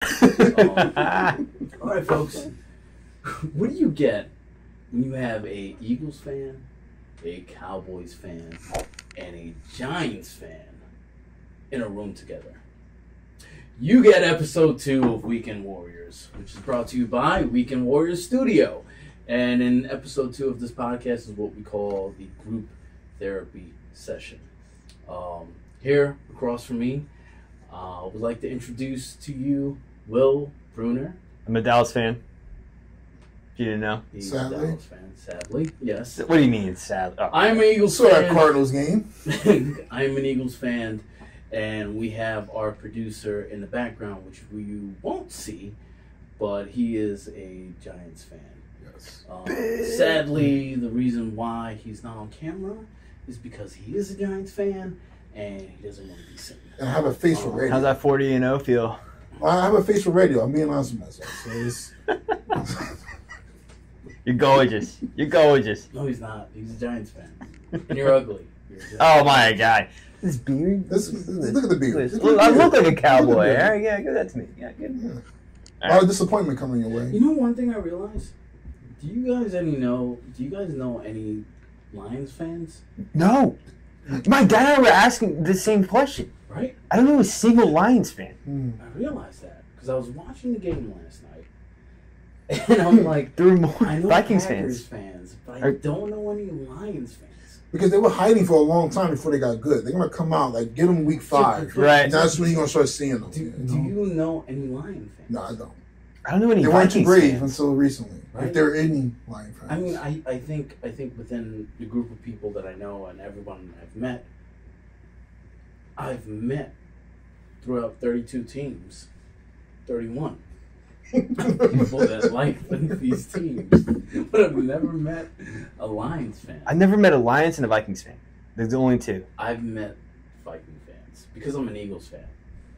All right, folks. What do you get when you have a Eagles fan, a Cowboys fan, and a Giants fan in a room together? You get episode 2 of Weekend Warriors, which is brought to you by Weekend Warriors Studio. And in episode 2 of this podcast is what we call the group therapy session. Here, across from me, I would like to introduce to you Will Bruner. I'm a Dallas fan. You didn't know? He's a Dallas fan, sadly. Yes. What do you mean, sadly? Oh. I'm an Eagles Saw fan. that Cardinals game. I'm an Eagles fan, and we have our producer in the background, which you won't see, but he is a Giants fan. Yes. Sadly, the reason why he's not on camera is because he is a Giants fan, and he doesn't want to be seen. And I have a face for radio. How's that 40-0 feel? I have a face for radio. I'm being honest with myself. So it's... You're gorgeous. You're gorgeous. No, he's not. He's a Giants fan. And you're ugly. Oh, my God. This beard? Look at the beard. I look like a cowboy. All right, yeah, give that to me. Yeah, good. A lot of disappointment coming your way. You know one thing I realized? Do you guys know any Lions fans? No. My dad and I were asking the same question. Right? I don't know a single Lions fan. I realized that because I was watching the game last night, and I'm like, there were more I know Vikings Packers fans, but I don't know any Lions fans. Because they were hiding for a long time before they got good. They're going to come out, like, get them week 5. Right. And that's when you're going to start seeing them. Do you know any Lion fans? No, I don't. I don't know any They weren't Vikings too brave fans. until recently. Right? If there are any Lion fans. I mean, I think within the group of people that I know and everyone I've met throughout 32 teams, 31 people that like these teams, but I've never met a Lions fan. I never met a Lions and a Vikings fan. They're the only two. I've met Viking fans because I'm an Eagles fan.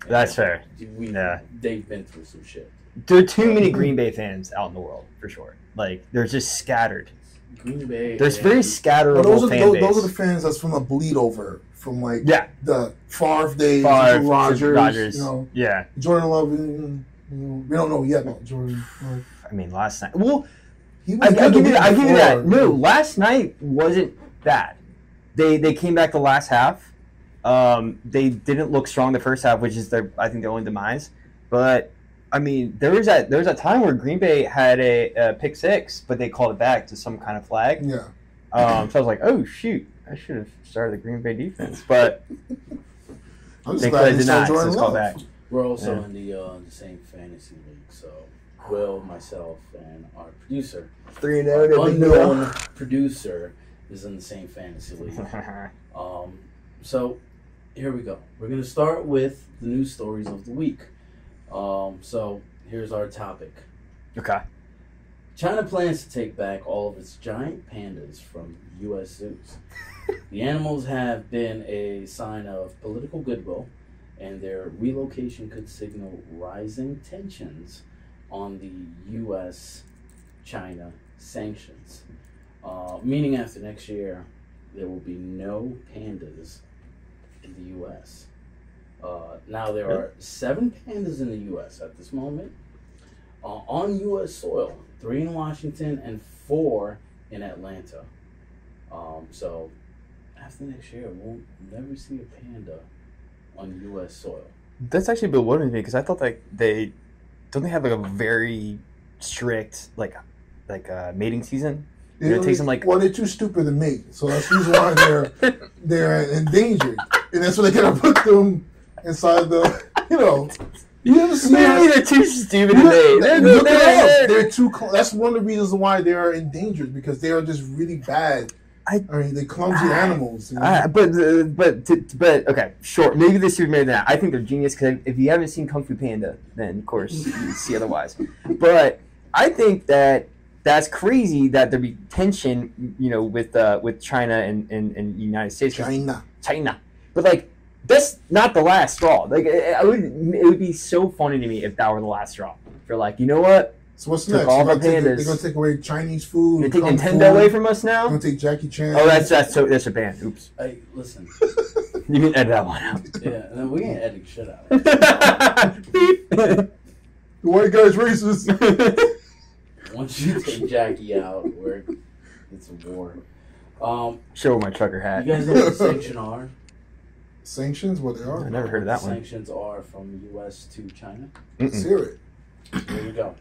That's fair. They've been through some shit. There are too many Green Bay fans out in the world, for sure. Like, they're just scattered. Green Bay. There's very scatterable those fan base. Those are the fans that's from the bleed over. From, like, the Favre days, Favre, Rodgers, you know. Yeah. Jordan Love, you know, we don't know yet about Jordan. I mean, last night. Well, he I give you that. No, you know. last night wasn't bad. They came back the last half. They didn't look strong the first half, which is I think their only demise. But I mean, there was that time where Green Bay had a pick six, but they called it back to some kind of flag. Yeah. So I was like, oh shoot, I should have started the Green Bay defense, but I'm just glad they not. Jordan So Love. back. We're also in the same fantasy league, so Will, myself, and our producer, 3-0 our unknown producer, is in the same fantasy league. So here we go. We're going to start with the news stories of the week. So here's our topic. Okay. China plans to take back all of its giant pandas from U.S. zoos. The animals have been a sign of political goodwill, and their relocation could signal rising tensions on the U.S.-China sanctions. Meaning after next year, there will be no pandas in the U.S. Now, there are 7 pandas in the U.S. at this moment on U.S. soil, 3 in Washington and 4 in Atlanta. So after next year, we'll never see a panda on U.S. soil. That's actually bewildering to me because I thought like they have like a very strict like mating season. It takes them like they're too stupid to mate, so that's the reason why they're endangered, and that's why they gotta put them inside the You ever see they're too stupid to mate. They're too. That's one of the reasons why they are endangered because they are just really bad. I mean, they're clumsy animals. You know? But okay, sure. Maybe they're stupid than that. I think they're genius because if you haven't seen Kung Fu Panda, then of course you see otherwise. But I think that's crazy that there be tension, with China and the United States. China. But like, that's not the last straw. Like, it would be so funny to me if that were the last straw. If you're like, you know what? So what's next? They're going to take away Chinese food. They take Nintendo away from us now? They're going to take Jackie Chan. Oh, that's a ban. Oops. Hey, listen. You can edit that one out. Yeah, no, we ain't editing shit out of it. The white guy's racist. Once you take Jackie out, it's a war. Show my trucker hat. You guys know what the sanction are? Sanctions? What they are? I never heard of that one. Sanctions are from the U.S. to China. Let's hear it. There we go.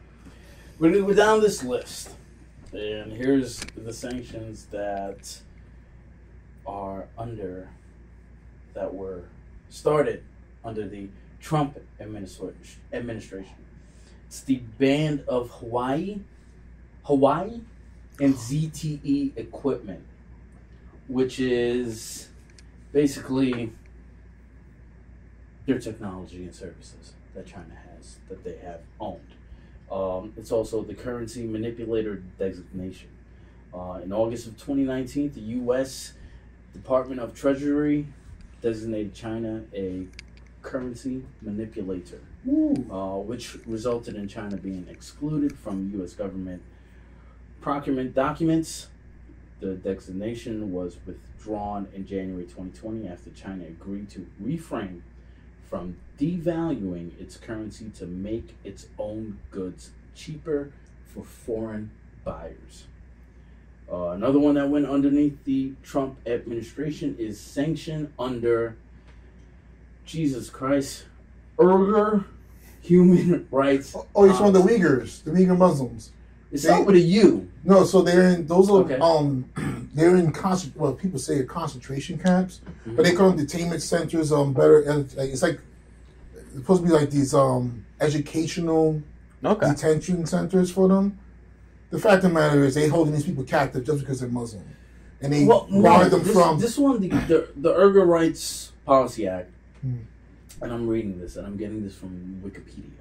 We're down this list, and here's the sanctions that were started under the Trump administration. It's the ban of Hawaii, and ZTE equipment, which is basically their technology and services that China has, that they have owned. It's also the currency manipulator designation. In August of 2019, the U.S. Department of Treasury designated China a currency manipulator, which resulted in China being excluded from U.S. government procurement documents. The designation was withdrawn in January 2020 after China agreed to refrain from devaluing its currency to make its own goods cheaper for foreign buyers. Another one that went underneath the Trump administration is sanction under, Jesus Christ, Uyghur human rights. Oh, you're from the Uyghurs, the Uyghur Muslims. It's not with a U. No, so they're in those are Okay. they're in people say concentration camps, but they call them detainment centers. It's like it's supposed to be like these educational detention centers for them. The fact of the matter is they holding these people captive just because they're Muslim, and they bar them from this one. The Uyghur Rights Policy Act, and I'm reading this, and I'm getting this from Wikipedia.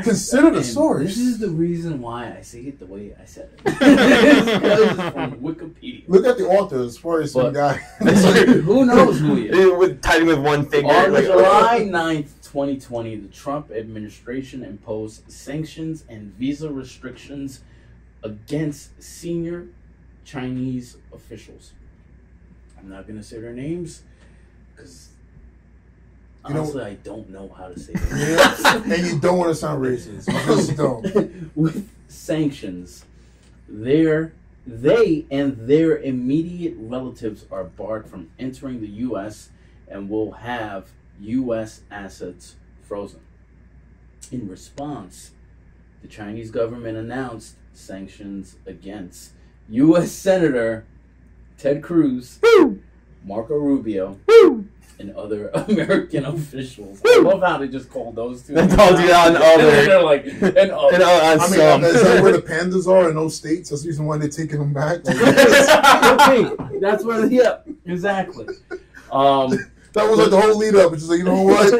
Consider the source. This is the reason why I say it the way I said it. It's from Wikipedia. Look at the author as far as some guy. Who knows who he is? With typing with one finger. On like, July 9th, 2020, the Trump administration imposed sanctions and visa restrictions against senior Chinese officials. I'm not going to say their names because honestly, I don't know how to say their names. And you don't want to sound racist. You just don't. With sanctions, they and their immediate relatives are barred from entering the U.S. and will have U.S. assets frozen. In response, the Chinese government announced sanctions against U.S. Senator Ted Cruz, Marco Rubio, and other American officials. I love how they just called those two. They called you on other. They're like, and other. I mean, is that where the pandas are in those states? That's the reason why they're taking them back. Okay, that's where. Yeah, exactly. That was like the whole lead up. It's just like, you know what?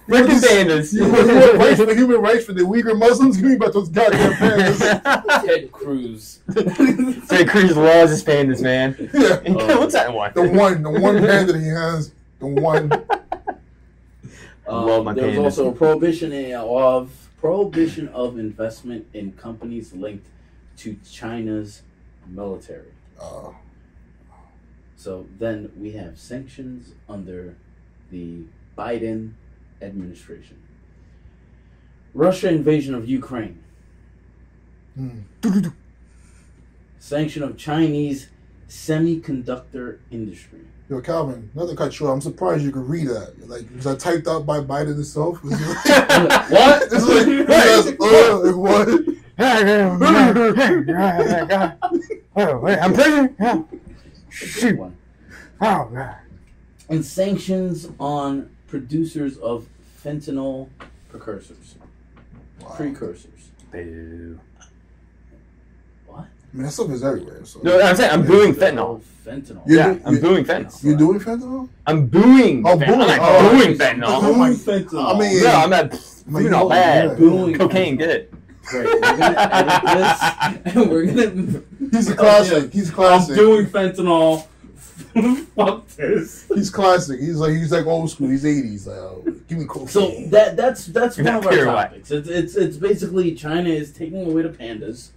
Freaking pandas. You want rights for human rights for the Uyghur Muslims? Give me about those goddamn pandas. Ted Cruz. Ted Cruz loves his pandas, man. Yeah. What's that one? The one panda that he has. The one. Love my There was pandas. also a prohibition of investment in companies linked to China's military. So then we have sanctions under the Biden administration. Russia invasion of Ukraine. Sanction of Chinese semiconductor industry. Yo, Calvin, not to cut you off, I'm surprised you could read that. Like, was that typed out by Biden himself? What? It's like, what? I'm pregnant. Yeah. Shoot. One. Oh, God. And sanctions on producers of fentanyl precursors. Precursors. Boo. What? I mean, that stuff is everywhere. So. No, I'm saying I'm booing fentanyl. Fentanyl. I'm booing fentanyl. You doing fentanyl? I'm booing. Oh, fentanyl. booing. I'm not doing fentanyl. Oh, my fentanyl. I mean, No, I'm not. Fentanyl bad. Booing. Cocaine good. Great. We're gonna edit this, and we're gonna. He's a classic. He's classic. I'm doing fentanyl. Fuck this. He's classic. He's like old school. He's 80s. Like, oh, give me cocaine. So that's one of our Pure topics. It's basically China is taking away the pandas.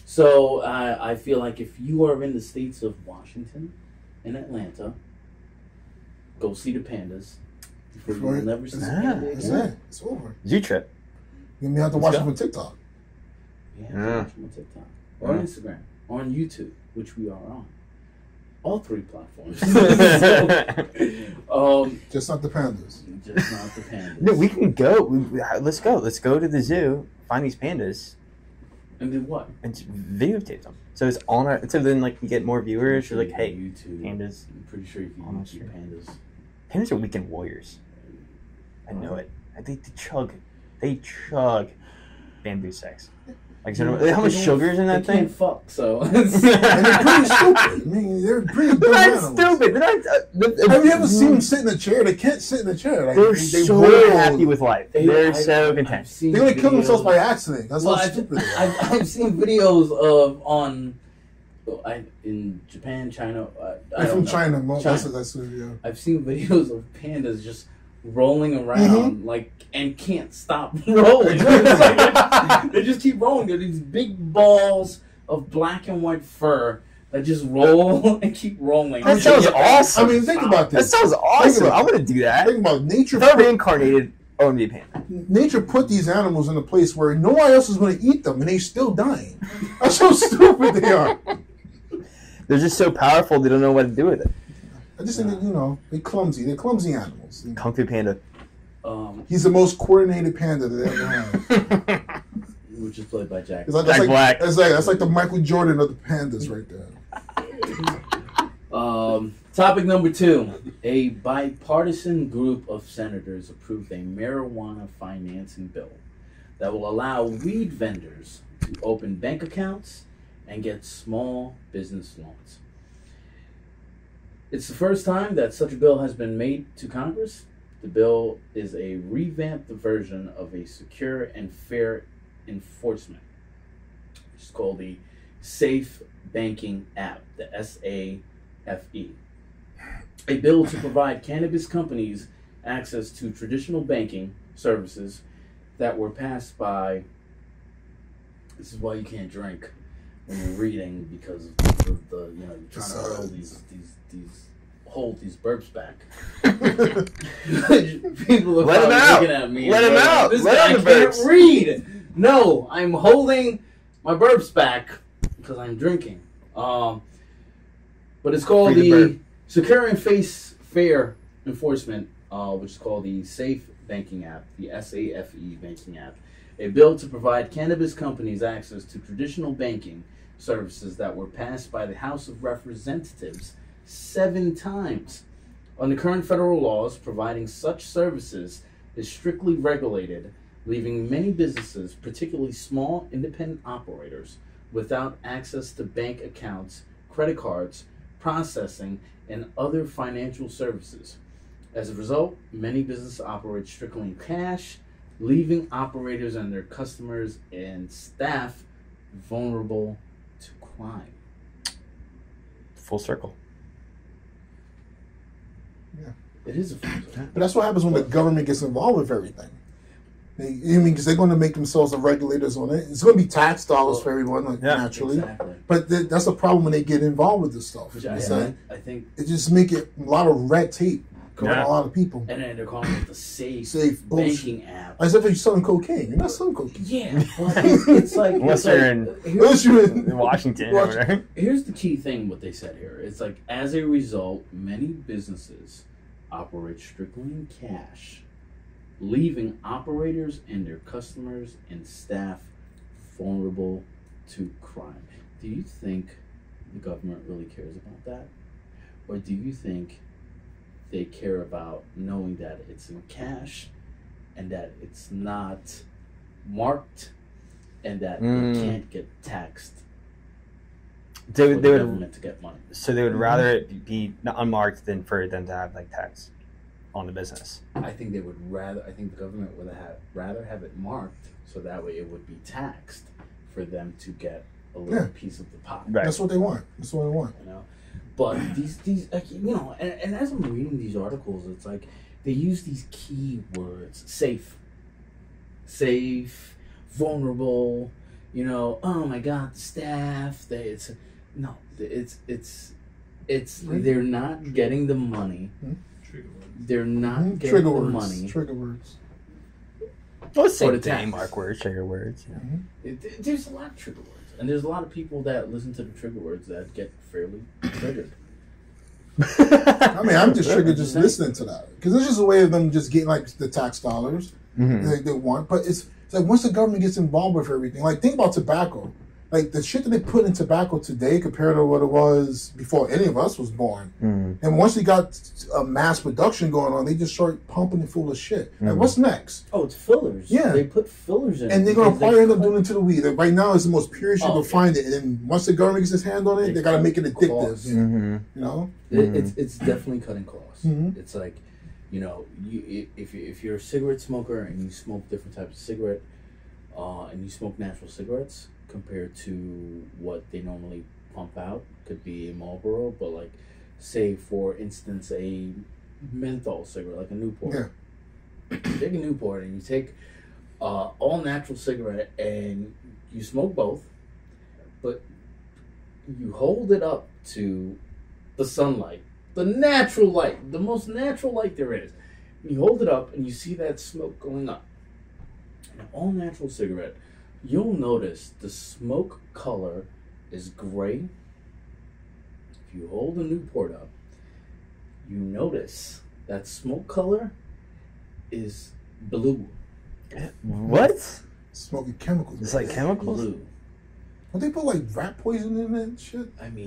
So I feel like if you are in the states of Washington and Atlanta, go see the pandas. You'll never see panda That's again. it. It's over. Zoo trip. You may have to watch it on TikTok. Yeah, watch them on TikTok. Or on Instagram. Or on YouTube, which we are on. All 3 platforms. Just not the pandas. Just not the pandas. No, we can go. Let's go. Let's go to the zoo, find these pandas, And then what? and videotape them. So it's on our. So then, like, you get more viewers. You're like, hey, YouTube. pandas. I'm pretty sure you can YouTube pandas. Pandas are weekend warriors. I know it. They chug. They chug bamboo sex. Like, so how much sugar is in that they thing? Can't fuck, so. And they're pretty stupid. I mean, they're pretty dumb animals. Stupid. They're not. Have you ever seen them sit in a chair? They can't sit in a chair. Like, They're they so roll. happy with life. They're so content. They only kill themselves by accident. That's how stupid they are. I've seen videos of in Japan, China. I don't know. China. That's yeah. I've seen videos of pandas just rolling around and can't stop rolling. They just keep rolling. They're these big balls of black and white fur that just roll and keep rolling. That sounds awesome. I mean, think about this. That sounds awesome. I want to do that. Think about nature. If I reincarnated, I would be a panda. Nature put these animals in a place where no one else is going to eat them, and they're still dying. That's how stupid they are. They're just so powerful. They don't know what to do with it. I just think that, they're clumsy. They're clumsy animals. Kung Fu Panda. He's the most coordinated panda that they ever had. Which is played by Jack. Jack Black. That's like the Michael Jordan of the pandas right there. Topic number 2. A bipartisan group of senators approved a marijuana financing bill that will allow weed vendors to open bank accounts and get small business loans. It's the first time that such a bill has been made to Congress. The bill is a revamped version of a secure and fair enforcement. It's called the Safe Banking App, the SAFE. A bill to provide cannabis companies access to traditional banking services that were passed by. This is why you can't drink when you're reading, because of the you're trying to hold these burps back. People are Let him out. looking at me. Let him out. This Let guy him can't burps. read. No, I'm holding my burps back because I'm drinking. But it's called Free to the burp. Secure and Fair Enforcement, which is called the Safe Banking App, the SAFE Banking App. A bill to provide cannabis companies access to traditional banking services that were passed by the House of Representatives 7 times. Under current federal laws, providing such services is strictly regulated, leaving many businesses, particularly small independent operators, without access to bank accounts, credit cards, processing, and other financial services. As a result, many businesses operate strictly in cash, leaving operators and their customers and staff vulnerable to crime. Full circle. Yeah. It is a full circle. But that's what happens when the government gets involved with everything. Because they're going to make themselves the regulators on it. It's going to be tax dollars for everyone, naturally. Exactly. But that's the problem when they get involved with this stuff. Which I think it just make it a lot of red tape for a lot of people. And then they're calling it the safe bullshit. banking app. As if you're selling cocaine. You're not selling cocaine. Yeah, but it's like Unless you're in Washington or whatever. Here's the key thing. What they said here. It's like, as a result, many businesses operate strictly in cash, leaving operators and their customers and staff vulnerable to crime. Do you think the government really cares about that? Or do you think they care about knowing that it's in cash and that it's not marked and that it can't get taxed They for would, the government to get money? so they would rather it be unmarked than for them to have like tax on the business. I think they would rather. I think the government would rather have it marked so that way it would be taxed for them to get a little piece of the pie. Right. That's what they want. That's what they want. You know, but these like, and as I'm reading these articles, it's like they use these key words: safe, vulnerable. Oh my God, the staff. They're not getting the money they're not getting trigger the words. money. Trigger words. Well, same Or the thing. tax. Mark words, trigger words. Yeah. There's a lot of trigger words, and there's a lot of people that listen to the trigger words that get fairly triggered. I mean, I'm just triggered just listening to that because it's just a way of them just getting like the tax dollars they want. But it's like once the government gets involved with everything, like think about tobacco. Like the shit that they put in tobacco today compared to what it was before any of us was born. And once they got a mass production going on, they just start pumping it full of shit. Like, what's next? Oh, it's fillers. Yeah. They put fillers in And it they're going to because probably end up doing it to the weed. Like, right now, it's the most pure shit to yeah. find it. And then once the government gets its hand on it, they got to make it addictive. Costs. You know? It's definitely cutting costs. Mhm. It's like, you know, if you're a cigarette smoker and you smoke different types of cigarette, and you smoke natural cigarettes compared to what they normally pump out, could be a Marlboro, but like, say for instance, a menthol cigarette, like a Newport. Yeah. Take a Newport and you take all natural cigarette and you smoke both, but you hold it up to the sunlight, the natural light, the most natural light there is. You hold it up and you see that smoke going up. An all natural cigarette, you'll notice the smoke color is gray. If you hold a Newport up, you notice that smoke color is blue. What? Smoking chemicals. It's like chemicals? Blue. Don't they put like rat poison in that shit? I mean,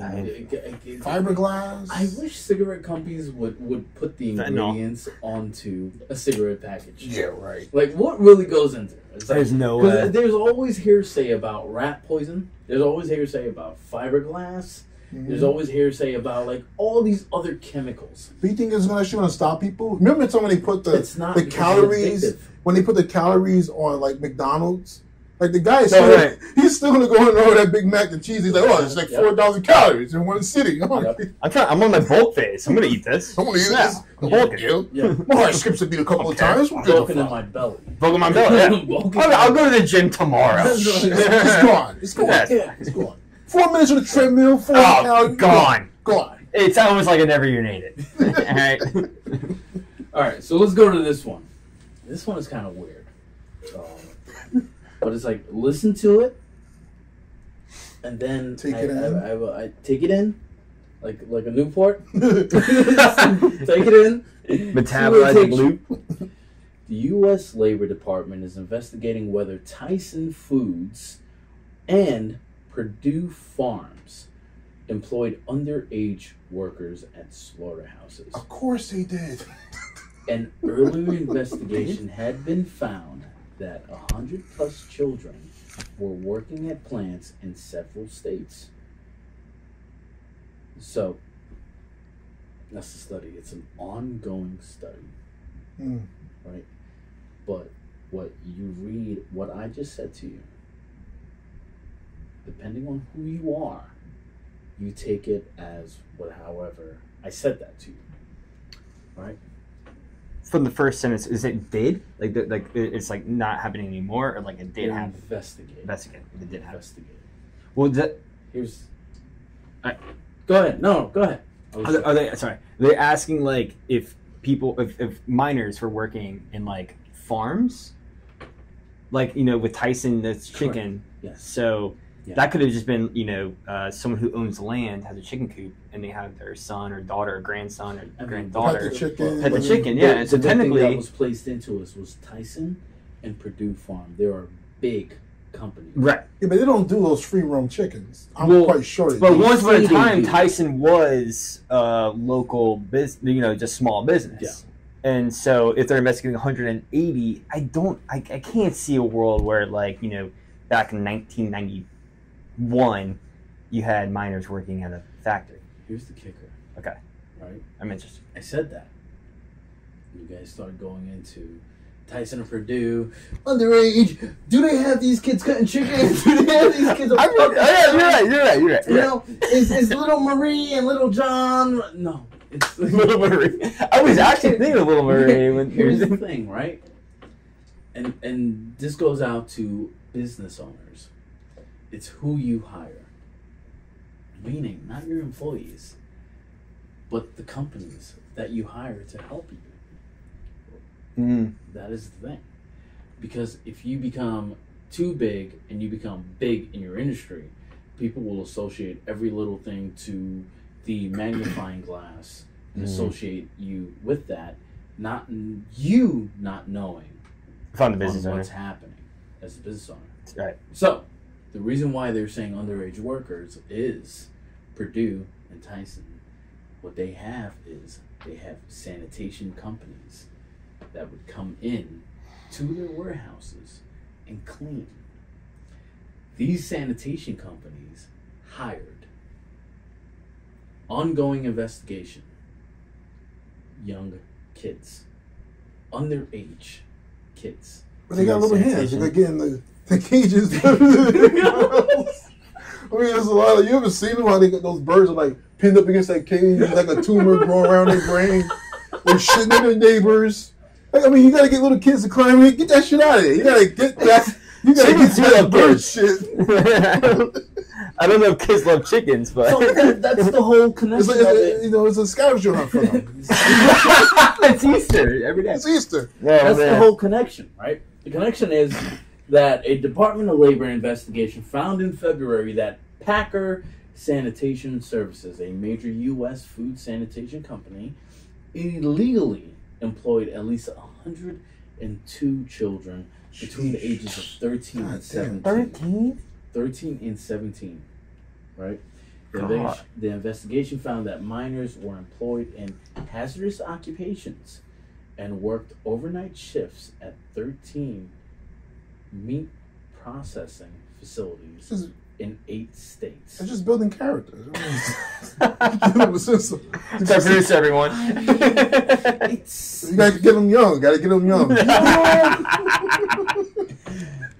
Fiberglass? I wish cigarette companies would put the ingredients onto a cigarette package. Yeah, right. Like, what really goes into it? It's There's like, no 'cause way. There's always hearsay about rat poison. There's always hearsay about fiberglass. There's always hearsay about, like, all these other chemicals. But you think it's actually going to stop people? Remember when they put It's not the because calories, it's addictive. when they put the calories on like McDonald's? Like the guy is No, still, right. he's still gonna go and order that Big Mac and cheese. He's like, oh, it's like 4,000 calories in one sitting. I'm like, I'm on my bulk phase. I'm gonna eat this. I'm gonna eat this. I'm bulking. Yeah. My heart skips a beat a couple of times. I'm What the bulking in fuck? my belly. Bulking my belly. Yeah. Bulking I'll go to the gym tomorrow. It's gone. It's gone. Yes. Yeah, it's gone. 4 minutes on the treadmill. 4 Oh, calories. gone. Gone. It's almost like I never urinated. All right. All right, so let's go to this one. This one is kind of weird. But it's like, listen to it, and then Take it in. I take it in, like a Newport. Take it in. Metabolizing loop. The U.S. Labor Department is investigating whether Tyson Foods and Purdue Farms employed underage workers at slaughterhouses. Of course they did. An earlier investigation had been found that 100+ children were working at plants in several states. So, that's the study. It's an ongoing study, right? But what you read, what I just said to you, depending on who you are, you take it as however I said that to you, right? From the first sentence, is it did? Like it's like not happening anymore, or like it did happen? Investigate. It did happen. Investigate. Well, Here's. Go ahead. No, go ahead. are they? Sorry, they're asking like if people, if minors were working in like farms, like with Tyson, that's chicken. Yes. So that could have just been someone who owns land has a chicken coop and they have their son or daughter or grandson or granddaughter Pet the chicken. pet the chicken. Yeah, and so the thing technically that was placed into us was Tyson and Purdue Farm. They are big companies. right. Yeah, but they don't do those free roam chickens. I'm quite sure they But do. once upon a They time, do. Tyson was local business, just small business. Yeah. And so if they're investigating 180, I can't see a world where back in 1991, you had miners working at a factory. Here's the kicker. Okay. Right? I'm interested. I said that. You guys started going into Tyson and Purdue, underage. Do they have these kids cutting chicken? Do they have these kids? You're right. You know, is little Marie and little John? No, it's Little Marie. I was actually thinking of Little Marie. Here's the thing, right? And this goes out to business owners. It's who you hire. Meaning, not your employees. but the companies that you hire to help you. That is the thing. Because if you become too big and you become big in your industry, people will associate every little thing to the magnifying glass and associate you with that, not knowing Found the business owner. what's happening as a business owner. Right. So, the reason why they're saying underage workers is Purdue and Tyson. What they have is they have sanitation companies that would come in to their warehouses and clean. These sanitation companies hired ongoing investigation young kids, underage kids. But they got little hands. They're getting the cages. I mean, there's a lot of, you ever seen them how they got those birds are like pinned up against that cage, like a tumor growing around their brain. They're shitting at their neighbors. I mean, you gotta get little kids to climb in. Get that shit out of there. You gotta get that. You gotta get that bird shit. I don't know if kids love chickens, but so that's the whole connection. It's a scavenger hunt for them. It's Easter every day. It's Easter. That's the whole connection, right? The connection is that a Department of Labor investigation found in February that Packer Sanitation Services, a major U.S. food sanitation company, illegally employed at least 102 children between the ages of 13 and 17. 13? 13 and 17, right? The investigation found that minors were employed in hazardous occupations and worked overnight shifts at 13 meat processing facilities in 8 states. They're just building character. Produce everyone. You gotta get them young.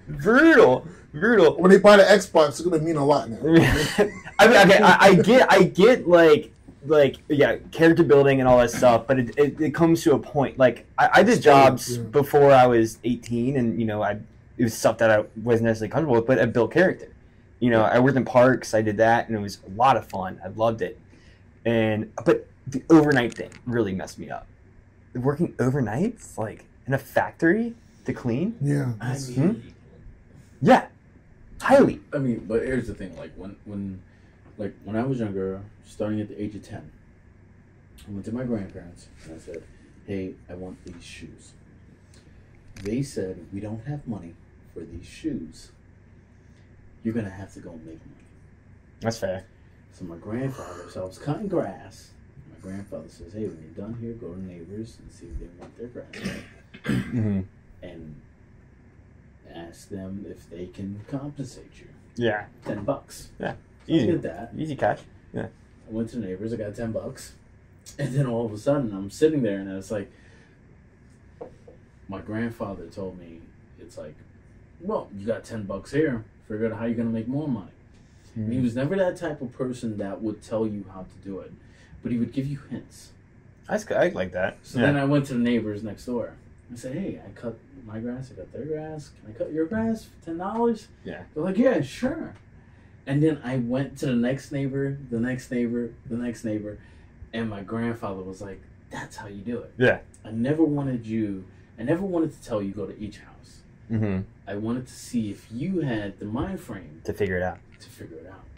Brutal. When they buy the Xbox, it's gonna mean a lot now. I mean, okay, I get like character building and all that stuff, but it comes to a point. Like I did jobs before I was 18, and it was stuff that I wasn't necessarily comfortable with, but I built character. I worked in parks. I did that, and it was a lot of fun. I loved it. But the overnight thing really messed me up. Working overnights, like in a factory to clean. Yeah. Yeah. Highly. I mean, but here's the thing: like when I was younger, starting at the age of 10, I went to my grandparents and I said, "Hey, I want these shoes." They said, "We don't have money for these shoes. You're gonna have to go make money." That's fair. So my grandfather, I was cutting grass. My grandfather says, "Hey, when you're done here, go to neighbors and see if they want their grass cut, and ask them if they can compensate you." Yeah. $10. Yeah. So Easy. I did that. Easy cash. Yeah. I went to neighbors. I got $10, and then all of a sudden, I'm sitting there, and it's like, my grandfather told me, it's like, "Well, you got $10 here. Figure out how you're gonna make more money." And he was never that type of person that would tell you how to do it, but he would give you hints. I like that. So then I went to the neighbors next door. I said, "Hey, I cut my grass. I cut their grass. Can I cut your grass for $10?" Yeah. They're like, "Yeah, sure." And then I went to the next neighbor, the next neighbor, the next neighbor, and my grandfather was like, "That's how you do it." Yeah. I never wanted to tell you go to each house. Mm-hmm. I wanted to see if you had the mind frame To figure it out.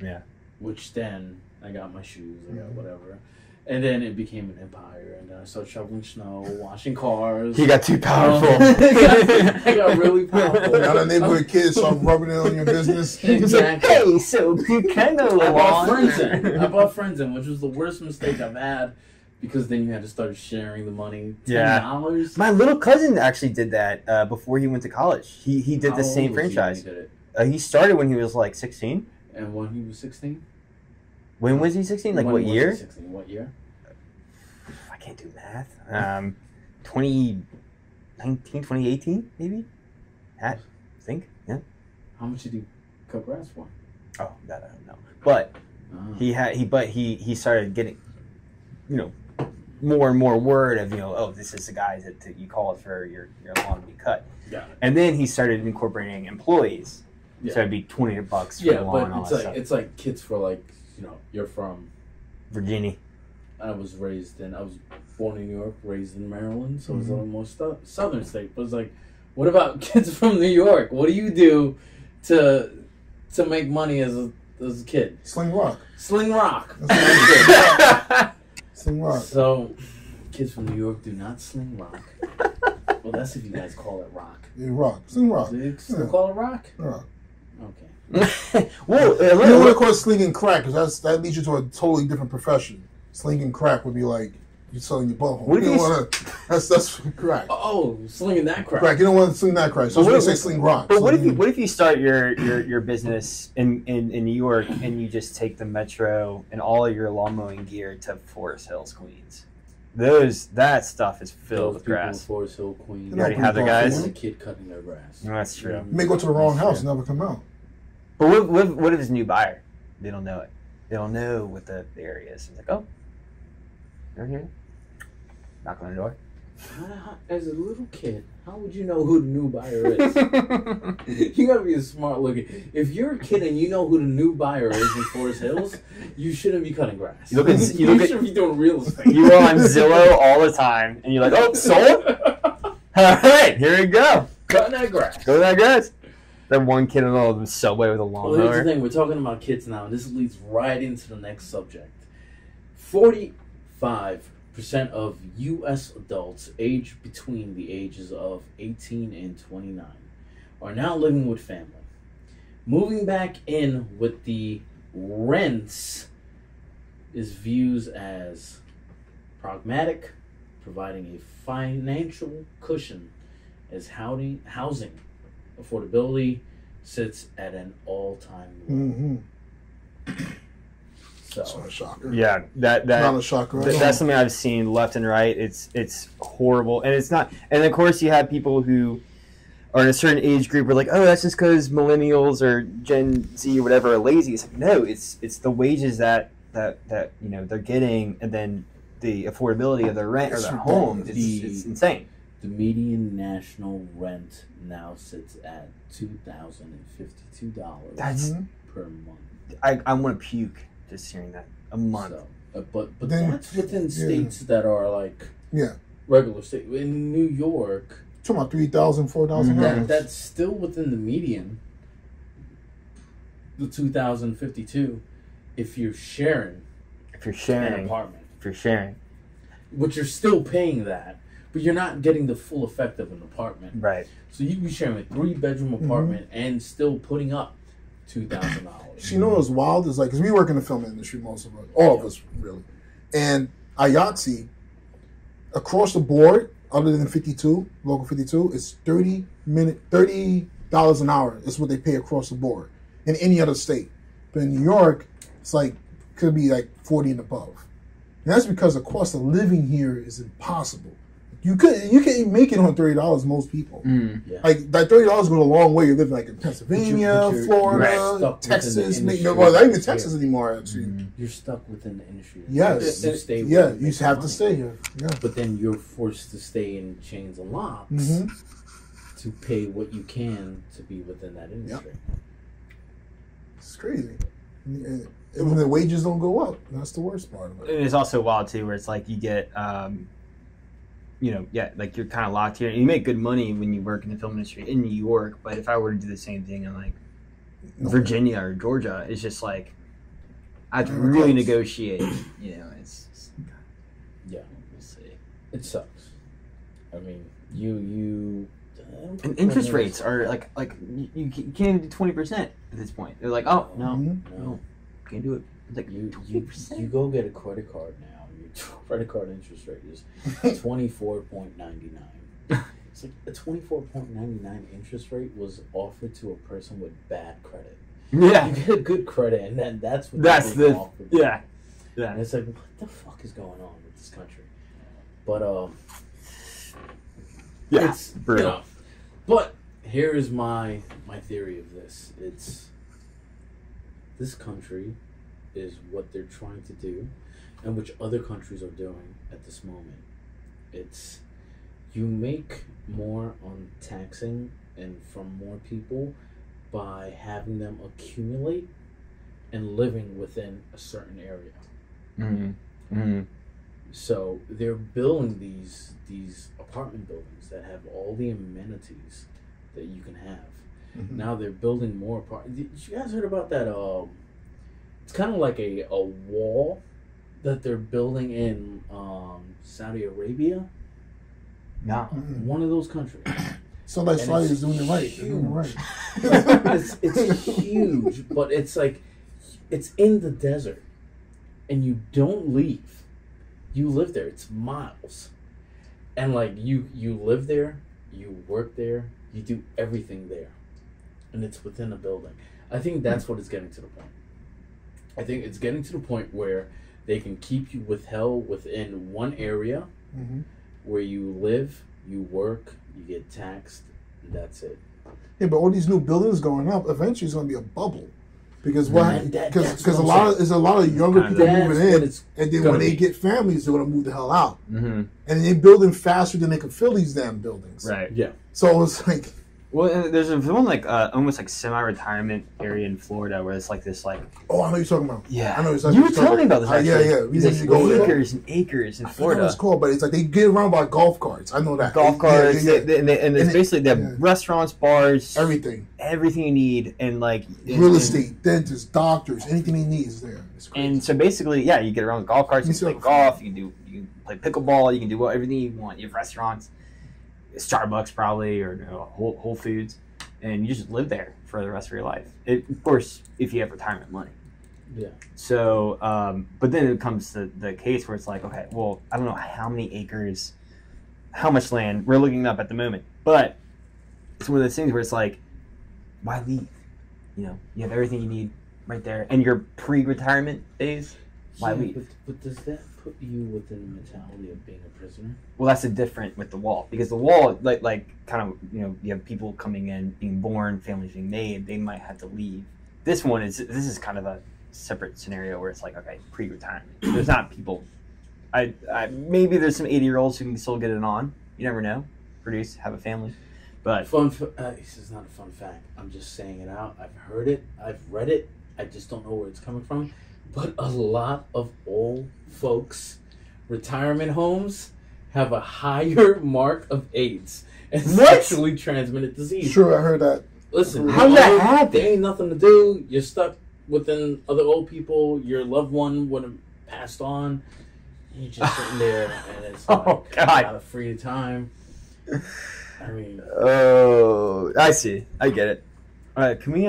Yeah. Which then I got my shoes, I got whatever. And then it became an empire, and then I started shoveling snow, washing cars. He got too powerful. I got really powerful. Now the neighborhood kids start rubbing it on your business. Exactly. Hey, so you kind of I bought friends in, which was the worst mistake I've had, because then you had to start sharing the money. $10? My little cousin actually did that before he went to college. He did the same franchise. He started when he was like 16. And when he was 16? When was he 16? Like what year? 16? What year? I can't do math. 2019, 2018, maybe? I think, yeah. How much did he cut grass for? Oh, that I don't know. But he started getting, more and more word of, oh, this is the guy that you called for your lawn to be cut. Got it. And then he started incorporating employees. Yeah. So it'd be $20 for the lawn and all that stuff. It's like kids for you're from Virginia. I was born in New York, raised in Maryland, so it was a little more southern state. But it's like, what about kids from New York? What do you do to make money as a kid? Sling rock. Sling rock. Sling rock. So, kids from New York do not sling rock. Well, that's if you guys call it rock. Yeah, rock. Sling rock. Do you still call it rock? Rock. Okay. Well, You don't want to call it slinging crack because that leads you to a totally different profession. Slinging crack would be like you're selling your butthole. What if You you don't want to. That's crack. Oh, slinging that crack. Crack. You don't want to sling that crack. So But what say sling rock. But So what if you start your business in New York and you just take the metro and all of your lawn mowing gear to Forest Hills, Queens? That stuff is filled with grass. Forest Hill, Queens. You already have the guys. There's a kid cutting their grass. That's true. You may go to the wrong That's house true. and never come out. But what if it's a new buyer? They don't know it. They don't know what the area is. It's like, oh, they're here. Knock on the door. As a little kid, how would you know who the new buyer is? You gotta be a smart looking. If you're a kid and you know who the new buyer is in Forest Hills, you shouldn't be cutting grass. You should be doing real estate. You are on Zillow all the time, and you're like, oh, sold? All right, here we go. Cutting that grass. Go to that grass. That one kid in the subway with a Well, here's the lawnmower. thing. We're talking about kids now, and this leads right into the next subject. 45% of U.S. adults aged between the ages of 18 and 29 are now living with family. Moving back in with the rents is viewed as pragmatic, providing a financial cushion as housing affordability sits at an all-time low. Mm-hmm. That's not a shocker. Yeah, Not a shocker. at all. that's something I've seen left and right. It's horrible, and it's not. And of course, you have people who are in a certain age group are like, oh, that's just because millennials or Gen Z or whatever are lazy. It's like, no, it's the wages that they're getting, and then the affordability of their rent or their home. It's insane. The median national rent now sits at $2,052 That's per month. I want to puke just hearing that a month. So, but Then- that's within states that are like Yeah. regular state. In New York, Talking about $3,000, $4,000. that's still within the median. The 2,052, if you're sharing If you're an sharing, apartment, but you're still paying that, but you're not getting the full effect of an apartment. right? So you can be sharing a 3-bedroom apartment and still putting up $2,000. So you know what's wild is like, because we work in the film industry, most of us, all of us really, and IATSE across the board, other than 52, local 52, is $30 an hour. Is what they pay across the board in any other state. But in New York, it's like could be like 40 and above. And that's because the cost of living here is impossible. You can't make it on $30. Most people. Yeah. Like that $30 goes a long way. You're living like in Pennsylvania, But you're Florida, stuck within Texas. the industry. Well, not even Texas anymore. Actually, You're stuck within the industry. yes, You stay yeah, within you the have to money. stay here. Yeah, But then you're forced to stay in chains and locks Mhm. to pay what you can to be within that industry. it's crazy. And when the wages don't go up, that's the worst part of it. And it's also wild too, where it's like you get, like you're kind of locked here. And you make good money when you work in the film industry in New York, but if I were to do the same thing in like Virginia or Georgia, it's just like I have to really negotiate. It's Yeah. we'll see. It sucks. I mean, you And interest rates are like you can't even do 20% at this point. They're like, oh no, no. can't do it. It's like You 20%. go get a credit card now. Your credit card interest rate is 24.99. It's like a 24.99 interest rate was offered to a person with bad credit. Yeah, You get a good credit, and then that's what that's they're the offered. yeah. And it's like, what the fuck is going on with this country? But Yeah, it's brutal. But here is my theory of this. It's this country is what they're trying to do, and which other countries are doing at this moment. It's you make more on taxing and from more people by having them accumulate and living within a certain area. Mm-hmm. Mm-hmm. So they're building these apartment buildings that have all the amenities that you can have. Mm-hmm. Now they're building more apartments. You guys heard about that? It's kind of like a wall that they're building in Saudi Arabia. No. Mm-hmm. One of those countries. Somebody Saudi is doing it right. They're doing it right. It's huge, but it's like it's in the desert, and you don't leave. You live there. It's miles, and like you live there, you work there, you do everything there, and it's within a building. I think that's what it's getting to the point. I think it's getting to the point where they can keep you withheld within one area, mm-hmm. where you live, you work, you get taxed, and that's it. Yeah, but all these new buildings going up, eventually it's going to be a bubble. Because there's a lot of younger people moving in, and then when they get families, they're going to move the hell out. Mm-hmm. And they're building faster than they can fill these damn buildings. Right. Yeah. So it's like... Well, there's one like almost like semi-retirement area in Florida where it's like this like. Oh, I know what you're talking about. Yeah, I know you were telling me about this. Yeah. We need to go acres and acres in Florida. I know it's called, but it's like they get around by golf carts. I know that golf carts. Yeah. And it's basically they have restaurants, bars, everything you need, and like real estate, dentists, doctors, anything you need is there. And so basically, yeah, you get around with golf carts. You can play golf. You can play pickleball. You can do everything you want. You have restaurants. Starbucks probably, or Whole Foods, and you just live there for the rest of your life. Of course, if you have retirement money. Yeah. So, but then it comes to the case where it's like, okay, well, I don't know how many acres, how much land we're looking up at the moment, but it's one of those things where it's like, why leave? You have everything you need right there, and your pre-retirement days. Why leave? But does that put you within the mentality of being a prisoner? Well, that's a different with the wall, because the wall, like kind of, you have people coming in, being born, families being made, they might have to leave. This is kind of a separate scenario where it's like, okay, pre-retirement. There's not people. I maybe there's some 80-year-olds who can still get it on. You never know. Produce, have a family, but this is not a fun fact. I'm just saying it out. I've heard it. I've read it. I just don't know where it's coming from. But a lot of old folks' retirement homes have a higher mark of AIDS and sexually transmitted disease. Sure, I heard that. Listen, how's that happen? There ain't nothing to do. You're stuck within other old people. Your loved one would have passed on. And you're just sitting there, and it's like a lot of free time. I mean, oh, I see. I get it. All right, can we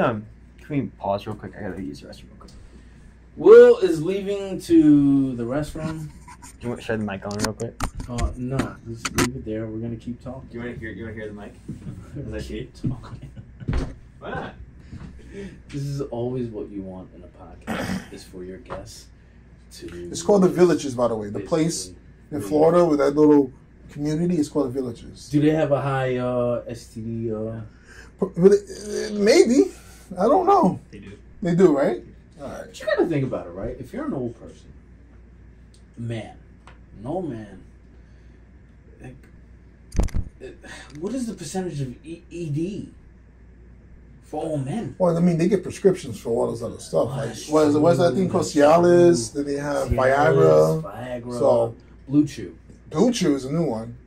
pause real quick? I gotta use the restroom real quick. Will is leaving to the restroom. Do you want to share the mic on real quick? No, just leave it there. We're gonna keep talking. Do you want to hear the mic? Keep talking. Why not? This is always what you want in a podcast: is for your guests to. It's called the Villages, by the way. The place in Florida with that little community is called the Villages. Do they have a high STD? Maybe. I don't know. They do. They do, right? All right. But you gotta think about it, right? If you're an old person, man, like, what is the percentage of ED for all men? Well, I mean, they get prescriptions for all this other stuff. Like, what's that thing called? Cialis. Then they have Viagra. So Blue Chew. Blue Chew is a new one.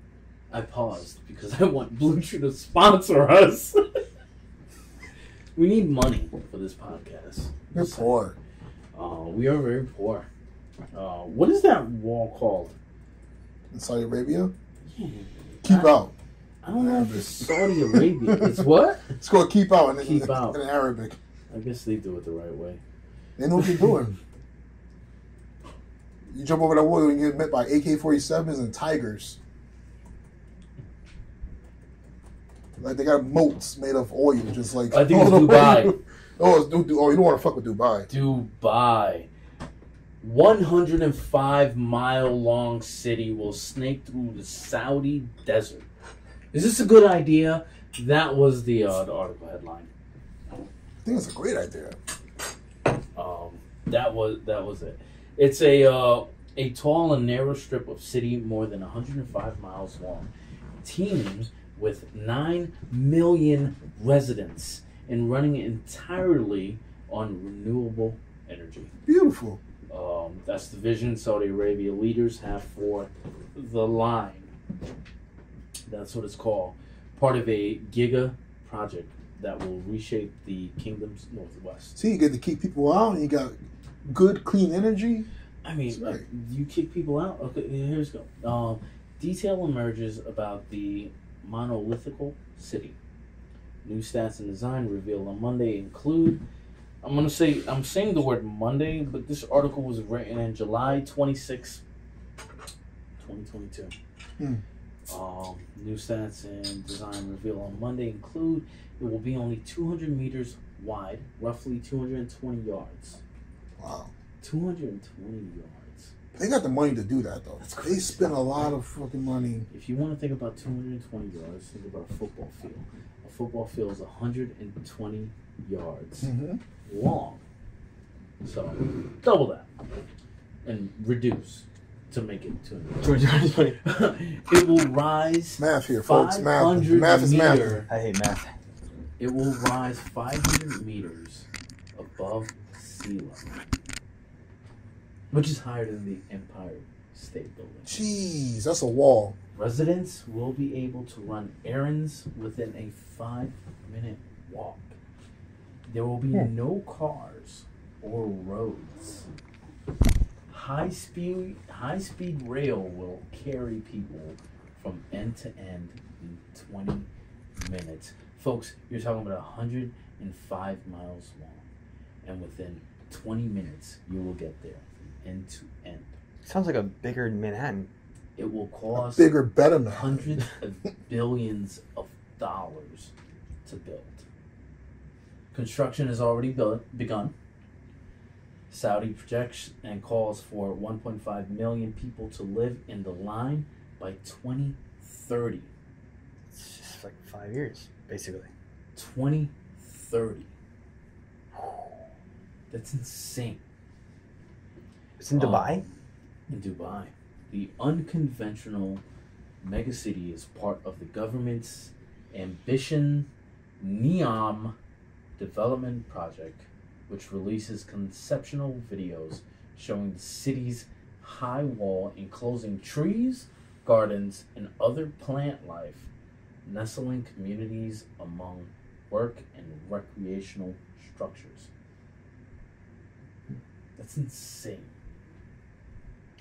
I paused because I want Blue Chew to sponsor us. We need money for this podcast. We're poor. We are very poor. What is that wall called? In Saudi Arabia? Yeah. Keep out. I don't know if it's Saudi Arabia. It's what? It's called keep out in Arabic. I guess they do it the right way. They know what they're doing. You jump over that wall and get met by AK-47s and tigers. Like they got moats made of oil, just like. I think it's Dubai. You don't want to fuck with Dubai. Dubai. 105-mile-long city will snake through the Saudi desert. Is this a good idea? That was the article headline. I think it's a great idea. That was it. It's a tall and narrow strip of city more than 105 miles long, teeming with 9 million residents and running entirely on renewable energy. Beautiful. That's the vision Saudi Arabia leaders have for the line. That's what it's called. Part of a giga project that will reshape the kingdom's northwest. See, you get to keep people out, and you got good, clean energy. I mean, right. You kick people out? Okay, here's go. Detail emerges about the monolithical city. New stats and design revealed on Monday include... I'm saying the word Monday, but this article was written in July 26, 2022. New stats and design revealed on Monday include it will be only 200 meters wide, roughly 220 yards. Wow. 220 yards. They got the money to do that, though. They spend a lot of fucking money. If you want to think about 220 yards, think about a football field. A football field is 120 yards long. So, double that. And reduce to make it 220. It will rise. Math here, folks. Math is math. I hate math. It will rise 500 meters above sea level, which is higher than the Empire State Building. Jeez, that's a wall. Residents will be able to run errands within a 5-minute walk. There will be no cars or roads. High-speed rail will carry people from end to end in 20 minutes. Folks, you're talking about 105 miles long. And within 20 minutes, you will get there from end to end. Sounds like a bigger Manhattan. It will cost bigger, better now. hundreds of billions of dollars to build. Construction has already begun. Saudi projects and calls for 1.5 million people to live in the line by 2030. It's just like 5 years, basically. 2030. That's insane. It's in Dubai? In Dubai. The unconventional megacity is part of the government's Ambition NEOM development project, which releases conceptual videos showing the city's high wall enclosing trees, gardens, and other plant life, nestling communities among work and recreational structures. That's insane.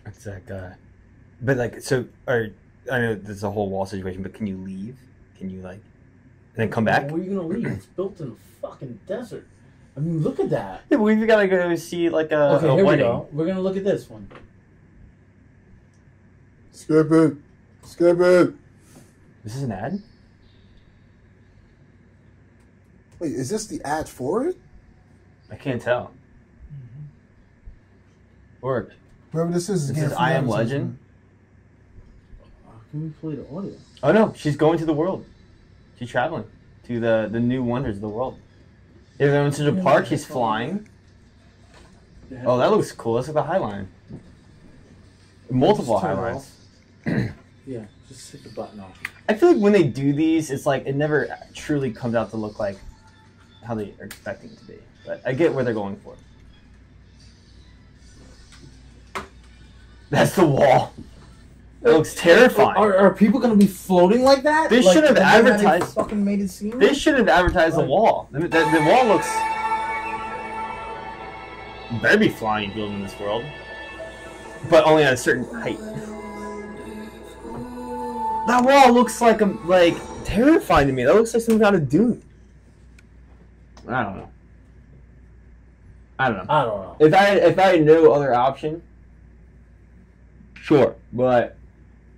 It's like, but like, so, I know there's a whole wall situation, but can you leave? Can you, like, and then come back? Where are you going to leave? It's built in a fucking desert. I mean, look at that. Yeah, but we've got to go see, like, a here wedding. we go. We're going to look at this one. Skip it. Skip it. This is an ad? Wait, is this the ad for it? I can't tell. Or Whoever this is I Am Legend. How can we play the audio? Oh no, she's going to the world. She's traveling to the new wonders of the world. They're going to the park. She's flying. Oh, that looks cool. That's like the High Line. Multiple High Lines. Yeah, just hit the button off. I feel like when they do these, it's like it never truly comes out to look like how they are expecting it to be. But I get where they're going for. That's the wall. It looks terrifying. Are people going to be floating like that? They should have advertised. Fucking made it seem. They should have advertised the wall. The wall looks. You better be flying and building in this world, but only at a certain height. That wall looks like terrifying to me. That looks like something out of Dune. I don't know. I don't know. If I had no other option, sure, but.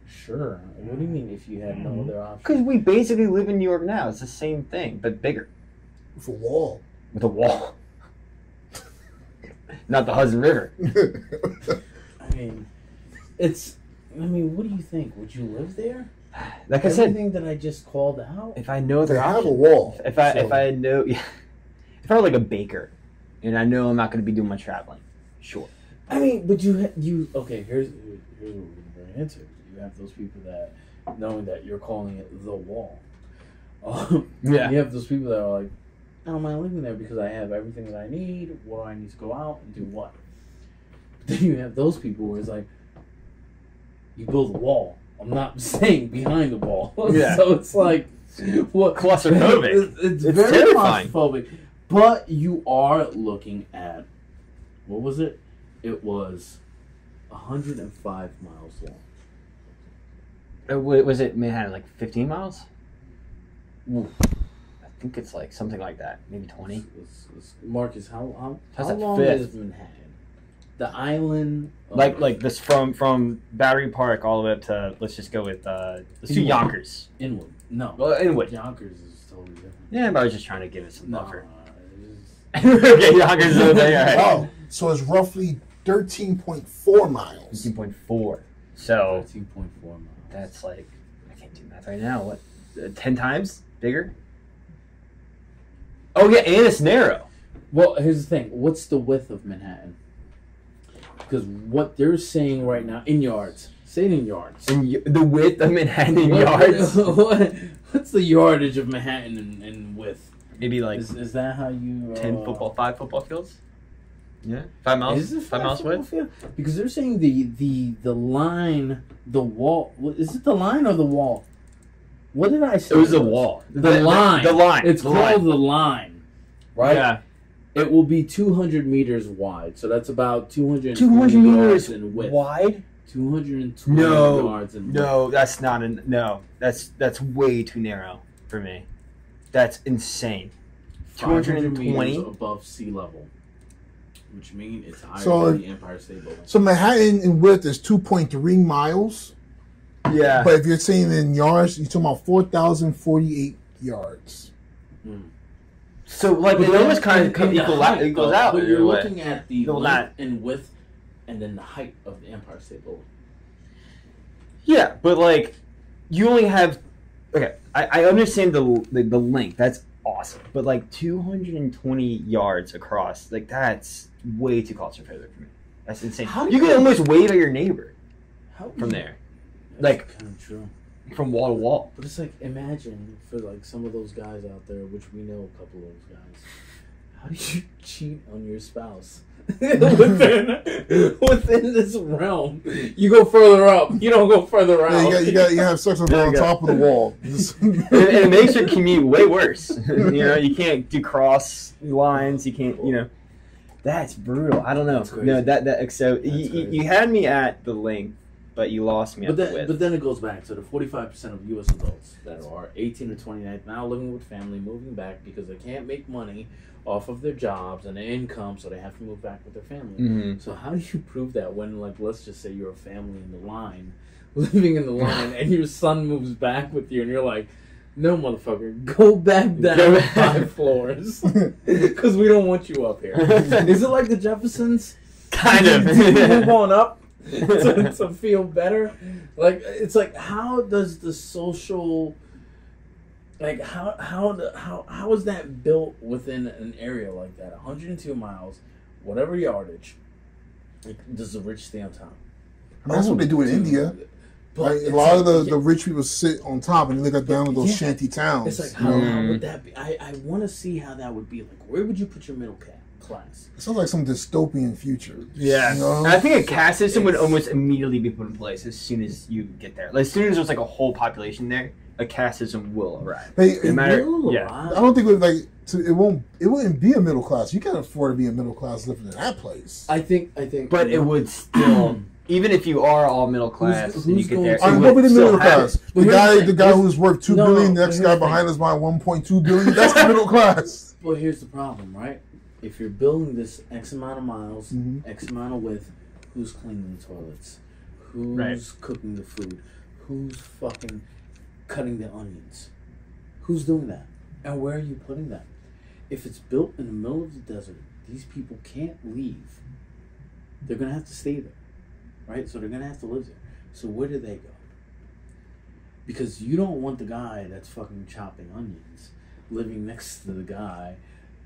Sure. What do you mean if you had no other option? Because we basically live in New York now. It's the same thing, but bigger. With a wall. With a wall. Not the Hudson River. I mean, what do you think? Would you live there? Like I said, everything that I just called out. If I know they have a wall. If I were like a baker, and I know I'm not going to be doing much traveling, sure. I mean, but you okay? Here's what we're going to bring into. You have those people that, knowing that you're calling it the wall. Yeah. You have those people that are like, I don't mind living there because I have everything that I need. What do I need to go out and do what? Then you have those people where it's like, you build a wall. I'm not saying behind the wall. Yeah. So it's like, what? Claustrophobic. It's It's very terrifying. claustrophobic. But you are looking at, what was it? It was 105 miles long. Was it Manhattan, like 15 miles? Oof. I think it's like something like that. Maybe 20. Marcus, how How's that long fit? is Manhattan? The island. Like this from Battery Park all the way up to, let's just go with let's do Yonkers. Inwood. No. Well, Inwood. Yonkers is totally different. Yeah, but I was just trying to give it some buffer. It's Okay, Yonkers is okay. All right. Oh, so it's roughly 13.4 miles. 15.4. So 13.4 miles. that's like, I can't do math right now. What? 10 times bigger? Oh yeah, and it's narrow. Well, here's the thing. What's the width of Manhattan? Because what they're saying right now, in yards. Say it in yards. And the width of Manhattan in What- yards? What's the yardage of Manhattan in width? Maybe like Is that how you... 5 football fields? Yeah. 5 miles? Is it 5 miles width? field? Because they're saying the line, the wall... Is it the line or the wall? What did I say? It was the wall. The line. The line. It's The called line. the line. Right? Yeah. It will be 200 meters wide. So that's about 220 200 meters yards in width. wide? 220 No. yards in width. No, that's not no. That's way too narrow for me. That's insane. 500 220? meters above sea level. Which means it's higher So- than the Empire State Building. So Manhattan in width is 2.3 miles. Yeah. But if you're saying in yards, you're talking about 4,048 yards. So like But it then almost kind of in the equals height, equals out. But in you're a way. looking at the No, length and width, and then the height of the Empire State Building. Yeah, but like you only have okay. I understand the length. That's awesome. But like 220 yards across, like that's way too claustrophobic for me. That's insane. How do You you- can almost wave at your neighbor How from there, That's like- kind of true. from wall to wall. But it's like, imagine for like some of those guys out there, which we know a couple of those guys. How do you cheat on your spouse within this realm? You go further up. You don't go further out. Yeah, you have sex with her There on you go. top of the wall. And it makes your commute way worse. You can't do cross lines. You can't. That's brutal. I don't know. That's crazy. No, that. So That's crazy. you had me at the length, but you lost me at the width. But then it goes back to the 45% of U.S. adults that are 18 to 29 now living with family, moving back because they can't make money off of their jobs and their income, so they have to move back with their family. Mhm. So how do you prove that when, like, let's just say you're a family in the line, living in the line, and your son moves back with you, and you're like, no, motherfucker, go back down 5 floors because we don't want you up here. Is it like the Jeffersons? Kind of. Move on up to feel better. Like, it's like, how does the social, like, how is that built within an area like that? 102 miles, whatever yardage. Like, does the rich stay on top? That's what they do in India. But Like, a it's lot of like- the rich people sit on top and they look down at those Yeah. shanty towns. It's like, how would that be? I want to see how that would be. Like, where would you put your middle class? It sounds like some dystopian future. Yeah, You know? I think a caste system would It's- almost immediately be put in place as soon as you get there. Like, as soon as there's like a whole population there, a caste system will arrive. Hey, No matter, Will yeah. I don't think it wouldn't be a middle class. You can't afford to be a middle class living in that place. I think. But it would still, even if you are all middle class and you who's get going there, to- I it mean, would what would the still middle happen. class? But The here's the guy thing. who's worth $2 No, billion, no, the next but guy here's the behind us buying 1.2 billion. That's the middle class. Well, here's the problem, right? If you're building this X amount of miles, Mhm. X amount of width, who's cleaning the toilets? Who's Right. cooking the food? Who's fucking cutting the onions? Who's doing that? And where are you putting that? If it's built in the middle of the desert, these people can't leave. They're going to have to stay there, right? So they're going to have to live there. So where do they go? Because you don't want the guy that's fucking chopping onions living next to the guy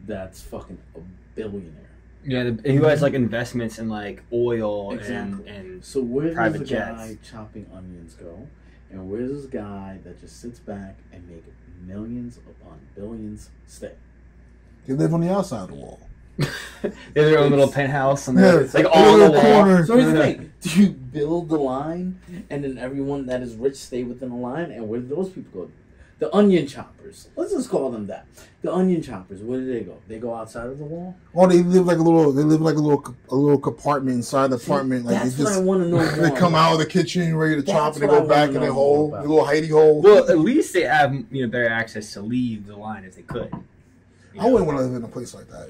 that's fucking a billionaire. Yeah, who has like investments in like oil Exactly. and So where does private the jets. guy chopping onions go? And where does this guy that just sits back and make millions upon billions stay? They live on the outside of the wall. They have their own little penthouse and Yeah, it's like a all on the little wall. corner. So here's the thing: do you build the line, and then everyone that is rich stay within the line? And where do those people go? The onion choppers. Let's just call them that. The onion choppers. Where do they go? They go outside of the wall. Or they live like a little. They live like a little compartment inside the apartment. Like That's they what I want to know. They come out of the kitchen ready to chop, and they what I go back wanna in their know hole, more their little hidey hole. Well, at least they have better access to leave the line if they could. I wouldn't want to live in a place like that.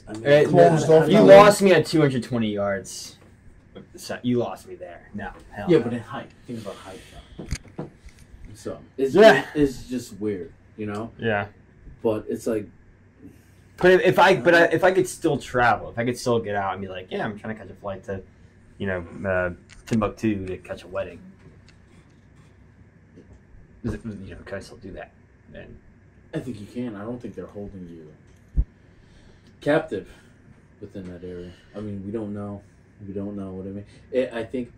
I mean, Closed off. You lost me at 220 yards. You lost me there. No, hell Yeah, no. but in height. Think about height, though. So it's just weird, you know. Yeah. But it's like. But if I could still travel, if I could still get out and be like, yeah, I'm trying to catch a flight to, Timbuktu to catch a wedding. Can I still do that? And I think you can. I don't think they're holding you captive within that area. I mean, we don't know. We don't know what I mean. I think.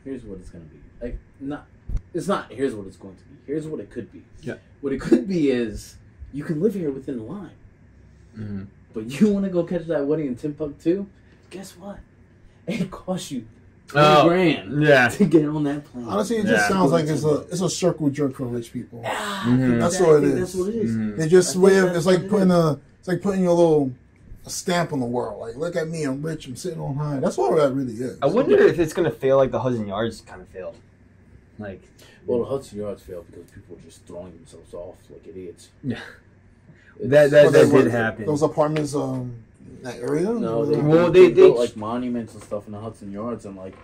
Here's what it's gonna be. Like, not. It's not. Here's what it's going to be. Here's what it could be. Yeah. What it could be is you can live here within the line, but you want to go catch that wedding in Timbuktu. Guess what? It costs you $20,000 to get on that plane. Honestly, it just sounds like it's a circle jerk for rich people. That's what it is. That's what it is. They just it's like putting your little stamp on the world. Like, look at me, I'm rich, I'm sitting on high. That's what that really is. I wonder if it's gonna fail like the Hudson Yards kind of failed. Like, well, the Hudson Yards failed because people were just throwing themselves off like idiots. Yeah, that did happen. Those apartments, that area. No, they they built like monuments and stuff in the Hudson Yards, and like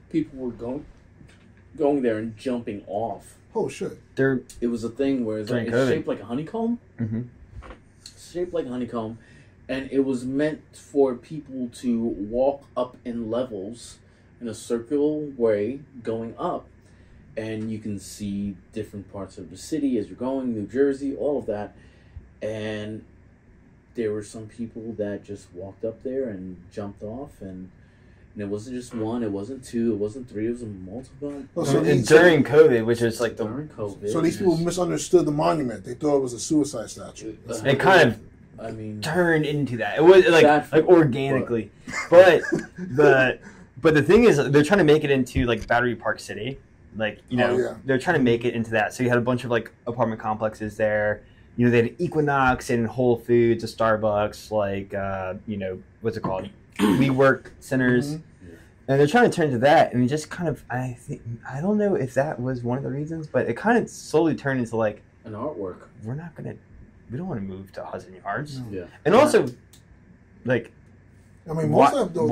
people were going there and jumping off. Oh shit! It was a thing where it's shaped like a honeycomb. Shaped like a honeycomb, and it was meant for people to walk up in levels in a circular way going up. And you can see different parts of the city as you're going, New Jersey, all of that. And there were some people that just walked up there and jumped off. And it wasn't just one, it wasn't two, it wasn't three, it was a multiple. And during COVID, which is like during COVID. So these people misunderstood the monument. They thought it was a suicide statue. It kind of turned into that. It was like organically. But the thing is, they're trying to make it into like Battery Park City. Like, they're trying to make it into that. So you had a bunch of like apartment complexes there. They had Equinox and Whole Foods, a Starbucks, like, what's it called? WeWork centers. And they're trying to turn to that. And it just kind of, I don't know if that was one of the reasons, but it kind of slowly turned into like an artwork. We don't want to move to Hudson Yards. Yeah. And also, like, I mean, most of those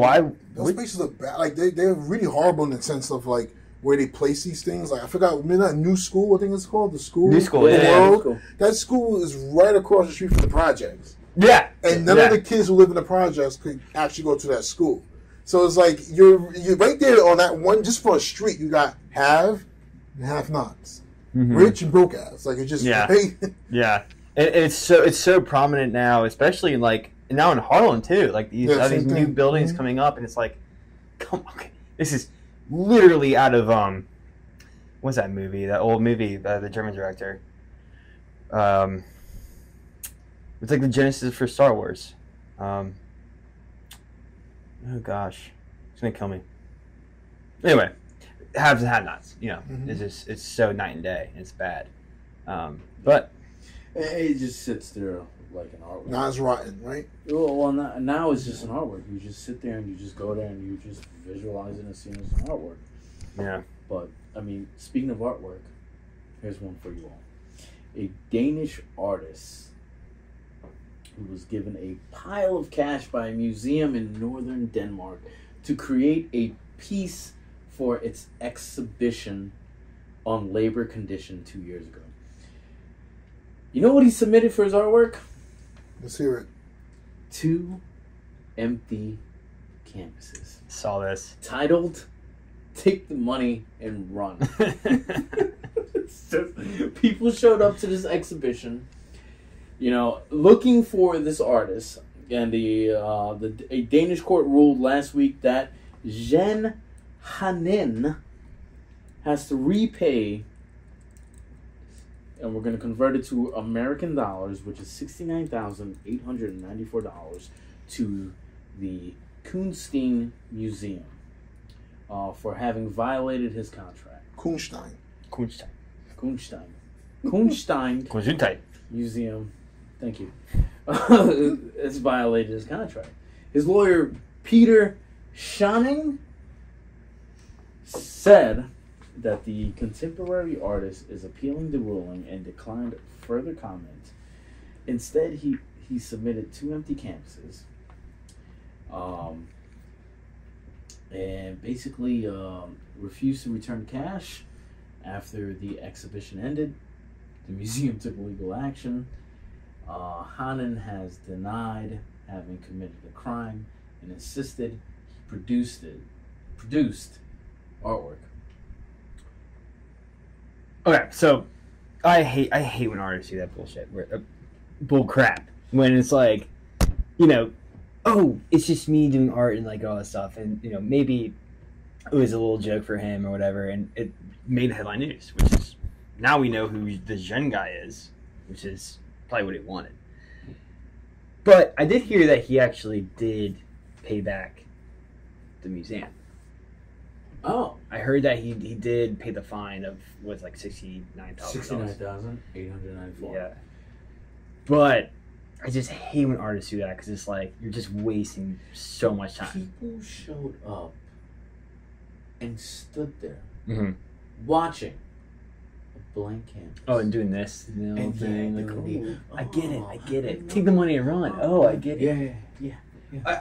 places are bad. Like, they're really horrible in the sense of like, where they place these things. Like, I forgot, that New School, I think it's called, the school? New School, World. That school is right across the street from the projects. Yeah. And none of the kids who live in the projects could actually go to that school. So it's like, you're right there on that one, just for a street, you got have and have-nots. Rich and broke ass. Like, it just... Yeah. It's so prominent now, especially like, now in Harlem, too. Like, these new buildings coming up, and it's like, come on, this is... literally out of what's that movie? That old movie by the German director. It's like the genesis for Star Wars. Oh gosh, it's gonna kill me. Anyway, haves and have-nots. It's so night and day. It's bad, but it just sits there like an artwork. Now it's rotten, right? Well, now it's just an artwork. You just sit there and you just go there and you just visualize it and see it as an artwork. Yeah. But, I mean, speaking of artwork, here's one for you all. A Danish artist who was given a pile of cash by a museum in northern Denmark to create a piece for its exhibition on labor condition 2 years ago. You know what he submitted for his artwork? Let's hear it. 2 empty canvases. Saw this. Titled, "Take the Money and Run." People showed up to this exhibition, looking for this artist. And a Danish court ruled last week that Jen Hanin has to repay, and we're going to convert it to American dollars, which is $69,894, to the Kunstein Museum for having violated his contract. Kunstein Museum. Thank you. It's violated his contract. His lawyer, Peter Schoening, said that the contemporary artist is appealing the ruling and declined further comment. Instead, he submitted 2 empty canvases, and basically refused to return cash after the exhibition ended. The museum took legal action. Hanen has denied having committed a crime and insisted he produced artwork. Okay, so I hate when artists do that bullshit. Bull crap. When it's like, oh, it's just me doing art and like all that stuff, and maybe it was a little joke for him or whatever, and it made headline news, which is now we know who the Zen guy is, which is probably what he wanted. But I did hear that he actually did pay back the museum. Oh, I heard that he did pay the fine of like $69,000. $894. Yeah, but I just hate when artists do that because it's like you're just wasting so much time. People showed up and stood there watching a blank canvas. Oh, and doing this And thing. yeah, Like, I get it. Take the money and run. Oh, I get it. Yeah.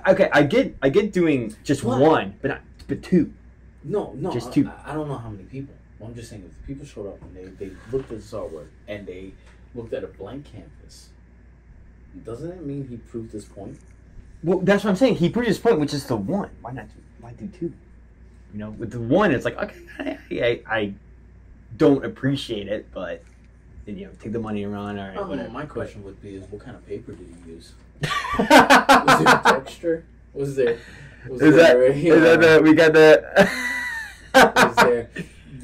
Okay, I get doing just one, but two. No, Just 2. I don't know how many people. Well, I'm just saying, if people showed up and they looked at this artwork and they looked at a blank canvas, doesn't it mean he proved his point? Well, that's what I'm saying. He proved his point, which is the one. Why do 2? With the one, it's like, okay, I don't appreciate it, but take the money and run. All right, whatever. My question would be: what kind of paper did he use? Was there texture? Was there? We got the?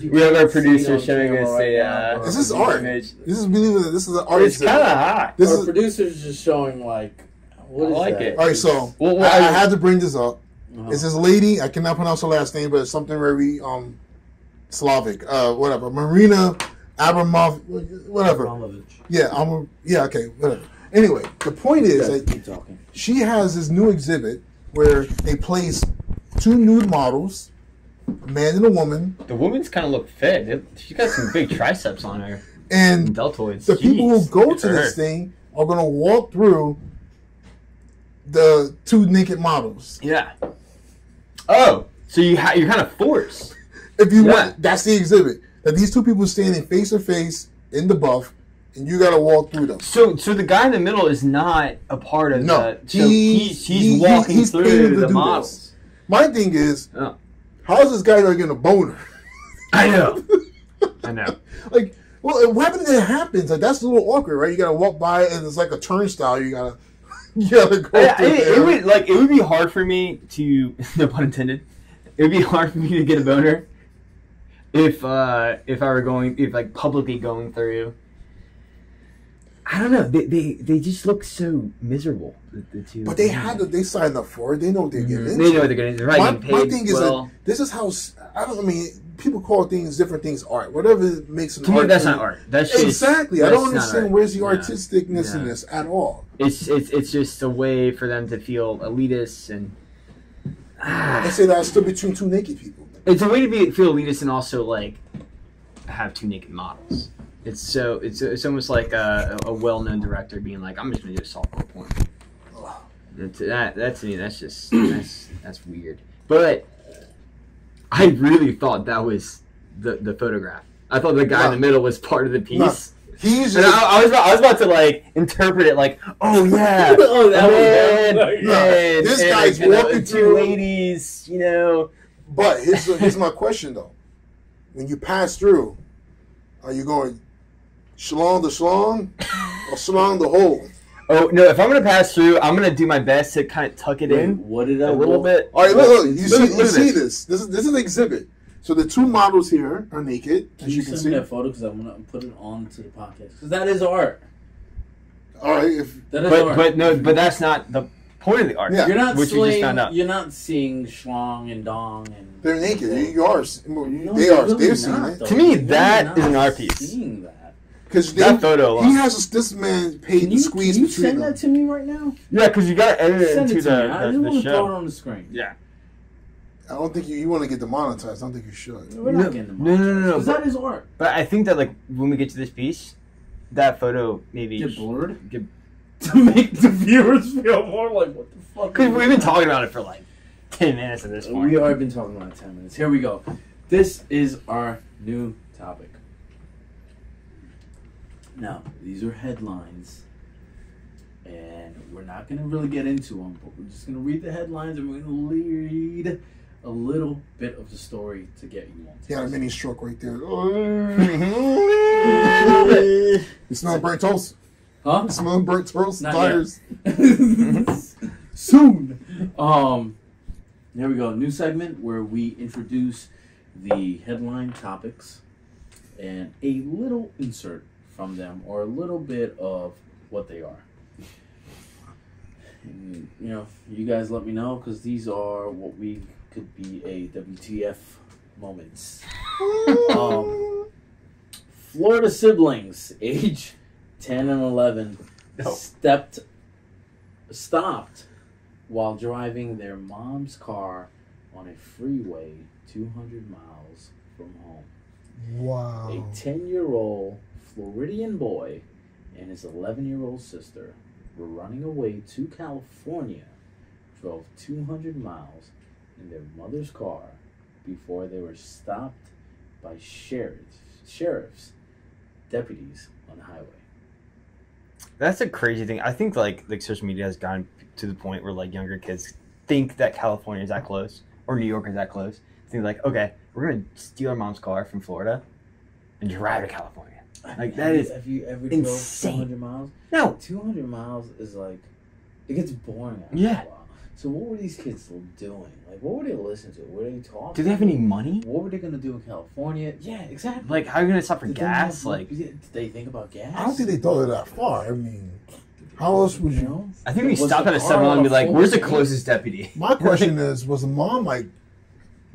We have our producer showing us this is art. Image. This is this is an art. It's kind of hot. Our producer's just showing what is that? It. All right, so I had to bring this up. It's this lady. I cannot pronounce her last name, but it's something very Slavic. Whatever. Marina Abramov. Whatever. Yeah. Okay. Whatever. Anyway, the point is that she has this new exhibit where they place 2 nude models, a man and a woman. The woman's kind of look fit. She's got some big triceps on her. And deltoids. The people who go to this thing are going to walk through the 2 naked models. Yeah. Oh, so you're kind of forced. If you want, that's the exhibit. That these 2 people standing face to face in the buff, and you got to walk through them. So the guy in the middle is not a part of the. So he's walking through the models. This. My thing is, how is this guy not getting a boner? I know. Like, well, what happens if it happens? Like, that's a little awkward, right? You got to walk by, and it's like a turnstile. You gotta go through it would be hard for me to, no pun intended. It would be hard for me to get a boner if I were publicly going through. I don't know. They just look so miserable. The 2. But they signed up for it. They know what they're getting into. They know what they're getting into. Right, my thing is that this is how people call different things art. Whatever makes an art. To me, that's not art. That's just, exactly. I don't understand where's the artisticness in this at all. It's just a way for them to feel elitist and. They say that still between 2 naked people. It's a way to feel elitist and also have 2 naked models. It's almost like a well-known director being like, I'm just gonna do a softcore porn. That to me, that's weird. But I really thought that was the photograph. I thought the guy in the middle was part of the piece. He's and I was about to interpret it oh yeah, this guy's walking 2 ladies, But here's my question though: when you pass through, are you going shlong the shlong or shlong the hole? Oh no! If I'm gonna pass through, I'm gonna do my best to kind of tuck it in. What did I a little bit? All right, look. You see this? This is an exhibit. So the 2 models here are naked. Can you send me that photo because I'm gonna put it onto the podcast because that is art. All right, art. But that's not the point of the arc. Yeah. You're not which we just found out. You're not seeing schlong and dong and. They're naked. Well, You are. no, They are. really They're seeing not, it. though. To me, They're that really is an not art piece. Because Seeing that. That photo alone. He has this man paid to squeeze Can you between send them. that to me right now? Yeah, because you got to edit it Send into it to me. I just the want to throw it show. on the screen. Yeah. I don't think you want to get demonetized. I don't think you should. We're not getting them. No. Because that is art. But I think that like when we get to this piece, that photo maybe Get blurred? Get, To make the viewers feel more like, what the fuck? because we've been talking about it for like 10 minutes at this point. We have been talking about 10 minutes. Here we go. This is our new topic. Now, these are headlines, and we're not going to really get into them, but we're just going to read the headlines, and we're going to read a little bit of the story to get you on. He had a mini stroke right there. You smell burnt toast? Huh? You smell burnt toast? Not Tires? Soon. Here we go. New segment where we introduce the headline topics and a little insert from them, or a little bit of what they are. And, you guys let me know, because these are what we could be a WTF moments. Florida siblings, age 10 and 11, stopped while driving their mom's car on a freeway 200 miles from home. Wow. A 10-year-old Floridian boy and his 11-year-old sister were running away to California, drove 200 miles in their mother's car before they were stopped by sheriff's deputies on the highway. That's a crazy thing. I think like social media has gone to the point where like younger kids think that California is that close or New York is that close. Think like, okay, we're gonna steal our mom's car from Florida and drive to California. Like that is Have you ever insane. drove 200 miles? No. 200 miles is like, it gets boring after Yeah. a while. So what were these kids doing? Like, what were they listening to? Were they talking? Do they have any money? What were they gonna do in California? Yeah, exactly. Like, how are you gonna stop for Did they gas? have- Like, did they think about gas? I don't think they thought it that far. I mean, how else would You you? know? I think we Was stopped the at a car 7-Eleven and be on a like, full "Where's the tank? closest deputy?" My question is, was the mom like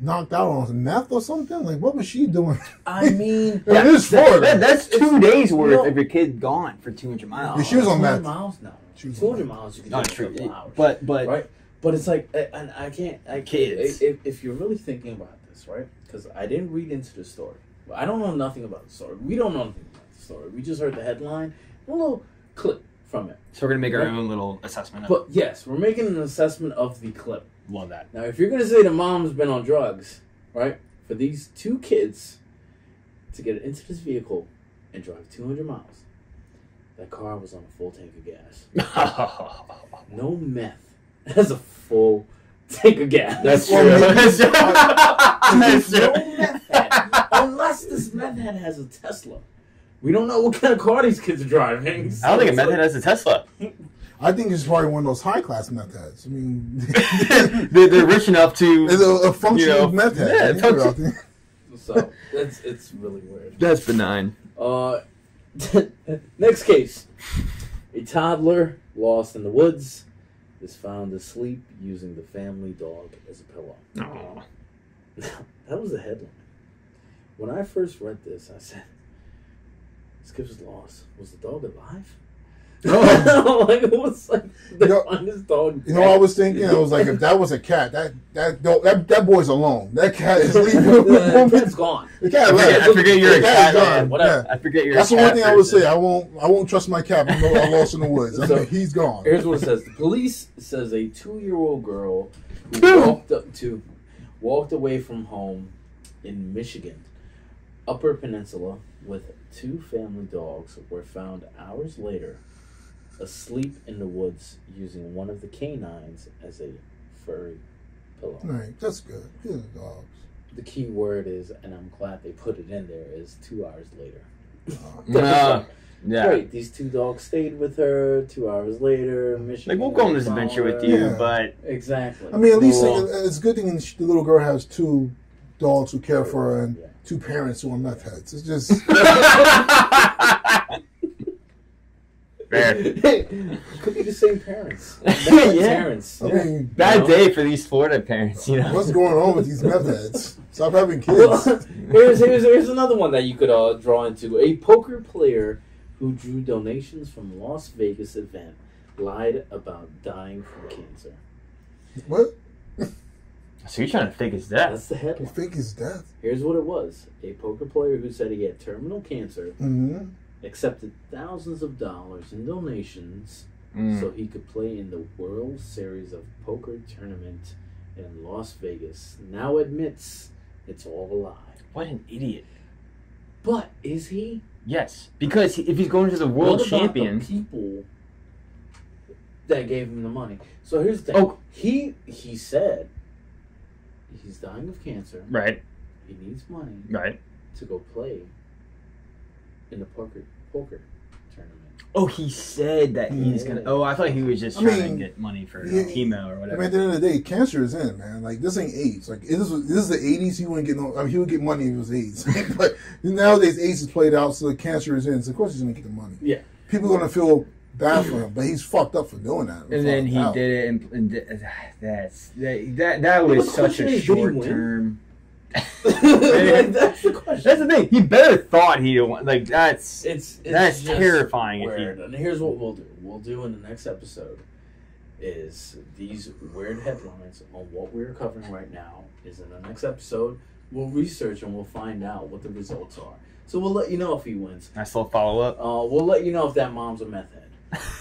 knocked out on some meth or something? Like, what was she doing? I mean, It is Florida. That's 2 days worth No. of your kid gone for 200 miles. Yeah, she was on 200 meth. miles now. She was 200 on miles, you can Not do in a true, couple hours. but right? But it's like, and I can't. Kids. If you're really thinking about this, right? Because I didn't read into the story. I don't know nothing about the story. We don't know anything about the story. We just heard the headline, a little clip from it. So we're gonna make our Right. own little assessment. Of But yes, we're making an assessment of the clip. Love that. Now, if you're gonna say the mom's been on drugs, right? For these two kids to get into this vehicle and drive 200 miles, that car was on a full tank of gas. No meth has a full tank of gas. That's Well, true. maybe- That's No true. meth head. Unless this meth head has a Tesla. We don't know what kind of car these kids are driving. I don't think a meth head has a Tesla. I think it's probably one of those high class meth heads. I mean, They're rich enough to. it's a functional meth head. Yeah, They put it out function- there. So it's really weird. That's benign. Next case. A toddler lost in the woods is found asleep using the family dog as a pillow. Oh. That was the headline. When I first read this, I said, this kid was lost. Was the dog alive? Oh. Like, it was like, they find this dog. You know what I was thinking? I was like, if that was a cat, that boy's alone. That cat is leaving. The cat's gone. The cat I left. forget you're a The cat cat is man. gone. Whatever. Yeah. I forget you're. That's a the one cat thing I would person. say. I won't trust my cat. I know I lost in the woods. I mean, he's gone. Here's what it says. The police says a 2-year-old girl who walked away from home in Michigan, Upper Peninsula, with 2 family dogs were found hours later asleep in the woods using one of the canines as a furry pillow. All right, that's good. Good dogs. The key word is, and I'm glad they put it in there, is 2 hours later. Yeah. Great. These 2 dogs stayed with her. 2 hours later, Michigan. Like we'll go on this adventure with you, Yeah. but Exactly. I mean, at least Cool. it's a good thing the little girl has 2 dogs who care for her and Yeah. 2 parents who are meth heads. It's just Fair. Could be the same parents. Parents. I mean, Bad day for these Florida parents, you know. what's going on with these meth heads? Stop having kids. Well, here's another one that you could draw into. A poker player who drew donations from Las Vegas event lied about dying from cancer. What? So you're trying to fake his death? That's the headline. Fake his death. Here's what it was. A poker player who said he had terminal cancer accepted thousands of dollars in donations so he could play in the World Series of Poker tournament in Las Vegas. Now admits it's all a lie. What an idiot. But is he? Yes, because if he's going to the world What about champion, the people that gave him the money. So here's the thing. Oh. He said he's dying of cancer. right, He needs money right. to go play in the poker tournament. Oh, he said that he's gonna. Oh, I thought he was just trying to get money for chemo or I whatever. mean, at the end of the day, cancer is in, man. Like, this ain't AIDS. Like, this is the 80s. He wouldn't get no. I mean, he would get money if it was AIDS. But nowadays, AIDS is played out, so the cancer is in. So of course, he's gonna get the money. Yeah. People are gonna feel bad for him, but he's fucked up for doing that. And then he did it, and that was such a short term. That's the question. That's the thing. He better thought he didn't want. Like that's It's that's just terrifying. weird. And here's what we'll do. We'll do in the next episode is these weird headlines on what we're covering right now. Is in the next episode we'll research and we'll find out what the results are. So we'll let you know if he wins. Nice little follow up. We'll let you know if that mom's a meth head.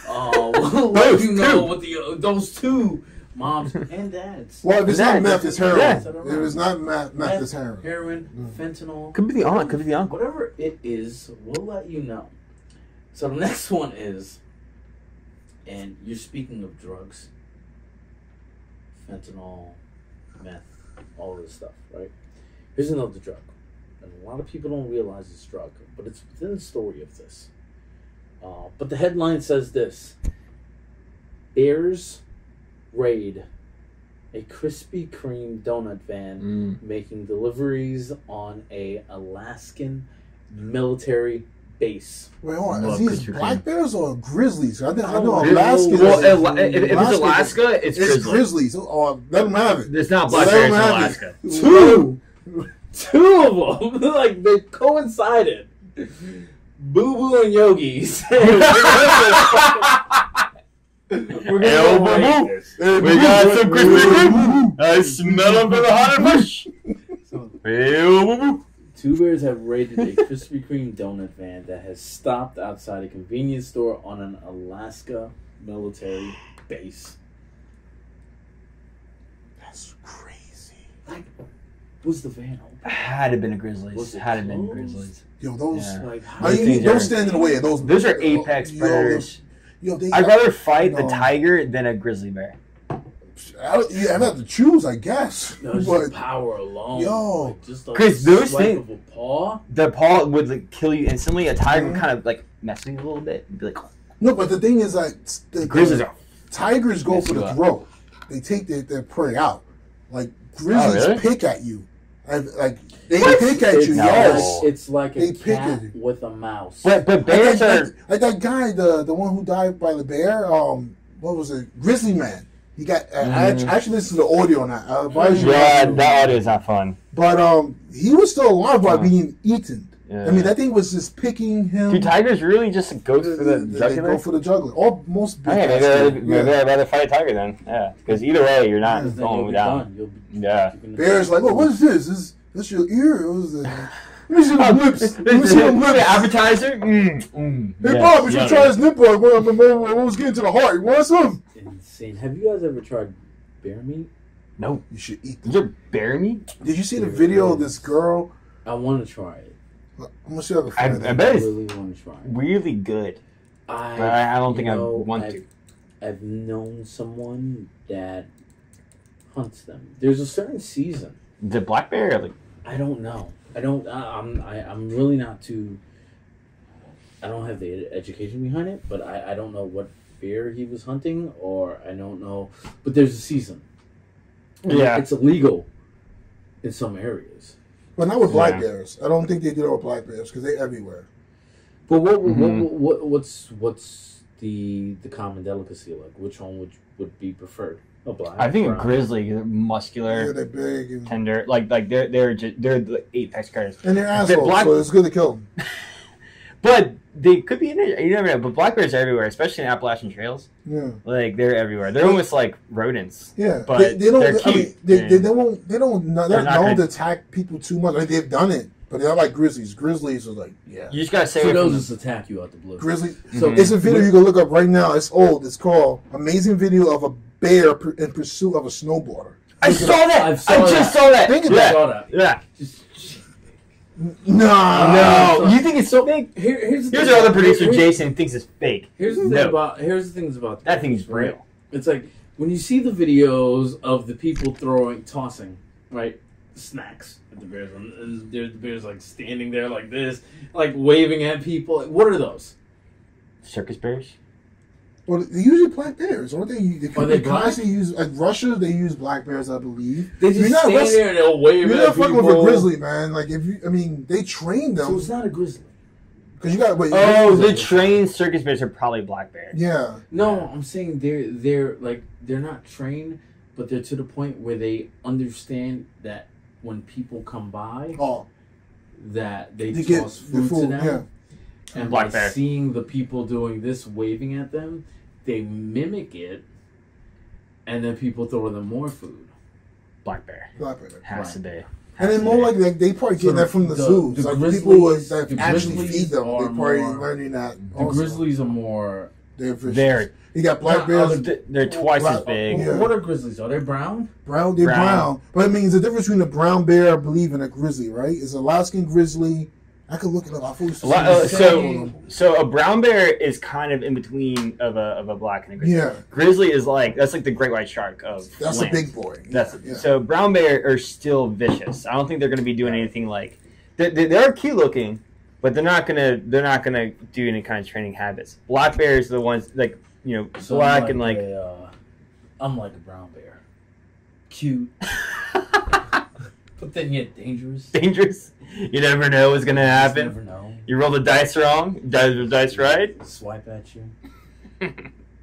We'll let you know what the those two moms and dads. Well, if it's not meth, it's heroin. Yeah. If it's not meth, it's heroin. Heroin, fentanyl. Could be the aunt. Could be the uncle. Whatever it is, we'll let you know. So the next one is, and you're speaking of drugs, fentanyl, meth, all this stuff, right? Here's another drug. And a lot of people don't realize it's a drug, but it's within the story of this. But the headline says this: Bears raid a Krispy Kreme donut van making deliveries on a Alaskan military base. Wait, hold on. Love Is these Krispy black Kreme. bears or grizzlies? I know Well, Alaska. Well, if it's Alaska, it's it's grizzly. grizzlies. Oh, let them have it. It's not black Let bears in 'em have Alaska. it. Two of them, like they coincided. Boo Boo and Yogi said, "We're gonna go raid this." We got some Krispy Kreme. I smell them for the hot fish. Two bears have raided a Krispy Kreme donut van that has stopped outside a convenience store on an Alaska military base. That's crazy. Like, was the van open? Had to been a Grizzlies. Was it Had to been closed? Grizzlies. Yo, those. Yeah. Like, Oh, you don't stand in the way of those. Those are apex predators. I'd rather fight the tiger than a grizzly bear. I'd have to choose, I guess. No, it's But just power alone. Yo. Like, just a 'Cause those swipe things- of a paw. The paw would like kill you instantly. A tiger would kind of like mess with you a little bit. Be like, no, but the thing is, like, the grizzlies are. tigers go Mess for you the up. throat. They take their prey out. Like grizzlies really? pick at you. Like they What? pick at you. No. Yes. It's like They a pick cat it. with a mouse. But bears are. Like that guy, the one who died by the bear. What was it? Grizzly Man. He got. I actually listened to the audio on that. I advise you. Yeah, not to. that audio is not fun. But he was still alive by being eaten. Yeah. I mean, that thing was just picking him. Do tigers really just go for the They jugular? go for the jugular. Or most big Okay, cats do. maybe I'd rather fight a tiger then. Yeah, because either way, you're not Because then you'll going be down. done. You'll be, Yeah. you can- Bear's like, oh, what is this? Is this your ear? What is that? Let me see them lips. Let me see them The lips. appetizer. Hey, Bob, you should try this nip bug. When I was getting to the heart. You want some? Insane. Have you guys ever tried bear meat? No. You should eat Is them. there bear meat? Did you see the video of this girl? I want to try it. I'm gonna see if I can find I it. bet I it's really want to try it. really good. I don't think I want to. I've known someone that hunts them. There's a certain season. The black bear, like I don't know. I'm really not too. I don't have the education behind it, but I don't know what bear he was hunting, or I don't know. But there's a season. And yeah. it's illegal in some areas. But not with black Yeah. bears. I don't think they do it with black bears because they're everywhere. But what's the common delicacy? Like, which one would be preferred? A black. I think a brown? grizzly, muscular, Yeah, they're big and tender. Like they're the apex predators. and they're assholes. black- So it's good to kill them. But they could be in it. You never know. But black bears are everywhere, especially in Appalachian trails. Yeah, Like they're everywhere. They're almost like rodents. yeah. But they don't. they're I mean, cute. they Yeah. don't. They're not not known gonna- to attack people too much. I mean, they've done it, but they're not like grizzlies. Grizzlies are like, yeah. You just gotta say So it they'll from just attack you out the blue. Grizzly. So Mhm. It's a video you can look up right now. It's old. It's called "Amazing Video of a Bear in Pursuit of a Snowboarder." I Look it saw up. that. I I saw just that. saw that. Think I about saw that. Yeah. No. No. You think it's so big? Here's the Here's thing. our other producer, Here's- Jason, thinks it's fake. Here's the thing No. about here's the things about That thing is right? real. It's like when you see the videos of the people tossing, right, snacks at the bears, and the bears like standing there like this, like waving at people. What are those? Circus bears? Well, they usually black bears, aren't they? Are they black? constantly use like Russia. They use black bears, I believe. They You're just not stand wrestling- there and they'll wave You're at not fucking people. with a grizzly, man. Like if you, I mean, they train So them it's not a grizzly. because you got. Wait, Oh, the Grizzly. trained circus bears are probably black bears. yeah. No, I'm saying they're not trained, but they're to the point where they understand that when people come by, Oh, that they they get toss the food to food. them. Yeah. And Black by bear. seeing the people doing this, waving at them, they mimic it, and then people throw them more food. Black bear. Black bear. Has to be. And Has then to more be. like they probably So get that from the zoos. the Like grizzlies- people that the actually grizzlies feed them. They are probably more- learning that. The also. grizzlies are more. They're vicious. They're You got black Not bears. they're twice as Black- big. Yeah. What are grizzlies? Are they brown? Brown. They're Brown. brown. But it means the difference between a brown bear, I believe, and a grizzly, right? Is Alaskan grizzly. I could look it up. I thought A lot- it saying- so a brown bear is kind of in between of a black and a grizzly. yeah, Grizzly is that's like the great white shark of that's land. a big boy. That's yeah. So brown bear are still vicious. I don't think they're going to be doing anything like they are cute looking, but they're not gonna do any kind of training habits. Black bears are the ones like So black I'm and like I'm like a brown bear, cute, but then yet dangerous. dangerous. You never know what's going to You just happen. never know. You roll the dice wrong, the dice right. Swipe at you.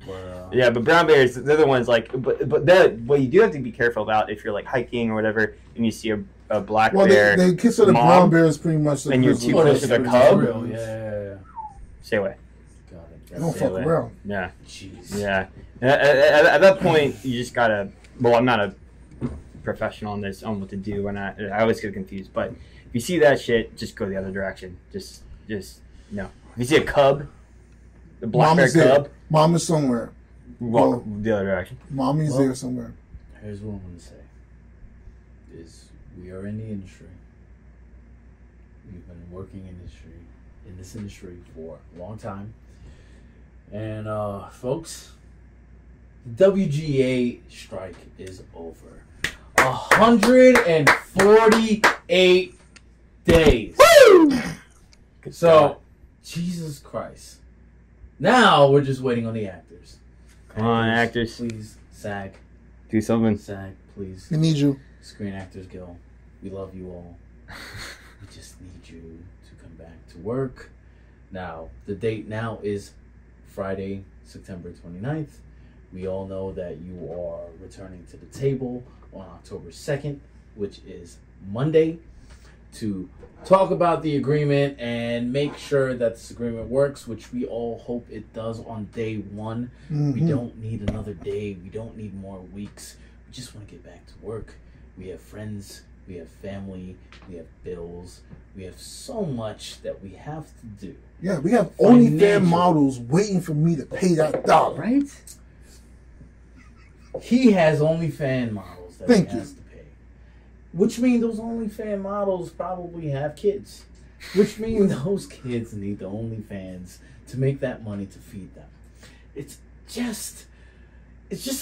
But, Yeah, but brown bears, they're the ones like, but that what you do have to be careful about if you're like hiking or whatever, and you see a black Well, bear. they consider mom, brown bears pretty much the and you're grizzly too Oh, close bears. to the that's cub? real. Yeah. Stay away. Got it. They don't Stay fuck away. around. Yeah, Jeez. yeah. At that point, you just gotta. Well, I'm not a professional on this on what to do, and I always get confused. But if you see that shit, just go the other direction. Just no. If you see a cub, the black bear Mama's there. cub, Mama's somewhere. walk the other direction. Mommy's there somewhere. Here's what I'm gonna say: is we are in the industry. We've been working in this industry for a long time, and folks, the WGA strike is over. 148 days. Good So, God. Jesus Christ. Now we're just waiting on the actors. Come on, actors. Please, SAG, do something. please. We need you. Screen Actors Guild, we love you all. We just need you to come back to work. Now, the date now is Friday, September 29th. We all know that you are returning to the table on October 2nd, which is Monday, to talk about the agreement and make sure that this agreement works, which we all hope it does on day one. We Mhm. don't need another day. We don't need more weeks. We just want to get back to work. We have friends. We have family. We have bills. We have so much that we have to do. Yeah, we have OnlyFans Financial. models waiting for me to pay that dollar. Right? He has OnlyFans models that Thank he you. has to pay. Which means those OnlyFans models probably have kids. Which means those kids need the OnlyFans to make that money to feed them. It's just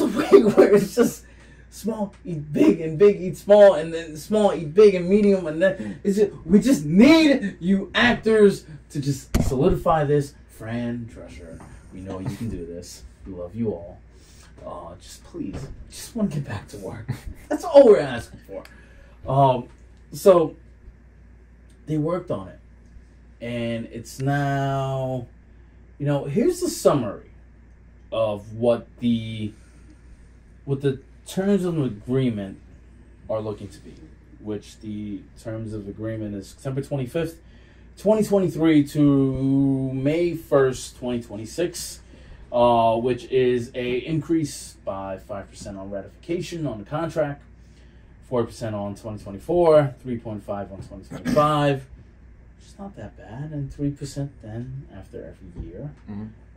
a way where it's just small eat big and big eat small and then small eat big and medium and then we just need you actors to just solidify this. Fran Drescher, we know you can do this. We love you all. Just please, just want to get back to work. That's all we're asking for. So they worked on it, and it's now, here's the summary. of what the terms of agreement are looking to be, which the terms of agreement is September 25th, 2023 to May 1st, 2026, which is a increase by 5% on ratification on the contract, 4% on 2024, 3.5 on 2025, which is not that bad, and 3% then after every year.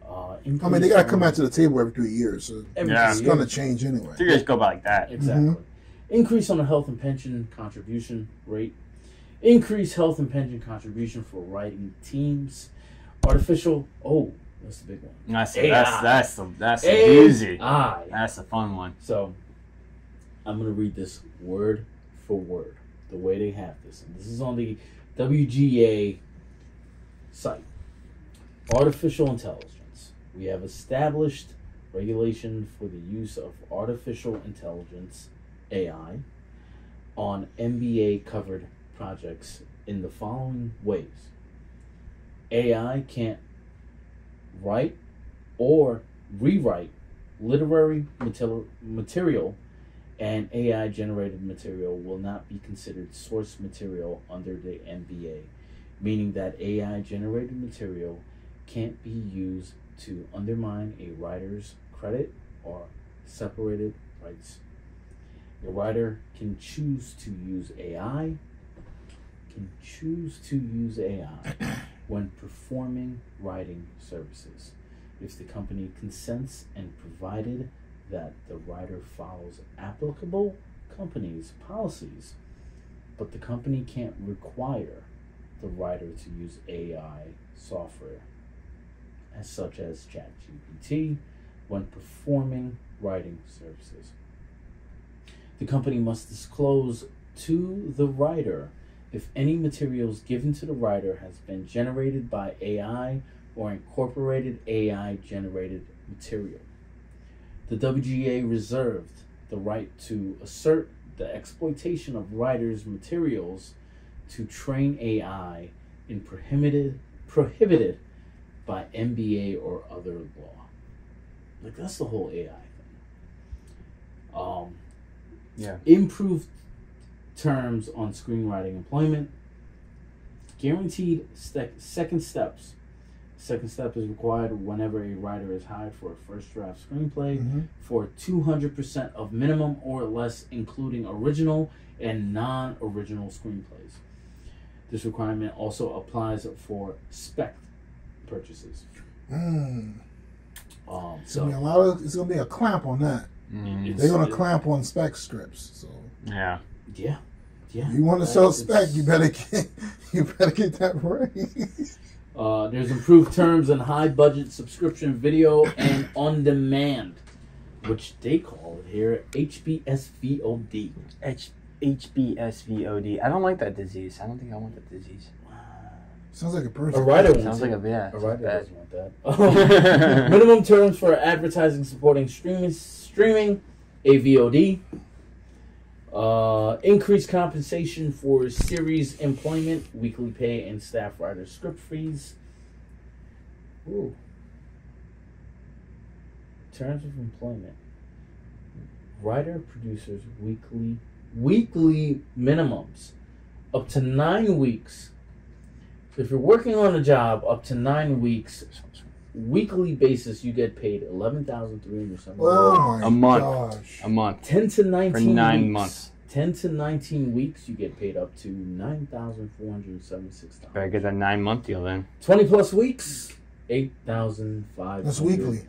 I mean, they got to come out to the table every 3 years, so it's going to change anyway. 3 years go by like that. Exactly. Increase on the health and pension contribution rate. Increase health and pension contribution for writing teams. Artificial. Oh, that's the big one. That's easy. That's a fun one. So, I'm going to read this word for word, the way they have this. And this is on the WGA site. Artificial intelligence. We have established regulation for the use of artificial intelligence, AI, on MBA-covered projects in the following ways. AI can't write or rewrite literary material, and AI-generated material will not be considered source material under the MBA, meaning that AI-generated material can't be used to undermine a writer's credit or separated rights. The writer can choose to use AI, when performing writing services, if the company consents and provided that the writer follows applicable company's policies, but the company can't require the writer to use AI software, as such as ChatGPT, when performing writing services. The company must disclose to the writer if any materials given to the writer has been generated by AI or incorporated AI-generated material. The WGA reserved the right to assert the exploitation of writers' materials to train AI in prohibited by MBA or other law. Like, that's the whole AI thing. Improved terms on screenwriting employment. Guaranteed second steps. Second step is required whenever a writer is hired for a first draft screenplay for 200% of minimum or less, including original and non-original screenplays. This requirement also applies for spec purchases. So it's going to be a clamp on that. They're going to clamp on spec scripts. So yeah. You want to sell spec, you better get that right. There's improved terms and high budget subscription video and on demand, which they call it here HBSVOD. HBSVOD. I don't like that disease. I don't think I want that disease. Sounds like a person. A writer sounds like a writer doesn't want that. Minimum terms for advertising supporting streaming, AVOD. Increased compensation for series employment, weekly pay, and staff writer script fees. Ooh. Terms of employment. Writer producers weekly minimums up to 9 weeks. So if you're working on a job up to 9 weeks, weekly basis, you get paid $11,370. Oh my a month. Gosh. A month. 10 to 19 for 9 weeks. months. 10 to 19 weeks, you get paid up to $9,476. Better get that 9-month deal then. 20 plus weeks, $8,524. That's weekly.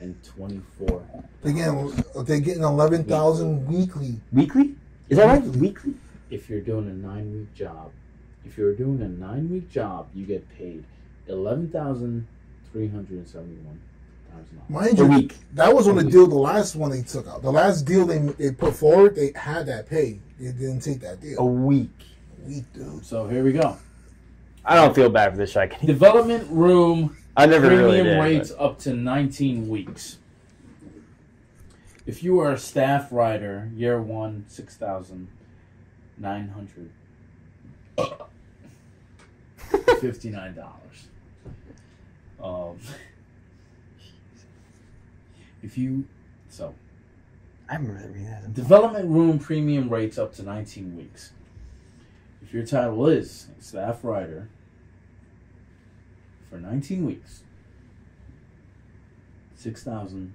They're getting 11,000 weekly. Weekly? Is that right? Weekly? If you're doing a 9-week job, you get paid $11,371. Mind you, a week. That was on the deal. The last one they took out. The last deal they put forward, they had that pay. They didn't take that deal. A week. Dude. So here we go. I don't feel bad for this strike. Development room. I never premium really did, rates up to 19 weeks. If you are a staff writer, year one, $6,959. I remember reading that. Development room premium rates up to 19 weeks. If your title is staff writer for 19 weeks, $6,959.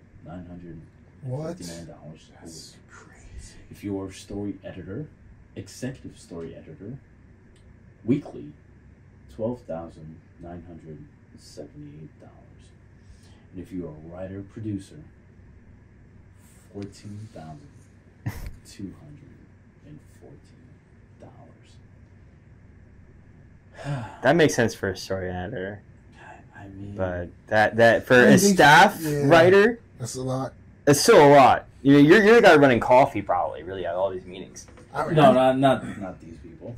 What? That's crazy. If you are story editor, executive story editor, weekly, $12,978. And if you are a writer producer, $14,214. That makes sense for a story editor. I mean, but that for a staff writer, that's a lot. It's still a lot. You're the guy running coffee probably. Really, at all these meetings. No, not these people.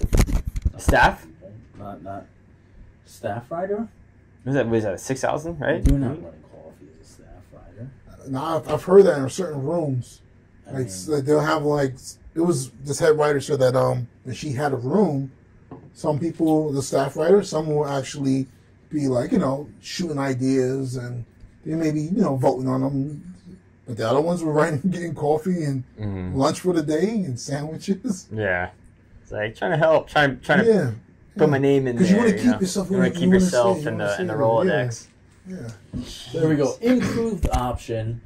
Staff? Not staff writer. Was that 6,000? Right? You're not running coffee as a staff writer. No, I've heard that in certain rooms. Like they'll have it was this head writer said that when she had a room, some people, the staff writer, some will actually be shooting ideas and they may be voting on them. But the other ones were getting coffee and lunch for the day and sandwiches. Yeah, it's like trying to help, trying to put my name in there. Because you want to keep yourself. You want to keep yourself in the Rolodex. Yeah. There we go. Improved option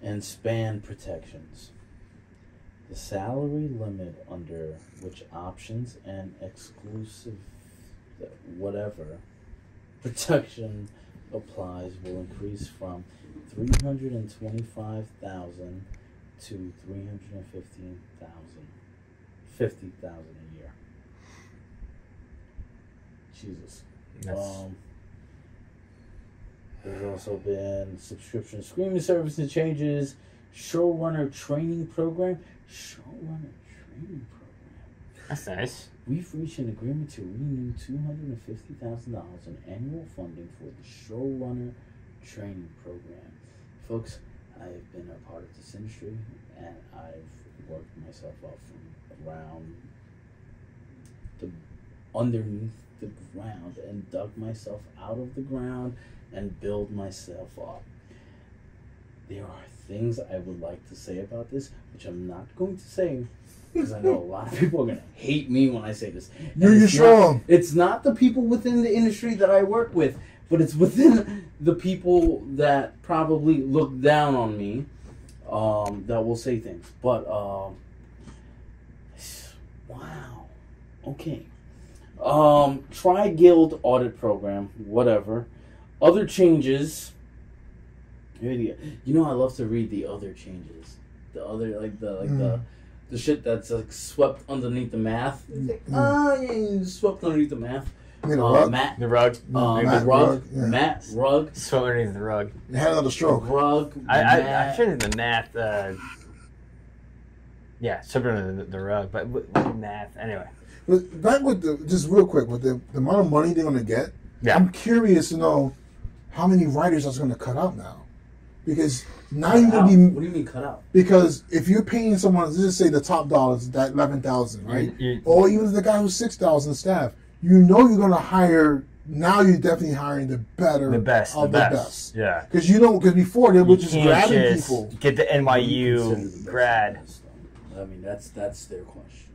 and span protections. The salary limit under which options and exclusive whatever protection applies will increase from $325,000 to $350,000 a year. Jesus. There's also been subscription streaming services changes, showrunner training program. That's nice. We've reached an agreement to renew $250,000 in annual funding for the showrunner training program. Folks, I've been a part of this industry and I've worked myself up from around underneath the ground and dug myself out of the ground and build myself up. There are things I would like to say about this, which I'm not going to say because I know a lot of people are going to hate me when I say this. You're strong. It's not the people within the industry that I work with, but it's within the people that probably look down on me that will say things. But, wow. Okay. Tri-Guild audit program, whatever. Other changes. I love to read the other changes. The other, the shit that's swept underneath the math. It's swept underneath the math. The rug. Matt Rug. Swept underneath the rug. You had another stroke. Rug. I shouldn't the math. Swept under the rug. But what math anyway? But back with just real quick with the amount of money they're going to get. Yeah. I'm curious to know how many writers that's going to cut out now. Because now you're going to be... What do you mean cut out? Because if you're paying someone, let's just say the top dollars, that $11,000, right? Or even the guy who's $6,000 staff, you're going to hire... Now you're definitely hiring the best of the best. Yeah. Because before they were just grabbing people. Get the NYU grad. I mean, that's their question.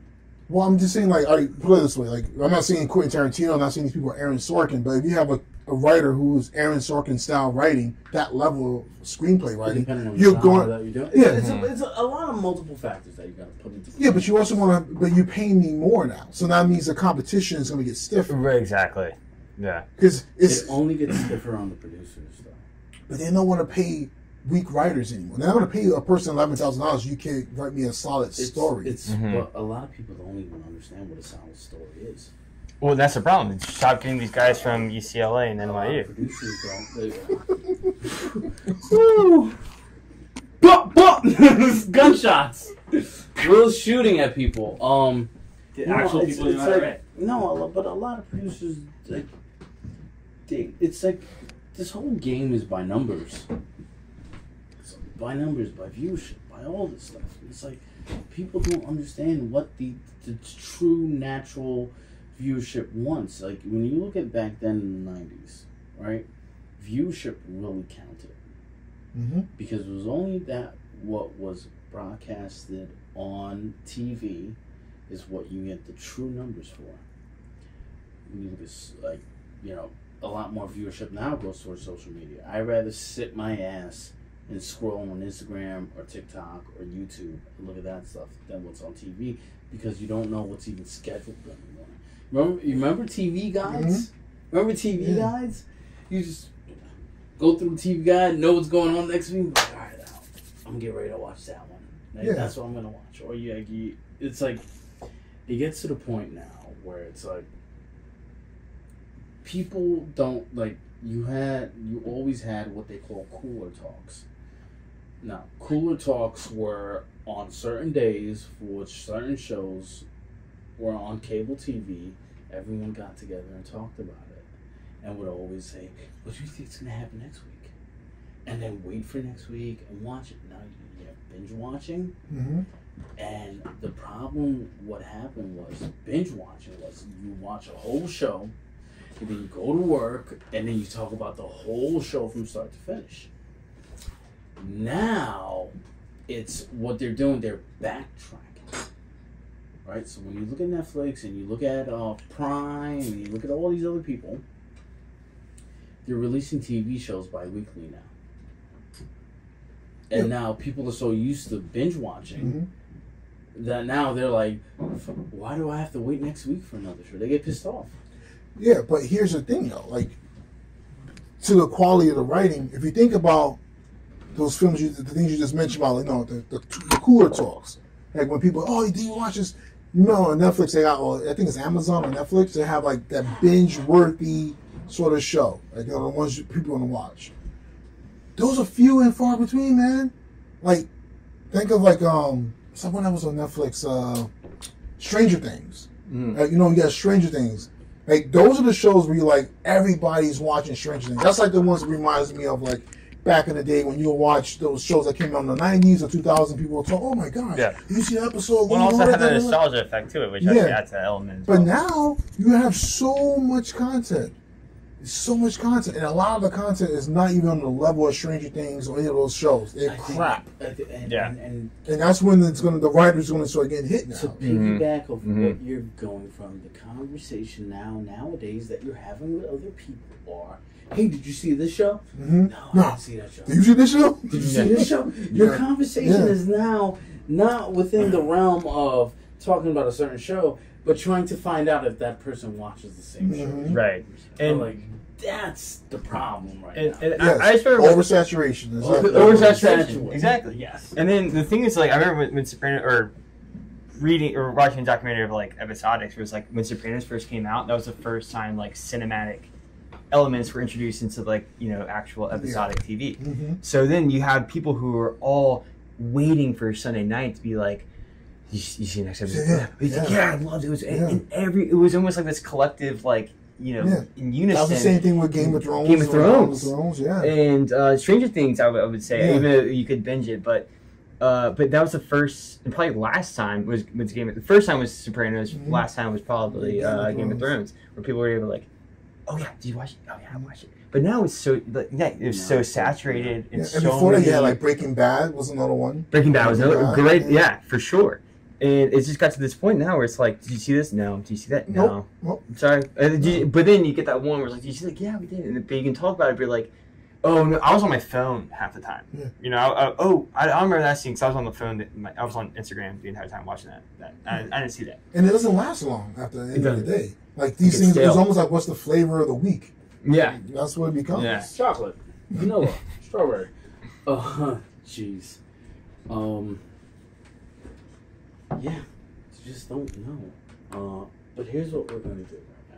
Well, I'm just saying, put it this way. I'm not saying Quentin Tarantino, I'm not saying these people are Aaron Sorkin, but if you have a writer who's Aaron Sorkin style writing, that level of screenplay writing, you're going. That you're doing. It's a lot of multiple factors that you got to put into. Yeah, but you also want to. But you're paying me more now, so that means the competition is going to get stiffer. Right, exactly. Yeah. Because it only gets stiffer on the producers, though. But they don't want to pay weak writers anymore. They're not going to pay a person $11,000. You can't write me a solid story. But a lot of people don't even understand what a solid story is. Well, that's the problem. Stop getting these guys from UCLA and NYU. Producers don't. Gunshots. Will shooting at people. Actual people do not write. No, but a lot of producers it's like this whole game is by numbers. It's by numbers, by viewership, by all this stuff. It's like people don't understand what the true natural viewership wants. Like when you look at back then in the 90s, right? Viewership really counted. because it was only that what was broadcasted on TV is what you get the true numbers for. You look at, like, you know, a lot more viewership now goes towards social media. I'd rather sit my ass and scroll on Instagram or TikTok or YouTube and look at that stuff than what's on TV, because you don't know what's even scheduled anymore. Remember TV guides? Remember TV guides? You just go through the TV guide, know what's going on next week. Like, all right, I'm gonna get ready to watch that one. Like, that's what I'm gonna watch. Or it's like it gets to the point now where it's like people don't like. You always had what they call cooler talks. Now, cooler talks were on certain days for certain shows were on cable TV. Everyone got together and talked about it, and would always say, "What do you think's gonna happen next week?" And then wait for next week and watch it. Now you have binge watching, and the problem, what happened was binge watching was you watch a whole show, and then you go to work, and then you talk about the whole show from start to finish. Now, it's what they're doing. They're backtracking. Right, so when you look at Netflix and you look at Prime and you look at all these other people, they're releasing TV shows bi-weekly now. And now people are so used to binge watching that now they're like, why do I have to wait next week for another show? They get pissed off. Yeah, but here's the thing though, like, to the quality of the writing, if you think about those films, the things you just mentioned about, the cooler talks, like when people, did you watch this? You know, on Netflix, they got, I think it's Amazon or Netflix, they have like that binge-worthy sort of show, like the ones people want to watch. Those are few and far between, man. Like, think of like someone that was on Netflix, Stranger Things. You got Stranger Things. Like, those are the shows where you like everybody's watching Stranger Things. That's like the ones that reminds me of like back in the day when you would watch those shows that came out in the 90s or 2000, people would talk, oh my God, did you see the episode? Well, also had a nostalgia effect to it, which adds to that element. But now, you have so much content. So much content. And a lot of the content is not even on the level of Stranger Things or any of those shows. They're crap. And that's when the writer's going to start getting hit now. To piggyback of what you're going from, the conversation nowadays that you're having with other people are, hey, did you see this show? No, I didn't see that show. Did you see this show? Did you see this show? Your conversation is now not within the realm of talking about a certain show, but trying to find out if that person watches the same show. Right. And like, that's the problem right now. And I just remember oversaturation. Oversaturation. Exactly. Yes. And then the thing is, like, I remember when Sopranos, or reading or watching a documentary of like episodics, where it was like when Sopranos first came out, that was the first time like cinematic elements were introduced into like, actual episodic TV. So then you have people who are all waiting for Sunday night to be like, you see the next episode? Yeah, I loved it. It was it was almost like this collective, like, in unison. That was the same thing with Game of Thrones. Game of Thrones, and Stranger Things, I would say, even though you could binge it, but that was the first, and probably last time was the first time was Sopranos. Last time was probably Game of Thrones, where people were able to like, oh yeah, did you watch it? Oh yeah, I watched it. But now it's so so saturated. And before that, like Breaking Bad was another one. Breaking Bad was another great, for sure. And it's just got to this point now where it's like, did you see this? No. Did you see that? No. Nope. Sorry. But then you get that one where it's like, did you see that? Yeah, we did. And but you can talk about it, but you're like, oh, no, I was on my phone half the time. I remember that scene because I was on the phone. I was on Instagram the entire time watching that. I didn't see that. And it doesn't last long after the end of the day. Like, these things, it's almost like, what's the flavor of the week? Yeah. That's what it becomes. Yeah. Chocolate, vanilla, strawberry. Jeez. Yeah, you just don't know. But here's what we're going to do right now.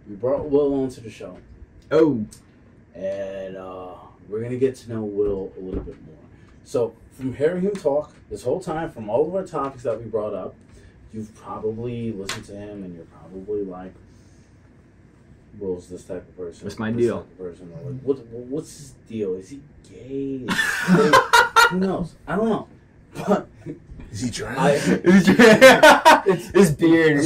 We brought Will onto the show. Oh. And we're going to get to know Will a little bit more. So, from hearing him talk this whole time, from all of our topics that we brought up, you've probably listened to him and you're probably like, Will's this type of person. What's my deal? Or like, what's his deal? Is he gay? Who knows? I don't know. But is he trans? His beard. His beard.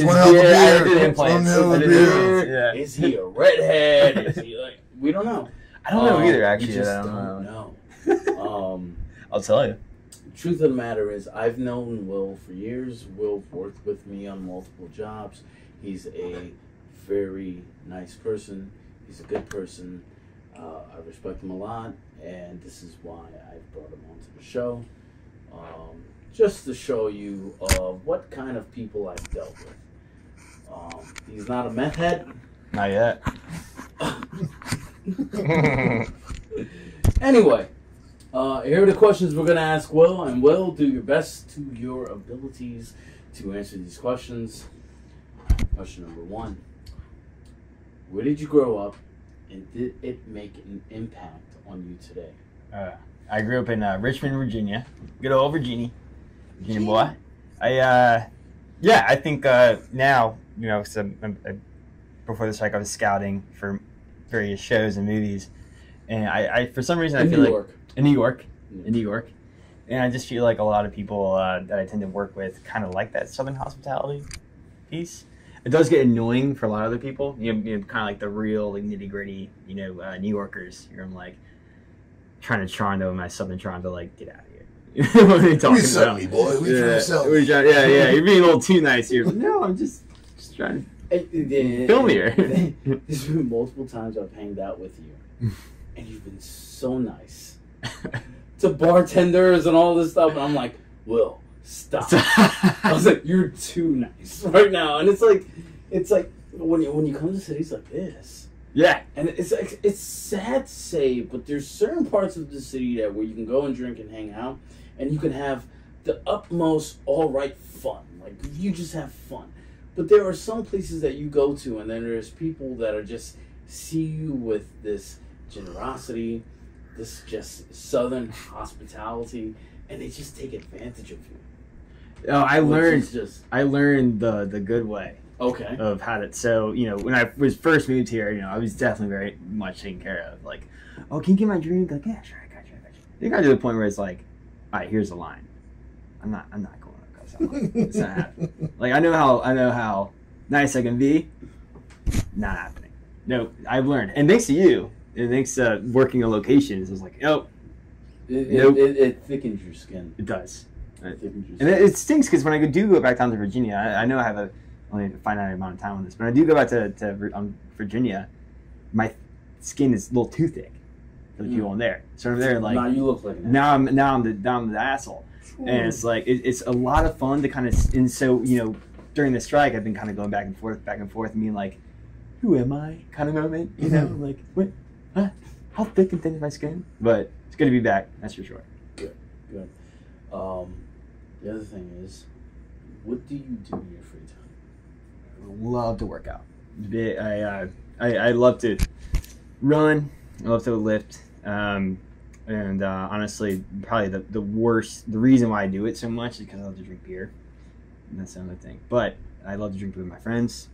Is he a redhead? Is he like? We don't know. I don't know either. Actually, I don't know. I'll tell you. Truth of the matter is, I've known Will for years. Will worked with me on multiple jobs. He's a very nice person. He's a good person. I respect him a lot, and this is why I brought him onto the show. Just to show you what kind of people I've dealt with. He's not a meth head. Not yet. Anyway, here are the questions we're going to ask Will, and Will, do your best to your abilities to answer these questions. Question number 1. Where did you grow up, and did it make an impact on you today? I grew up in Richmond, Virginia. Good old Virginia boy. I think now, so before the strike, I was scouting for various shows and movies, and I for some reason I feel like in New York, and I just feel like a lot of people that I tend to work with kind of like that Southern hospitality piece. It does get annoying for a lot of other people, kind of like the real nitty gritty, New Yorkers. I'm like trying to Toronto, my Southern Toronto, like get out of here. What are you talking about? Me, boy. We trying to sell me. Yeah. You're being a little too nice here. But no, I'm just trying to film here. There's been multiple times I've hanged out with you, and you've been so nice to bartenders and all this stuff. And I'm like, Will, stop. I was like, you're too nice right now. And it's like when you come to cities like this. Yeah, and it's sad to say, but there's certain parts of the city that where you can go and drink and hang out, and you can have the utmost all right fun. Like you just have fun. But there are some places that you go to, and then there's people that are just see you with this generosity, this just Southern hospitality, and they just take advantage of you. Oh, I learned the good way. Okay. Of how to, so, when I was first moved here, I was definitely very much taken care of. Like, oh, can you get my drink? Like, yeah, sure, I got you. It got to the point where it's like, all right, here's the line. I'm not going across that line. It's not happening. Like, I know how nice I can be. Not happening. No, I've learned. And thanks to you, and thanks to working in locations, it's like, nope. It thickens your skin. It does. It thickens your skin. And it stinks because when I do go back down to Virginia, I know I have only a finite amount of time on this, but I do go back to Virginia. My skin is a little too thick for the people in there. So I'm there like now you look like now I'm the asshole, and it's like it's a lot of fun to kind of, and so during the strike I've been kind of going back and forth, and being like, who am I kind of moment, like what, how thick and thin is my skin? But it's good to be back, that's for sure. Good. The other thing is, what do you do in your free time? Love to work out. I love to run. I love to lift. And honestly, probably the reason why I do it so much is because I love to drink beer. And that's another thing. But I love to drink with my friends.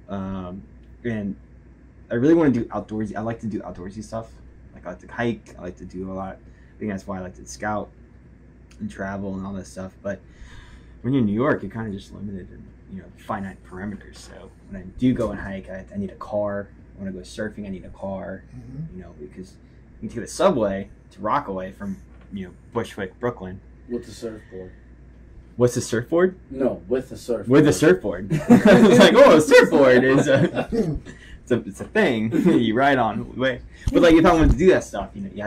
And I really want to do outdoorsy. I like to do outdoorsy stuff. Like I like to hike. I like to do a lot. I think that's why I like to scout and travel and all that stuff. But when you're in New York, you're kind of just limited in finite parameters. So when I do go and hike, I need a car. When I go surfing, I need a car. Because you can take the subway to Rockaway from Bushwick, Brooklyn. With the surfboard. What's the surfboard? No, with the surfboard. With the surfboard. It's like, a surfboard is it's a thing you ride on. But like if I wanted to do that stuff, you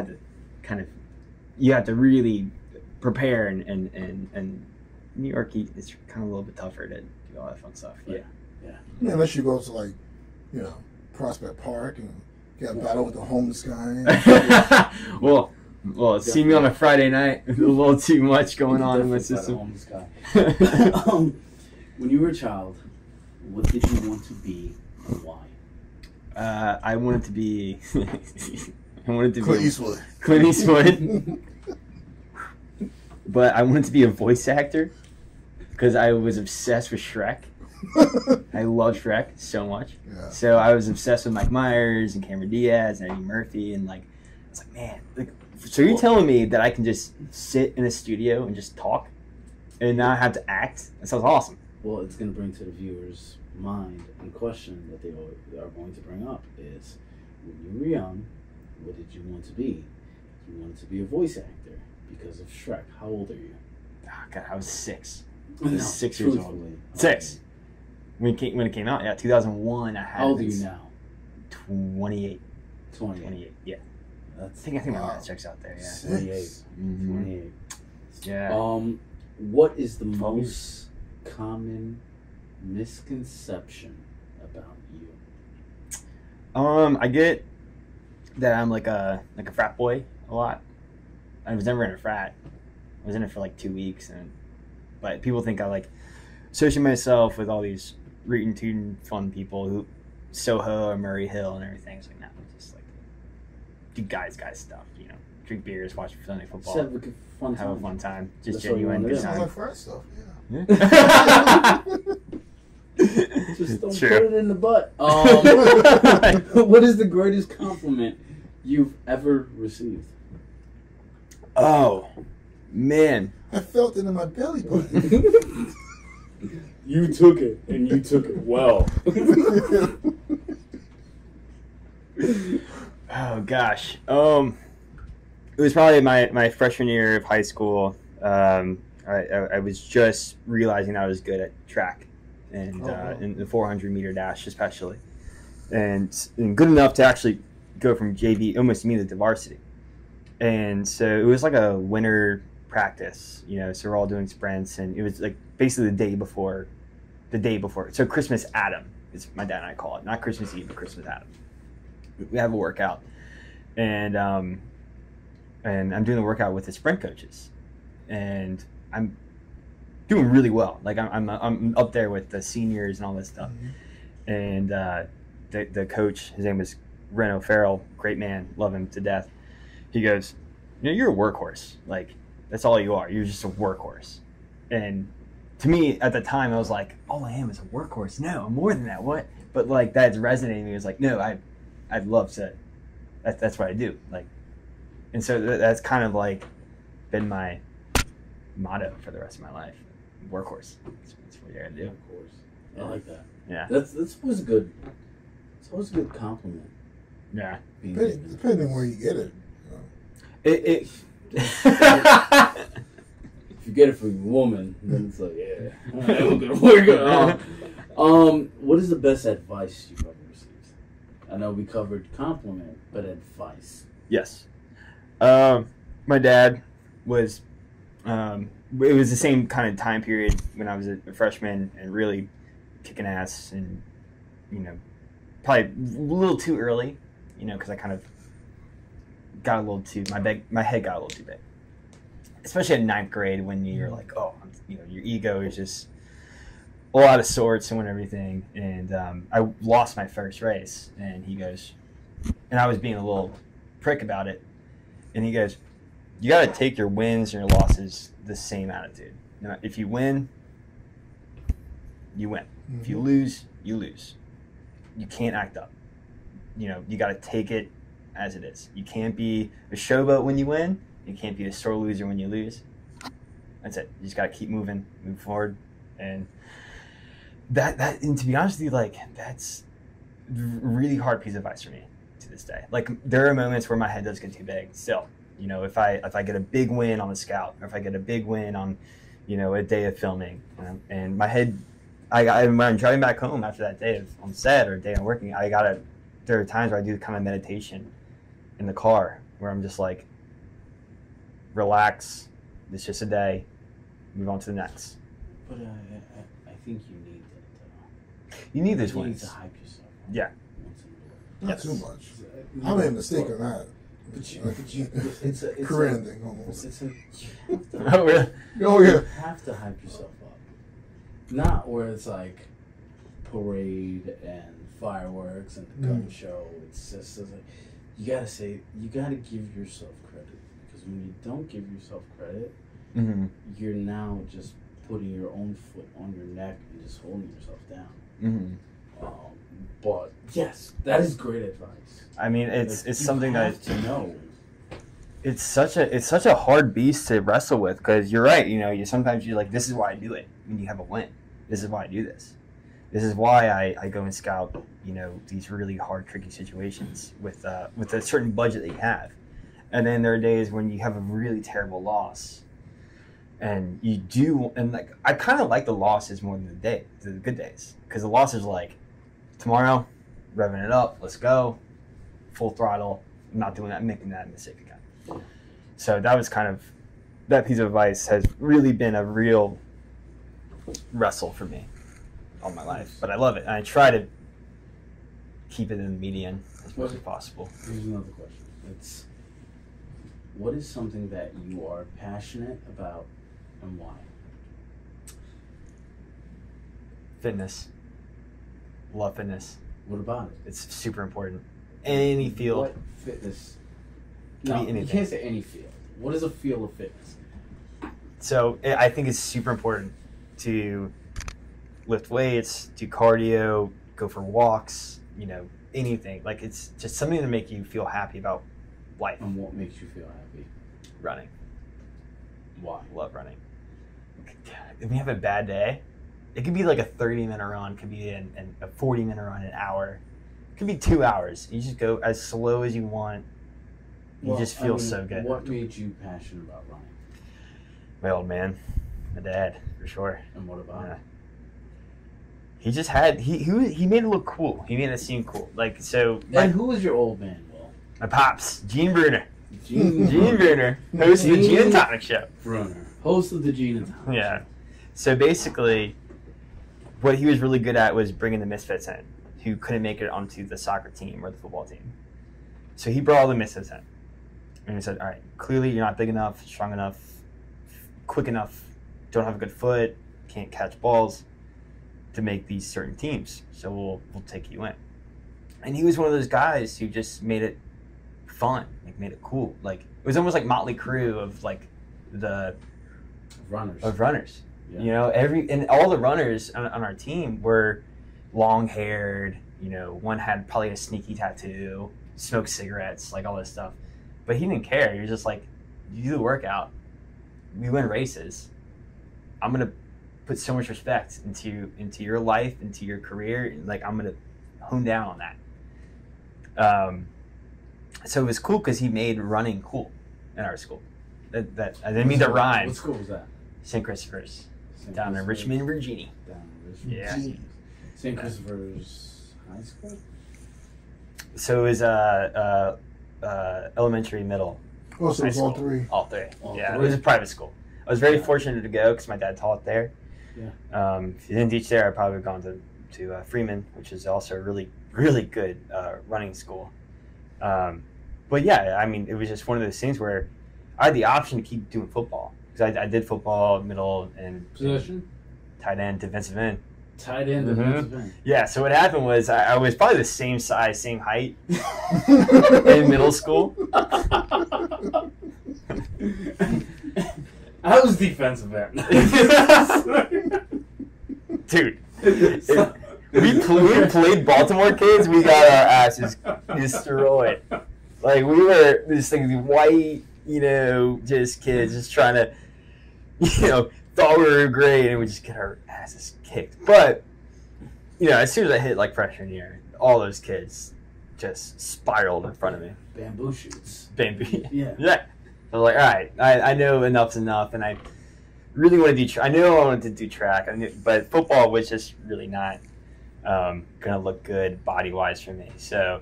had to really prepare and New York is kind of a little bit tougher to do all that fun stuff. Yeah. Unless you go to like, Prospect Park and get a battle with the homeless guy. well, see me on a Friday night. A little too much going on in my system. Homeless guy. When you were a child, what did you want to be and why? I wanted to be. Clint Eastwood. Clint Eastwood. But I wanted to be a voice actor because I was obsessed with Shrek. I love Shrek so much. Yeah. So I was obsessed with Mike Myers and Cameron Diaz and Eddie Murphy, and I was like, man, so you're telling me that I can just sit in a studio and just talk and not have to act? That sounds awesome. Well, it's going to bring to the viewers' mind and question that they are going to bring up is, when you were young, what did you want to be? You wanted to be a voice actor because of Shrek. How old are you? Oh, God, I was 6. No, 6 years old. truthfully. 6. When it came out, yeah, 2001. I had. How old are you now? 28. 28. Yeah. I I think my math checks out there. Yeah. 28. Mm-hmm. 28. Yeah. What is the most common misconception about you? I get that I'm like a frat boy a lot. I was never in a frat. I was in it for like 2 weeks, but people think I like associate myself with all these rootin' tootin' fun people who Soho or Murray Hill and everything. It's like, no, just like do guys stuff, drink beers, watch Sunday football, Just have a fun have a time. fun time, just That's what you genuine wanna good do. Sounds time. like frat stuff, yeah. Just don't True. put it in the butt. What is the greatest compliment you've ever received? Oh, man. I felt it in my belly button. You took it, and you took it well. Oh gosh. It was probably my freshman year of high school. I was just realizing I was good at track and in the 400-meter dash especially, and good enough to actually go from JV almost immediately to varsity. And so it was like a winter practice, so we're all doing sprints, and it was like basically the day before. So Christmas Adam is my dad and I call it, not Christmas Eve, but Christmas Adam. We have a workout, and I'm doing the workout with the sprint coaches, and I'm doing really well. Like I'm up there with the seniors and all this stuff. Mm-hmm. And the coach, his name was Reno Farrell, great man, love him to death. He goes, you're a workhorse. Like that's all you are. You're just a workhorse. And to me at the time, I was like, all I am is a workhorse. No, I'm more than that. What? But like that's resonating. It was like, no, I'd love to. That's what I do. Like, and so that's kind of like been my motto for the rest of my life. Workhorse. That's what you're gonna do. Yeah, of course. I like that. Yeah. That's always a good. It's always a good compliment. Yeah. Depending on where you get it. It If you get it from a woman, then it's like, yeah, we're good. What is the best advice you've ever received? I know we covered compliment, but advice. Yes. My dad was. It was the same kind of time period when I was a freshman and really kicking ass, and probably a little too early, because I kind of got a little too my head got a little too big, especially in 9th grade when you're like, your ego is just all out of sorts and when everything. And I lost my first race, and he goes, and I was being a little prick about it, and he goes, you got to take your wins and your losses the same attitude. Now, if you win, you win. Mm-hmm. If you lose, you lose. You can't act up. You got to take it as it is. You can't be a showboat when you win. You can't be a sore loser when you lose. That's it. You just got to keep moving, move forward. And and to be honest with you, like, that's a really hard piece of advice for me to this day. Like, there are moments where my head does get too big still. If I get a big win on the scout, or if I get a big win on, a day of filming, and my head, when I'm driving back home after that day on set or a day I'm working, there are times where I do kind of meditation in the car where I'm just like, relax, it's just a day, move on to the next. But I think you need that. You need those You wins. need to hype yourself. Yeah. Not too much. I made a mistake on that. It's a career ending almost. Oh, really? Oh, yeah. You have to hype yourself up. Not where it's like parade and fireworks and the gun show. It's just like you gotta give yourself credit, because when you don't give yourself credit, you're now just putting your own foot on your neck and just holding yourself down. But yes, that is great advice. I mean, it's something that to know. It's such a hard beast to wrestle with, because you're right. You sometimes you're like, this is why I do it. When you have a win, this is why I do this. This is why I go and scout. These really hard, tricky situations with a certain budget that you have, And then there are days when you have a really terrible loss. And you do, and like, I kind of like the losses more than the good days. Because the losses like, tomorrow, revving it up, let's go, full throttle. I'm not doing that, making that mistake again. So that was kind of, that piece of advice has really been a real wrestle for me all my life. But I love it. And I try to keep it in the median as much as possible. Here's another question. It's, what is something that you are passionate about and why? Fitness. Love fitness. What about it? It's super important. Any field. What fitness? Can No, be anything. you can't say any field. What is a field of fitness? So I think it's super important to lift weights, do cardio, go for walks, you know, anything. Like, it's just something to make you feel happy about life. And what makes you feel happy? Running. Why? Love running. If you have a bad day, it could be like a 30-minute run, could be a 40-minute run, an hour. It could be 2 hours. You just go as slow as you want. You just feel so good. What made you passionate about running? My old man, my dad, for sure. And what about it? He just had, he made it look cool. He made it seem cool. Like, so. And who was your old man, Will? My pops, Gene Bruner. Gene Bruner, host of the Gene and Tonic Show. Bruner, host of the Gene and Tonic Yeah. So basically, what he was really good at was bringing the misfits in, who couldn't make it onto the soccer team or the football team. So he brought all the misfits in. And he said, all right, clearly you're not big enough, strong enough, quick enough, don't have a good foot, can't catch balls to make these certain teams. So we'll take you in. And he was one of those guys who just made it fun, like made it cool. Like, it was almost like Motley Crue of like the runners. Yeah. You know, and all the runners on our team were long haired, you know, one had probably a sneaky tattoo, smoked cigarettes, like all this stuff. But he didn't care. He was just like, you do the workout, we win races. I'm gonna put so much respect into your life, into your career. Like, I'm gonna hone down on that. So it was cool because he made running cool in our school. That I didn't mean to rhyme. What school was that? St. Christopher's, down in Richmond, Virginia. Down in Richmond. Yeah. St. Christopher's High School? So it was elementary, middle. Oh, so it was high all school. three. All three. All Yeah, three. it was a private school. I was very fortunate to go because my dad taught there. Yeah. If you didn't teach there, I'd probably have gone to Freeman, which is also a really, really good running school. But yeah, I mean, it was just one of those things where I had the option to keep doing football. Because I did football, middle, and Position? tight end, defensive end. Tight end, Mhm. defensive end. Yeah, so what happened was I was probably the same size, same height in middle school. I was defensive end. Dude, we played Baltimore kids, we got our asses destroyed. Like, we were this thing, white, you know, just kids just trying to, you know, thought we were great and we just get our asses kicked. But, you know, as soon as I hit like freshman year, all those kids just spiraled in front of me. Bamboo shoots. Bamboo. Yeah. Yeah. I was like, all right, I know enough's enough, and I really want to do. I knew I wanted to do track, but football was just really not gonna look good body wise for me. So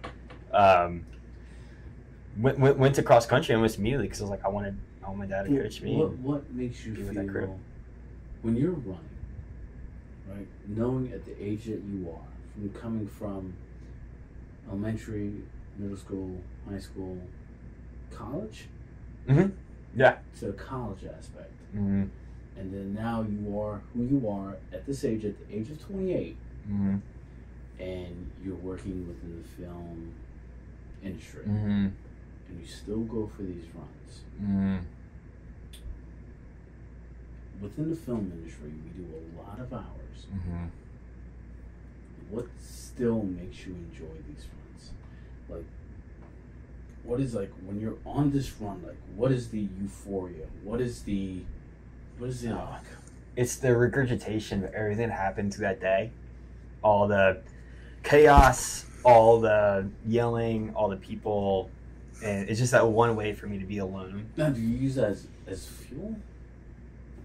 went to cross country almost immediately because I was like, I want my dad to coach me. What makes you be with that crew. feel when you're running, right? Knowing at the age that you are, from coming from elementary, middle school, high school, college. Mm-hmm. Yeah. To the college aspect. Mm-hmm. And then now you are who you are at this age, at the age of 28, Mm-hmm. and you're working within the film industry, Mm-hmm. and you still go for these runs. Mm-hmm. Within the film industry, we do a lot of hours. Mm-hmm. What still makes you enjoy these runs? Like, what is, like, when you're on this run, like, what is the euphoria? What is the like? It's the regurgitation of everything that happened to that day. All the chaos, all the yelling, all the people and it's just that one way for me to be alone. Now, do you use that as fuel?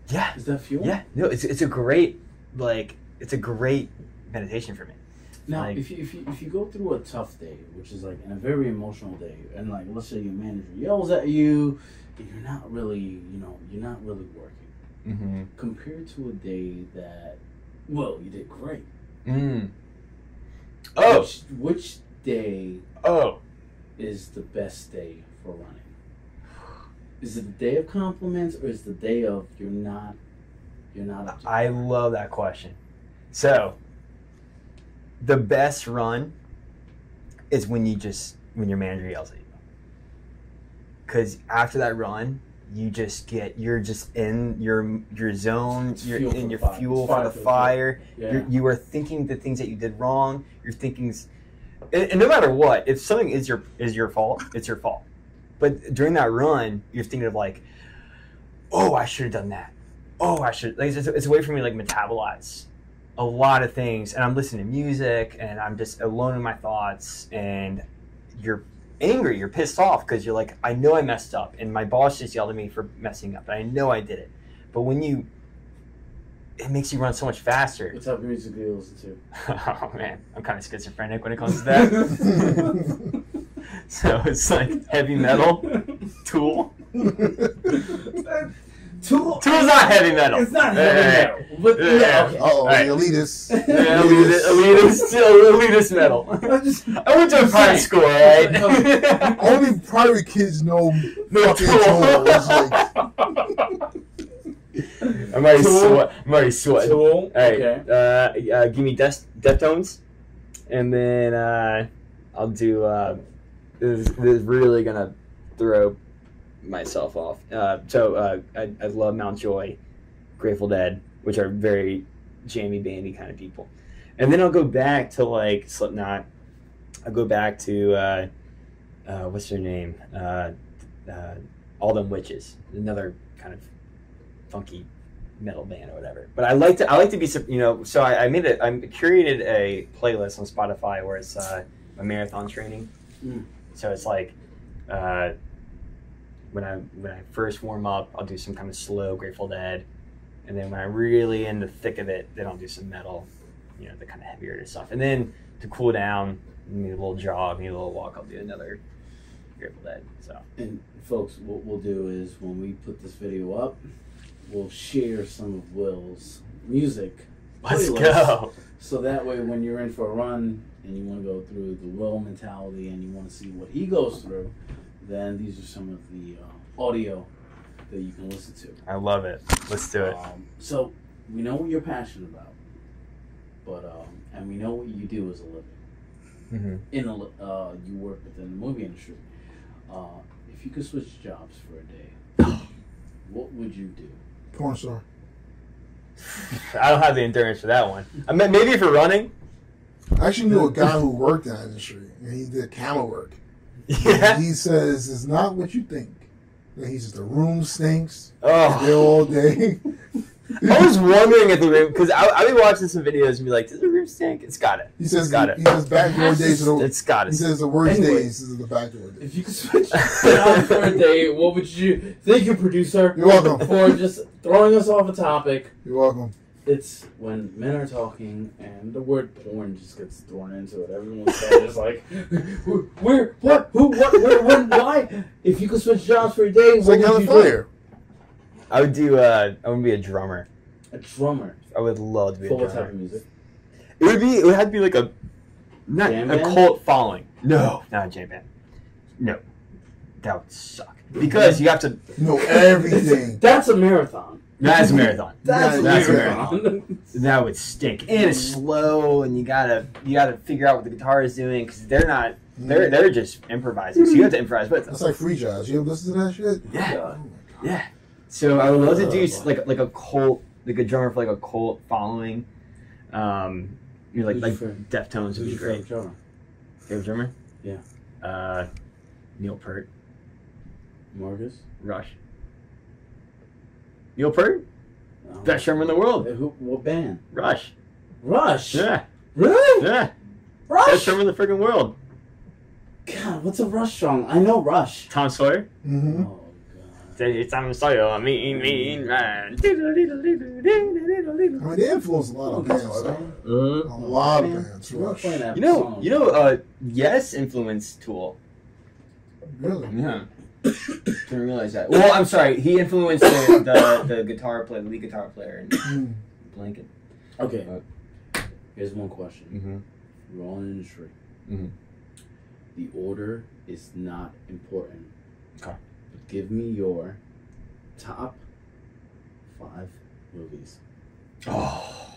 Yeah. Is that fuel? Yeah. No, it's a great meditation for me. Now, Like- if you go through a tough day, which is like in a very emotional day, and like let's say your manager yells at you, and you're not really working, Mm-hmm. compared to a day that, well, you did great. Oh. Which day Oh. is the best day for running? Is it the day of compliments, or is the day of you're not up to I love that question. So, the best run is when your manager yells at you. Because after that run, you're just in your zone. It's You're fuel in for your the fire. fuel It's for fire the for the fire. Yeah. You are thinking the things that you did wrong. You're thinking, and no matter what, if something is your fault, it's your fault. But during that run, you're thinking of like, oh, I should have done that. Oh, I should. Like, it's a way for me to like metabolize a lot of things, and I'm listening to music, and I'm just alone in my thoughts, and you're angry, you're pissed off because you're like, I know I messed up, and my boss just yelled at me for messing up, and I know I did it. But it makes you run so much faster. What type of music do you listen to? Oh man, I'm kind of schizophrenic when it comes to that. So it's like heavy metal, Tool. Tool's Tool's not heavy metal. It's not heavy metal. But Yeah. yeah, okay. Uh-oh, Right. elitist. Yeah, elitist metal. I went to a private school, right? Only private kids know No fucking Tool. Tool. It's like, I'm already Tool. sweating. Tool. All right, Okay. give me Deftones, and then I'll do. This is really gonna throw myself off. I love Mount Joy, Grateful Dead, which are very jammy bandy kind of people, and then I'll go back to like Slipknot. I'll go back to what's their name? All Them Witches, another kind of funky metal band or whatever. But I like to be, so I curated a playlist on Spotify where it's a marathon training. So it's like when I first warm up, I'll do some kind of slow Grateful Dead, and then when I'm really in the thick of it, then I'll do some metal, the kind of heavier stuff. And then to cool down, maybe a little jog, maybe a little walk, I'll do another Grateful Dead. So. And folks, what we'll do is when we put this video up, we'll share some of Will's music. Let's playlist, go. So that way, when you're in for a run and you want to go through the Will mentality and you want to see what he goes through, then these are some of the audio that you can listen to. I love it. Let's do it. So we know what you're passionate about, but and we know what you do as a living. Mm-hmm. You work within the movie industry. If you could switch jobs for a day, what would you do? porn star. I don't have the endurance for that one. I mean, maybe for running. I actually knew a guy who worked in that industry, and he did camera work. Yeah. He says it's not what you think. He says the room stinks. Oh. There all day. I was wondering if the room, because I've been watching some videos and be like, does the room stink? It's got it. He says got it. He says backdoor days. It's got He it. says the worst Anyway. days is the backdoor days. If you could switch jobs for a day, what would you? Thank you, producer. You're welcome. For just throwing us off a topic. You're welcome. It's when men are talking and the word porn just gets thrown into it. Everyone's head is like, where, what, who, what, where, when, why? If you could switch jobs for a day, It's what like would hella you fire. I would do, I would be a drummer. do? A drummer. I would love to be For a what type drummer. of music? It would have to be like not Jam a band? cult following. No, not a jam band. No. That would suck. Because you have to, You know everything. That's a marathon. that's a marathon. That's a That's a marathon. That would stink, and it's slow, and you gotta figure out what the guitar is doing because they're just improvising, so you have to improvise with them. That's like free jazz. You ever listen to that shit? Yeah, God. yeah. So I would love to do like a cult, like a drummer for like a cult following. Like Deftones would be great. Drummer. Favorite drummer? Yeah. Neil Peart, Marcus. Rush. Neil Peart, Oh. best drummer in the world. What band? Rush. Rush. Yeah, Really? yeah. Best Rush. drummer in the freaking world. God, what's a Rush song? I know Rush. Tom Sawyer. Mm-hmm. Oh It's Tom Sawyer, mean man. I mean, they influence a lot of bands. A lot of bands. Rush. Yes, influenced Tool. Really? Yeah. Didn't realize that. Well, I'm sorry. He influenced the guitar player, the lead guitar player in Blanket. Okay. Here's one question. Mm-hmm. We're all in the industry. Mm-hmm. The order is not important. Okay. But give me your top 5 movies. Oh.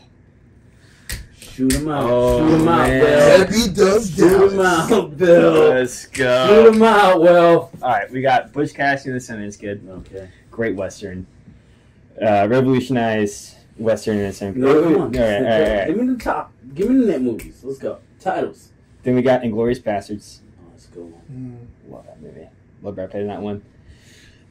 Shoot them out. Oh, Shoot them out, man. Will. Heavy does Shoot them Dallas. out, Bill. Let's go. Shoot them out, Will. All right, we got Butch Cassidy and the Sundance Kid. Okay. Great Western. Revolutionized Western in the same. No, come on. All right. Give me the top. Give me the net movies. Let's go. Titles. Then we got Inglourious Bastards. Oh, that's a good one. Love that movie. Love Brad Pitt in that one.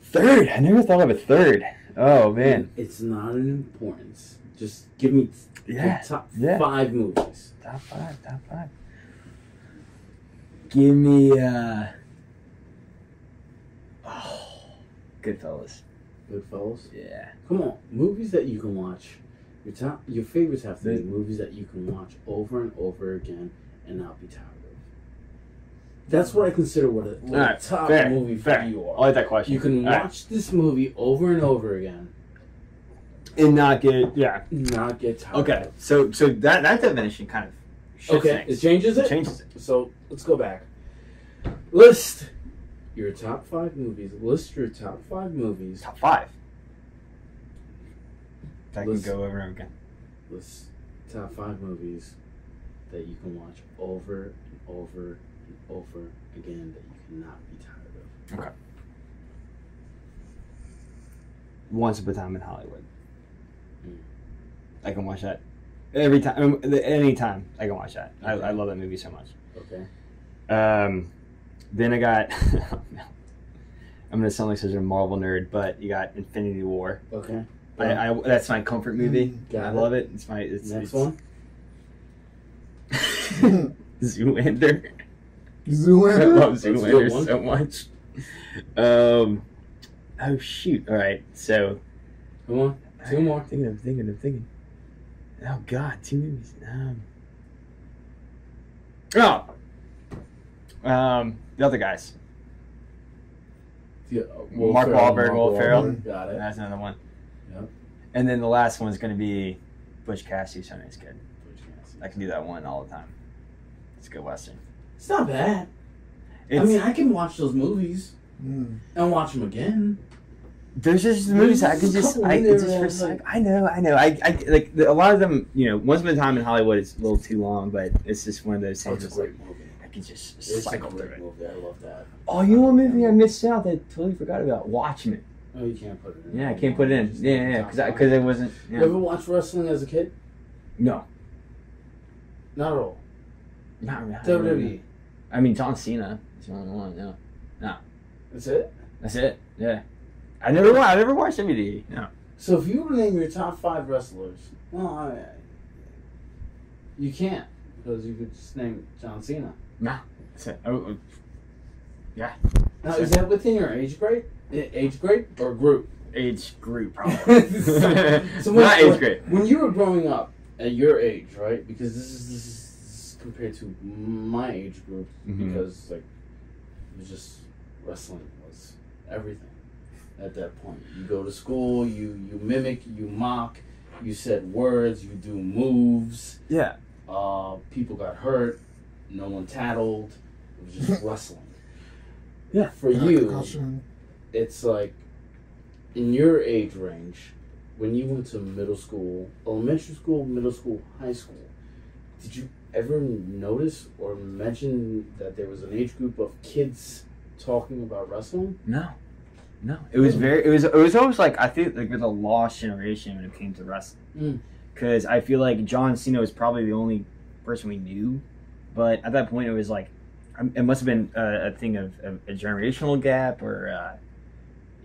Third. I never thought of a third. Oh man. It's not an importance. Just give me the top 5 movies. Top 5. Give me Goodfellas. Goodfellas. Yeah. Come on, movies that you can watch. Your favorites have to be movies that you can watch over and over again and not be tired of. That's what I consider what a top movie for you are. I like that question. You can watch this movie over and over again and not get not get tired. Okay, so that definition kind of shifts okay, things. it changes it. Changes it. So let's go back. List your top 5 movies. List your top 5 movies. Top 5. That can go over and over again. List top 5 movies that you can watch over and over and over again that you cannot be tired of. Okay. Once Upon a Time in Hollywood. I can watch that every time, anytime. I can watch that. Okay. I love that movie so much. Okay. Then I got. I'm gonna sound like such a Marvel nerd, but you got Infinity War. Okay. I that's my comfort movie. Got I it. love it. Next one. Zoolander. Zoolander. I love That's a good Zoolander one. so much. Oh shoot! All right, so Come on. 2 more. I'm thinking. Oh God, 2 movies. The other guys. Yeah, Mark Wahlberg, Will Ferrell. Got it. That's another one. Yep. And then the last one's going to be Butch Cassidy, Sundance Kid. I can do that one all the time. It's a good Western. It's not bad. I mean, I can watch those movies and watch them again. There's just movies I could just, I know. I like a lot of them. You know, Once Upon a Time in Hollywood is a little too long, but it's just one of those things. It's a great movie. I can just It's cycle a through great it. movie. I love that. Oh, you know what movie I missed out that I totally forgot about? Watchmen. Oh, you can't put it in. Yeah, I can't put it in. Yeah, because it wasn't. You ever watch wrestling as a kid? No, Not at all. not really. WWE. I mean, John Cena is the only one. No, That's it? that's it. Yeah, I never watched WWE. No. So if you were to name your top 5 wrestlers, well, you can't. Because you could just name John Cena. No. That's it. Oh, yeah. Now, is that within your age grade? Age grade or group? Age group, probably. So Not age grade. When you were growing up at your age, right? Because this is compared to my age group, because like it was just wrestling was everything at that point. You go to school, you mimic, you mock, you said words, you do moves. Yeah. People got hurt, no one tattled. It was just wrestling. Yeah. For you, it's like in your age range, when you went to middle school, elementary school, middle school, high school, did you ever notice or mention that there was an age group of kids talking about wrestling? No. It was it was always like, I think like with a lost generation when it came to wrestling. Because I feel like John Cena was probably the only person we knew, but at that point it was like, it must have been a thing of a generational gap, or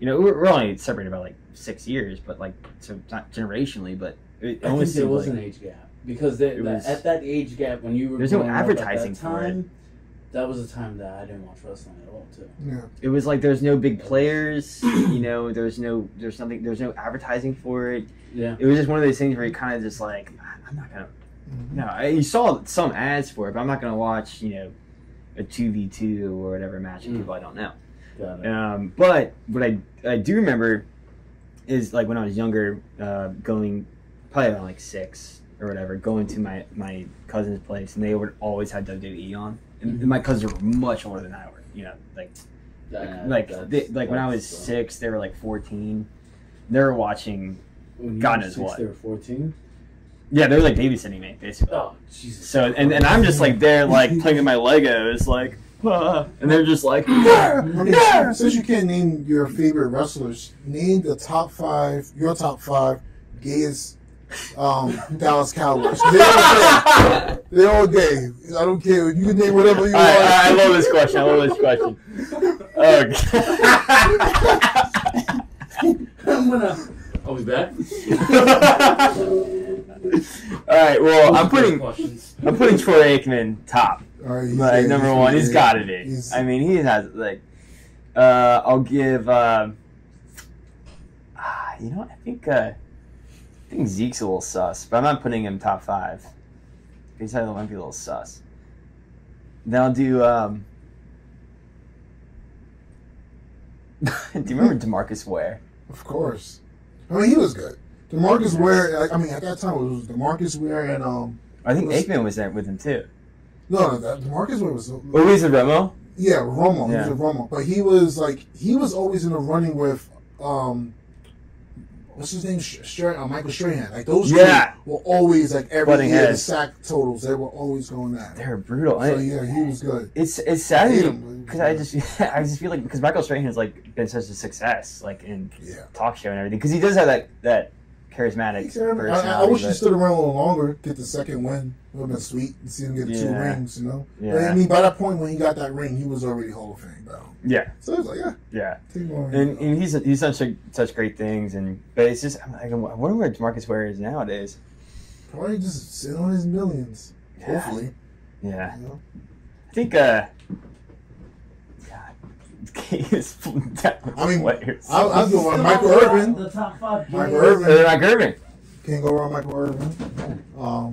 we're only separated by like 6 years, but like, so it's not generationally, but it I think there was an age gap because at that age gap when you were there's no growing up advertising at that for it. time, that was a time that I didn't watch wrestling at all too. Yeah. It was like there's no big players, there's no advertising for it. Yeah. It was just one of those things where you kind of just like, I'm not gonna. No, you saw some ads for it, but I'm not gonna watch a 2v2 or whatever match of people I don't know. Got it. But what I do remember is like when I was younger, going probably around like 6 or whatever, going to my cousin's place, and they would always have WWE on. And my cousins were much older than I were, when I was 6, they were like 14. They were watching God knows what. They were 14. Yeah, they were like babysitting me, basically. Oh, Jesus. So and I'm just like there, like playing with my Legos, like, and they're just like, Since you can't name your favorite wrestlers, name the top 5, your top 5 gayest Dallas Cowboys. They're all gay. I don't care. You can name whatever you want. I love this question. I'll be back. All right. Well, I'm putting Troy Aikman top. Right, like number 1. He's got to be. I mean, he has like. I'll give. I think Zeke's a little sus, but I'm not putting him top 5. He's might be a little sus. Then I'll do. Do you remember DeMarcus Ware? Of course. I mean, he was good. DeMarcus Ware. I mean, at that time it was DeMarcus Ware and I think Aikman was there with him too. No, DeMarcus Ware was. Oh, was it Romo? Yeah, Romo. Yeah. He was a Romo, but he was always in the running with what's his name? Michael Strahan. Like those two were always like every year the sack totals. They were always going at. They're brutal. So yeah, he was good. It's sad because I just feel like because Michael Strahan has like been such a success like in talk show and everything because he does have that charismatic personality. I wish he stood around a little longer, get the second win. It would have been sweet to see him get 2 rings, Yeah. But I mean, by that point when he got that ring, he was already Hall of Fame bound. Yeah. So it was like, yeah. And he's such great things, but it's just I wonder where DeMarcus Ware is nowadays. Probably just sitting on his millions. Yeah. Hopefully. Yeah. I think I mean, I'll go on Michael Irvin. The top 5. Michael Irvin. Can't go wrong, Michael Irvin. I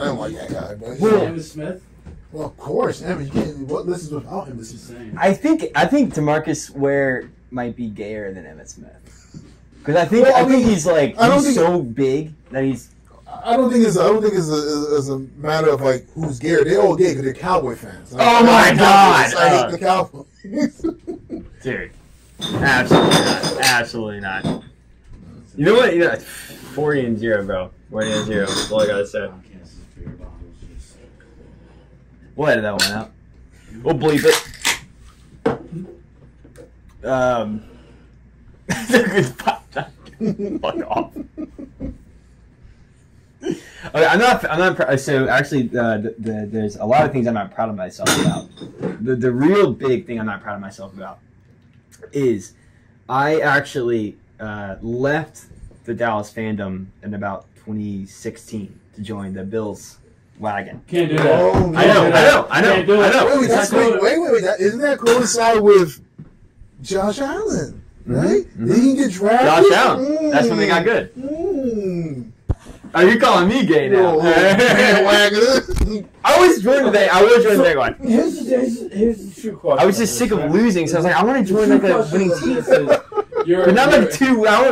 don't like that guy, but Emmitt Smith. Well, of course, Emmitt. You can't. What listens without him? This is insane. I think DeMarcus Ware might be gayer than Emmitt Smith because I think he's like so big that he's. I don't think it's a matter of like who's gay. They're all gay because they're Cowboy fans. Like, oh my God! I hate the Cowboys. Dude, absolutely not. You know what? 40-0, bro. 40-0. That's all I gotta say. We'll edit that one out. We'll bleep it. Fuck off. Okay, I'm not. So actually, there's a lot of things I'm not proud of myself about. The real big thing I'm not proud of myself about is I actually left the Dallas fandom in about 2016 to join the Bills wagon. Can't do that. Oh, no. I know. Can't do it. Wait. Isn't that coincide with Josh Allen? Right? Mm-hmm. Did he get drafted? Josh Allen. That's when they got good. Are you calling me gay now? I was joining the big one. Here's the true question. I was just sick of losing, so I was like, I want to join like a winning team. But not like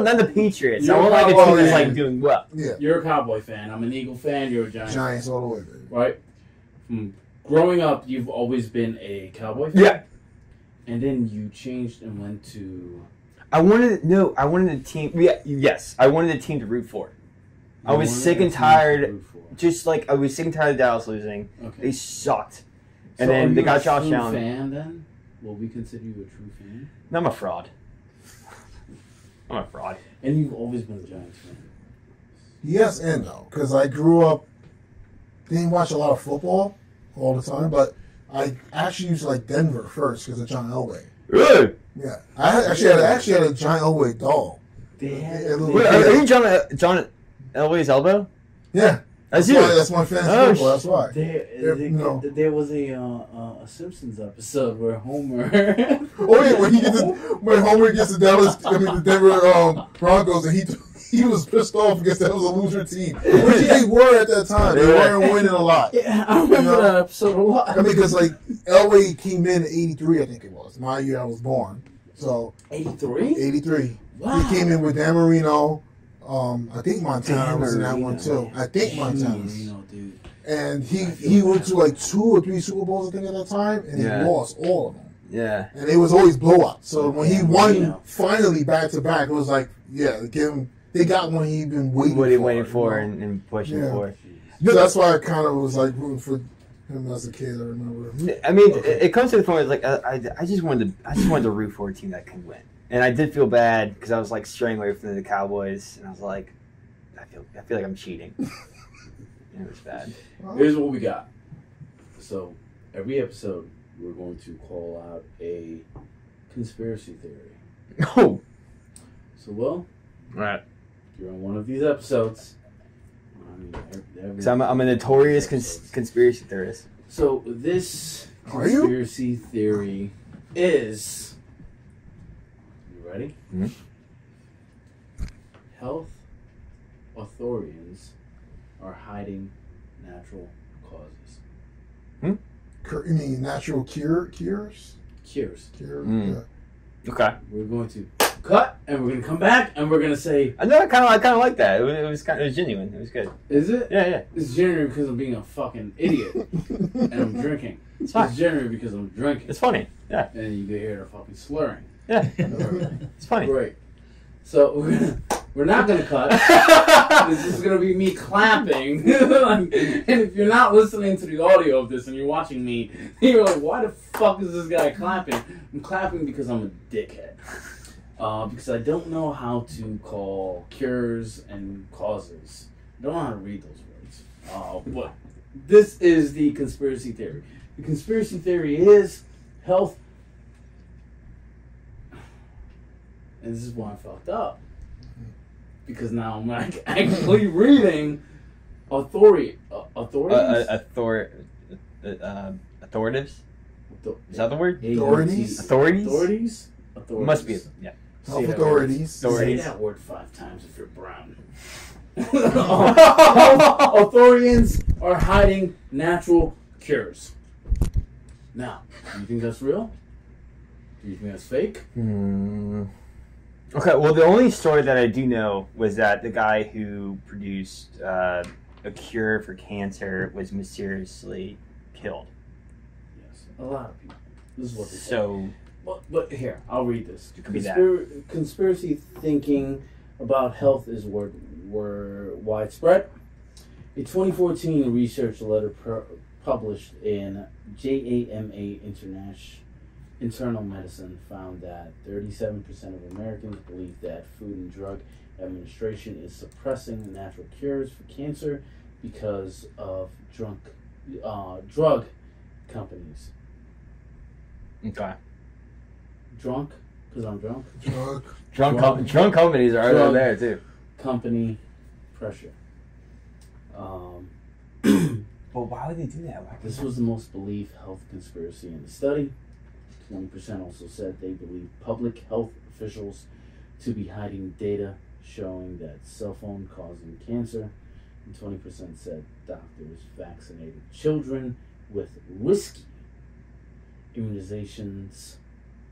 not the Patriots. I want like a team that's like doing well. Yeah. You're a Cowboy fan. I'm an Eagle fan. You're a Giants all the way, baby. Right? Growing up, you've always been a Cowboy fan. Yeah. And then you changed and went to. I wanted a team. Yes, I wanted a team to root for. I was sick and tired. Just like I was sick and tired of Dallas losing. Okay. They sucked. And so then they got Josh Allen. Are you a true fan then? Will we consider you a true fan? No, I'm a fraud. And you've always been a Giants fan. Yes and no, because I grew up, didn't watch a lot of football all the time, but I actually used to like Denver first because of John Elway. Really? Yeah, I actually had a John Elway doll. Wait, are you John Elway's elbow? Yeah. That's you. That's my fantasy football. That's why. There was a Simpsons episode where Homer. When Homer gets the Denver Broncos, and he was pissed off because that was a loser team, which they were at that time. They weren't winning a lot. Yeah, I remember that episode a lot. I mean, because like LA came in '83, I think it was my year I was born. So '83. '83. Wow. He came in with Dan Marino. I think Montana was in that one too. I think Montana. Dude. And he went to like 2 or 3 Super Bowls, I think, at that time, and he lost all of them. Yeah. And it was always blowouts. So when he won finally back to back, it was like, they got one he'd been waiting for and pushing for. So that's why I kind of was like rooting for him as a kid. I remember. I mean, it comes to the point like I just wanted to root for a team that can win. And I did feel bad because I was like straying away from the Cowboys, and I was like, I feel like I'm cheating. And it was bad. Here's what we got. So every episode, we're going to call out a conspiracy theory. Oh. So, Will, right. You're on one of these episodes. So I'm a notorious conspiracy theorist. So this conspiracy theory is. Ready? Mm-hmm. Health authorities are hiding natural causes. You mean natural cures? Cures. Yeah. Okay. We're going to cut, and we're going to come back, and we're going to say. I know. I kind of like that. It was genuine. It was good. Is it? Yeah. It's genuine because I'm being a fucking idiot, and I'm drinking. It's fine. It's genuine because I'm drinking. It's funny. Yeah. And you can hear the fucking slurring. Yeah. It's funny. Great. So we're not gonna cut. This is gonna be me clapping. And if you're not listening to the audio of this and you're watching me, you're like, why the fuck is this guy clapping? I'm clapping because I'm a dickhead. Because I don't know how to call cures and causes. I don't know how to read those words. But this is the conspiracy theory. The conspiracy theory is health. And this is why I fucked up. Because now I'm like actually reading authorities? Authoritives? Is that the word? Authorities? Authorities? Must be, yeah. Health authorities. Say that word 5 times if you're brown. Authorities are hiding natural cures. Now, do you think that's real? Do you think that's fake? Okay, well, the only story that I do know was that the guy who produced a cure for cancer was mysteriously killed. Yes, a lot of people. This is what they say. So, but here, I'll read this. It could be that. Conspiracy thinking about health is were widespread. A 2014 research letter published in JAMA Internal Medicine found that 37% of Americans believe that Food and Drug Administration is suppressing natural cures for cancer because of drug companies. Okay. Drunk? Because I'm drunk? Drunk companies are over there, too. Company pressure. Well, why would they do that? This was the most believed health conspiracy in the study. 20% also said they believe public health officials to be hiding data showing that cell phone causing cancer. And 20% said doctors vaccinated children with risky immunizations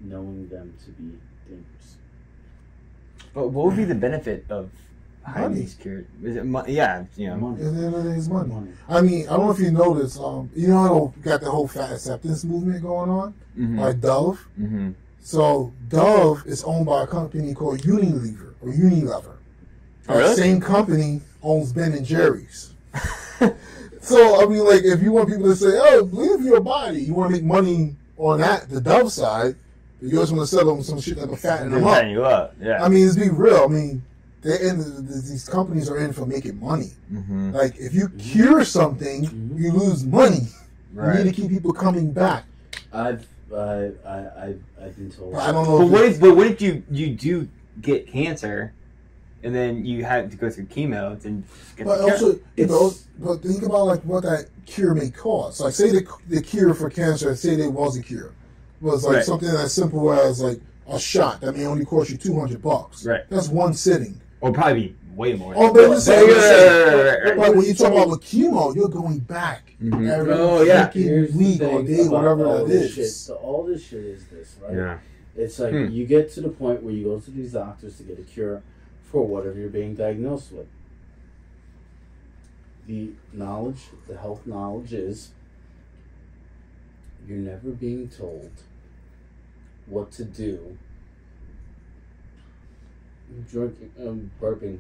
knowing them to be dangerous. But what would be the benefit of hiding Money. these cures? Is it money? Yeah, Money. At the end of the day, it's money. I mean, I don't know if you noticed, how got the whole fat acceptance movement going on by Dove. Mm-hmm. So Dove is owned by a company called Unilever. Oh, really? That same company owns Ben and Jerry's. So I mean, like, if you want people to say, "Oh, live your body," you want to make money on that, the Dove side, but you also want to sell them some shit that will fatten them up. You up. Yeah. I mean, let's be real. I mean, these companies are in for making money. Mm-hmm. Like, if you cure something, you lose money. Right. You need to keep people coming back. I've been told. But I don't know. But what if you do get cancer and then you had to go through chemo to get But the cure. also, but think about like what that cure may cost. Like, say the cure for cancer, say there was a cure, was like something as simple as like a shot that may only cost you $200. Right. That's one sitting. Or probably be way more. Oh, but Right. when you talk about with chemo, you're going back every freaking week or day, whatever that is. So all this shit is this, right? Yeah. It's like you get to the point where you go to these doctors to get a cure for whatever you're being diagnosed with. The knowledge, the health knowledge is you're never being told what to do. Burping.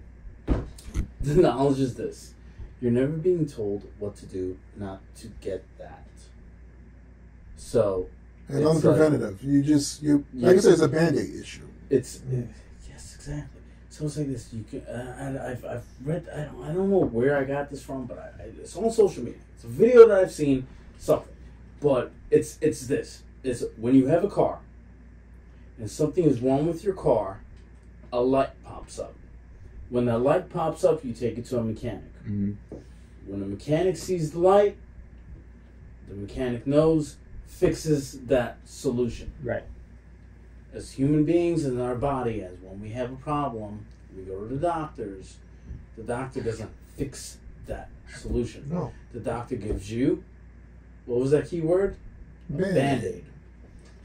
The knowledge is this. You're never being told what to do not to get that. So And unpreventative. Like I said, it's a Band-Aid issue. It's yes, exactly. So it's like this. You can. I've read. I don't know where I got this from, but it's on social media. It's a video that I've seen. Something, but it's this. It's when you have a car, and something is wrong with your car, a light pops up. When that light pops up, you take it to a mechanic. Mm-hmm. When a mechanic sees the light, the mechanic knows, fixes that solution. Right. As human beings in our body, as when we have a problem, we go to the doctors. The doctor doesn't fix that solution. No. The doctor gives you, what was that key word? Band-Aid. Band-Aid.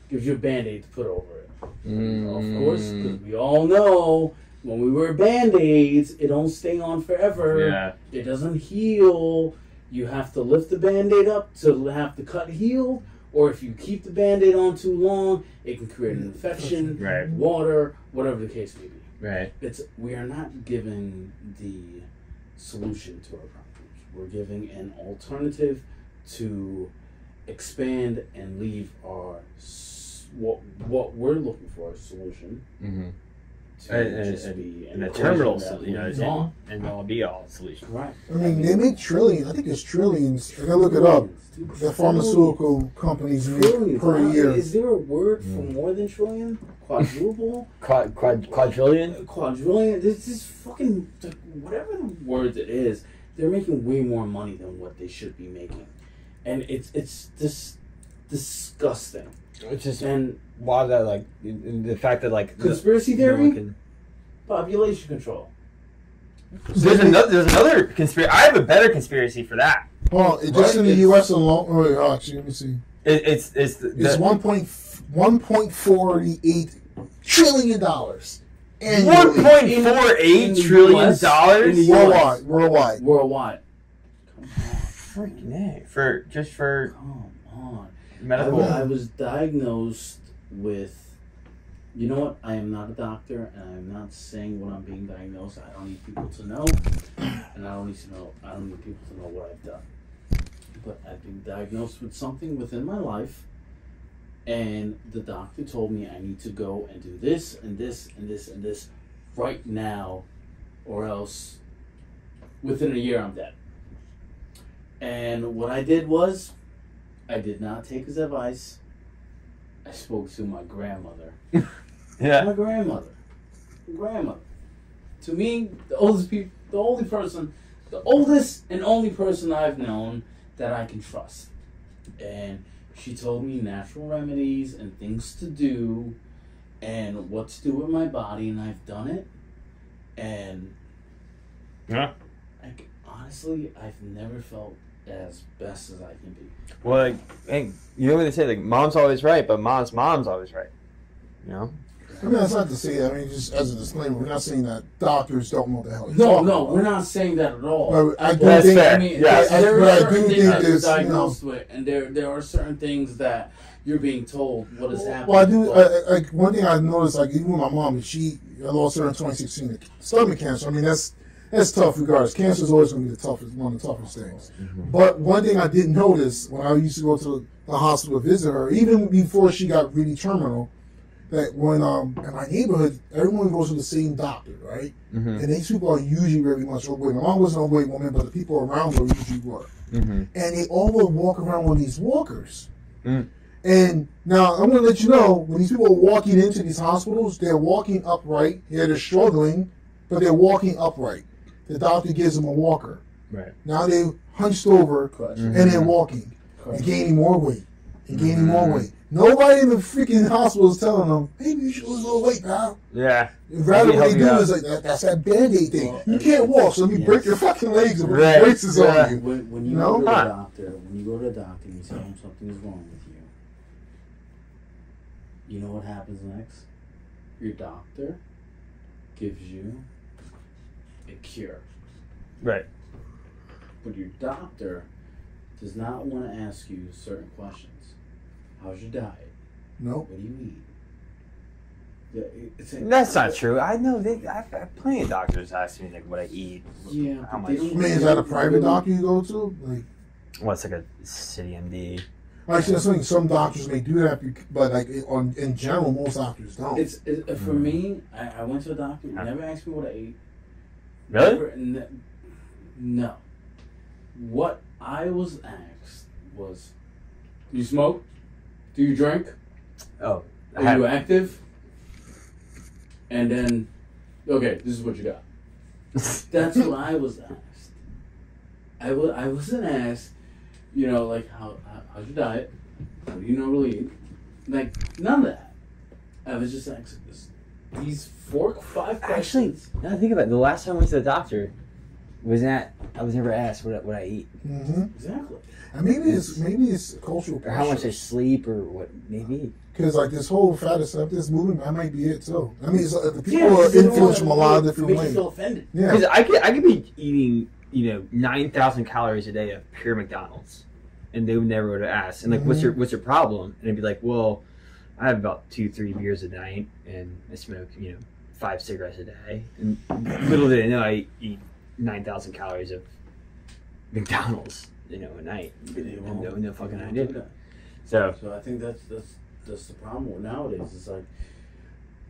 Gives you a Band-Aid to put over it. Of course, because we all know when we wear Band-Aids, it don't stay on forever. Yeah. It doesn't heal. You have to lift the Band-Aid up to have the cut healed. Or if you keep the Band-Aid on too long, it can create an infection, Right. water, whatever the case may be. Right. We are not giving the solution to our problems. We're giving an alternative to expand and leave our what we're looking for, a solution. Mm-hmm. To just be And a equation terminal that solution, moves on. and all be all solution. Right. I mean, they make trillions. I think it's trillions. I gotta look it up. The pharmaceutical companies make per year. Is there a word for more than trillion? Quadruple? Quadrillion? Quadrillion? This is fucking, whatever the word it is, they're making way more money than what they should be making. And it's this disgusting. It's just, and why that, like, the fact that, like, conspiracy theory? Population control. There's another conspiracy. I have a better conspiracy for that. Well, just in the U.S. alone. Oh, actually, let me see. It's $1.48 trillion dollars. $1.48 trillion dollars worldwide. Freaking A. For Come on. medical. I was diagnosed with. You know what? I am not a doctor, and I'm not saying what I'm being diagnosed. I don't need people to know, and I don't need people to know what I've done. But I've been diagnosed with something within my life, and the doctor told me I need to go and do this and this and this and this right now, or else within a year I'm dead. And what I did was, I did not take his advice. I spoke to my grandmother. Yeah. My grandmother. To me, the oldest and only person I've known that I can trust. And she told me natural remedies and things to do and what to do with my body, and I've done it. And honestly, I've never felt as best as I can be. Well, like, hey, you know what they say? Like, mom's always right, but mom's always right. You know? I mean, that's not to say that. I mean, just as a disclaimer, we're not saying that doctors don't know what the hell they're No, talking about. we're not saying that at all. But I do That's think. fair. I mean, Yes. there But are I certain do things think that you're there's, diagnosed with, and there are certain things that you're being told what is happening. Well, I do. Like one thing I noticed, like even with my mom, I lost her in 2016, stomach cancer. I mean, that's tough regardless. Cancer is always going to be one of the toughest things. Mm-hmm. But one thing I did notice when I used to go to the hospital to visit her, even before she got really terminal, that when in my neighborhood, everyone goes to the same doctor, right? Mm-hmm. And these people are usually very much overweight. My mom wasn't an overweight woman, but the people around her usually were. Mm-hmm. And they all would walk around with these walkers. Mm. And now I'm going to let you know, when these people are walking into these hospitals, they're walking upright. Yeah, they're struggling. but they're walking upright. The doctor gives them a walker. Right. Now they hunched over and they're walking and gaining more weight and gaining more weight. Nobody in the freaking hospital is telling them, maybe you should lose a little weight, pal. Yeah. Rather, what they do is like that's that Band-Aid thing. You can't walk, so let me break your fucking legs and put braces on you. When you go to the doctor, and you tell them something is wrong with you know what happens next? Your doctor gives you a cure. Right. But your doctor does not want to ask you certain questions. How's your diet? Nope. What do you eat? That's not true. I know I've plenty of doctors ask me like what I eat. Yeah. How much. I mean, is that a private doctor you go to? Like, what's like a city MD? Like some doctors may do that, but like in general, most doctors don't. It's for me. I went to a doctor. He never asked me what I ate. Really? No. What I was asked was, do you smoke? Do you drink? Oh. Are you active? And then, okay, this is what you got. That's what I was asked. I wasn't asked, like, how's your diet? What do you normally eat? Like, none of that. I was just asking these 4 or 5 questions. Actually, now I think about it, the last time I went to the doctor, I was never asked what I eat. Mm-hmm. Exactly. And maybe it's cultural pressure. Or how much I sleep, or what, maybe. Because like this whole fat acceptance movement, that might be it too. I mean, the people are influenced from a lot of different ways. You feel offended. Yeah. Because I could be eating 9,000 calories a day of pure McDonald's, and they would never would have asked. And like, what's your problem? And I'd be like, well, I have about 2-3 beers a night, and I smoke 5 cigarettes a day. And little did I know I eat 9,000 calories of McDonald's, a night. No fucking idea. So I think that's the problem nowadays. It's like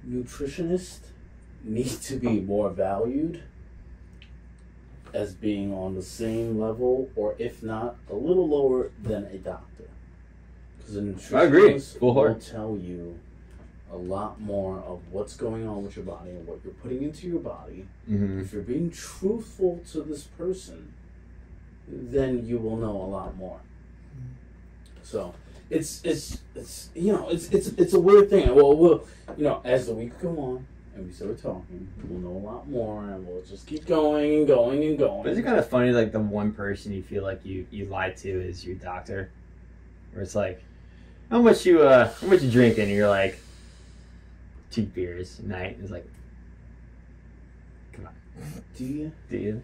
nutritionists need to be more valued as being on the same level, or if not a little lower than a doctor. Because a nutritionist will tell you a lot more of what's going on with your body and what you're putting into your body. Mm-hmm. If you're being truthful to this person, then you will know a lot more. So it's a weird thing. We'll as the week go on and we start talking, we'll know a lot more, and we'll just keep going and going and going. But is it kind of funny, like the one person you feel like you lied to is your doctor, where it's like, how much you drinking? And you're like, 2 beers a night. It's like, come on. Do you? Do you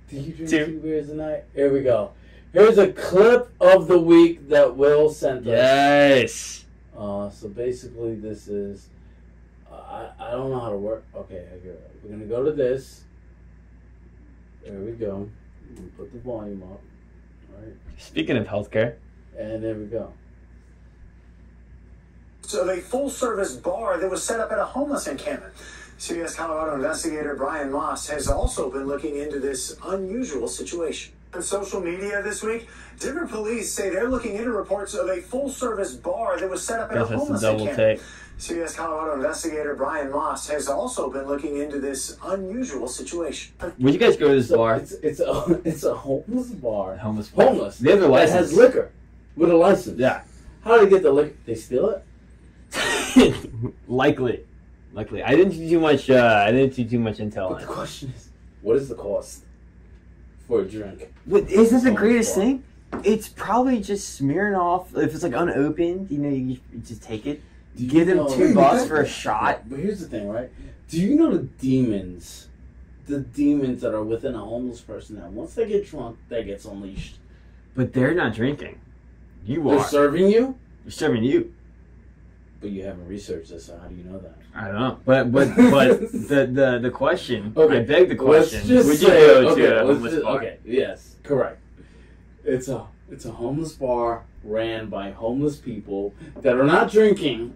drink 2 beers a night? Here we go. Here's a clip of the week that Will sent us. Yes. So basically, this is. I don't know how to work. Okay, we're gonna go to this. There we go. We put the volume up. All right. Speaking of healthcare. And there we go. So a full-service bar that was set up at a homeless encampment. CBS Colorado investigator Brian Moss has also been looking into this unusual situation. On social media this week, Denver police say they're looking into reports of a full-service bar that was set up at a homeless encampment. CBS Colorado investigator Brian Moss has also been looking into this unusual situation. Would you guys go to this bar? It's a homeless bar. Homeless bar. Homeless. They have a license. That has liquor with a license. Yeah. How do they get the liquor? They steal it? Likely. I didn't do too much. Intel. But the question is, what is the cost for a drink? But is this the greatest thing? It's probably just Smirnoff. If it's like unopened, you just take it. Give them $2 for a shot. But here's the thing, right? Do you know the demons that are within a homeless person that once they get drunk, that gets unleashed? But they're not drinking. They're serving you? They're serving you. But you haven't researched this, so how do you know that? I don't know. But the question, okay. I beg the question, would you go to a homeless bar? Okay, yes, correct. It's a homeless bar ran by homeless people that are not drinking,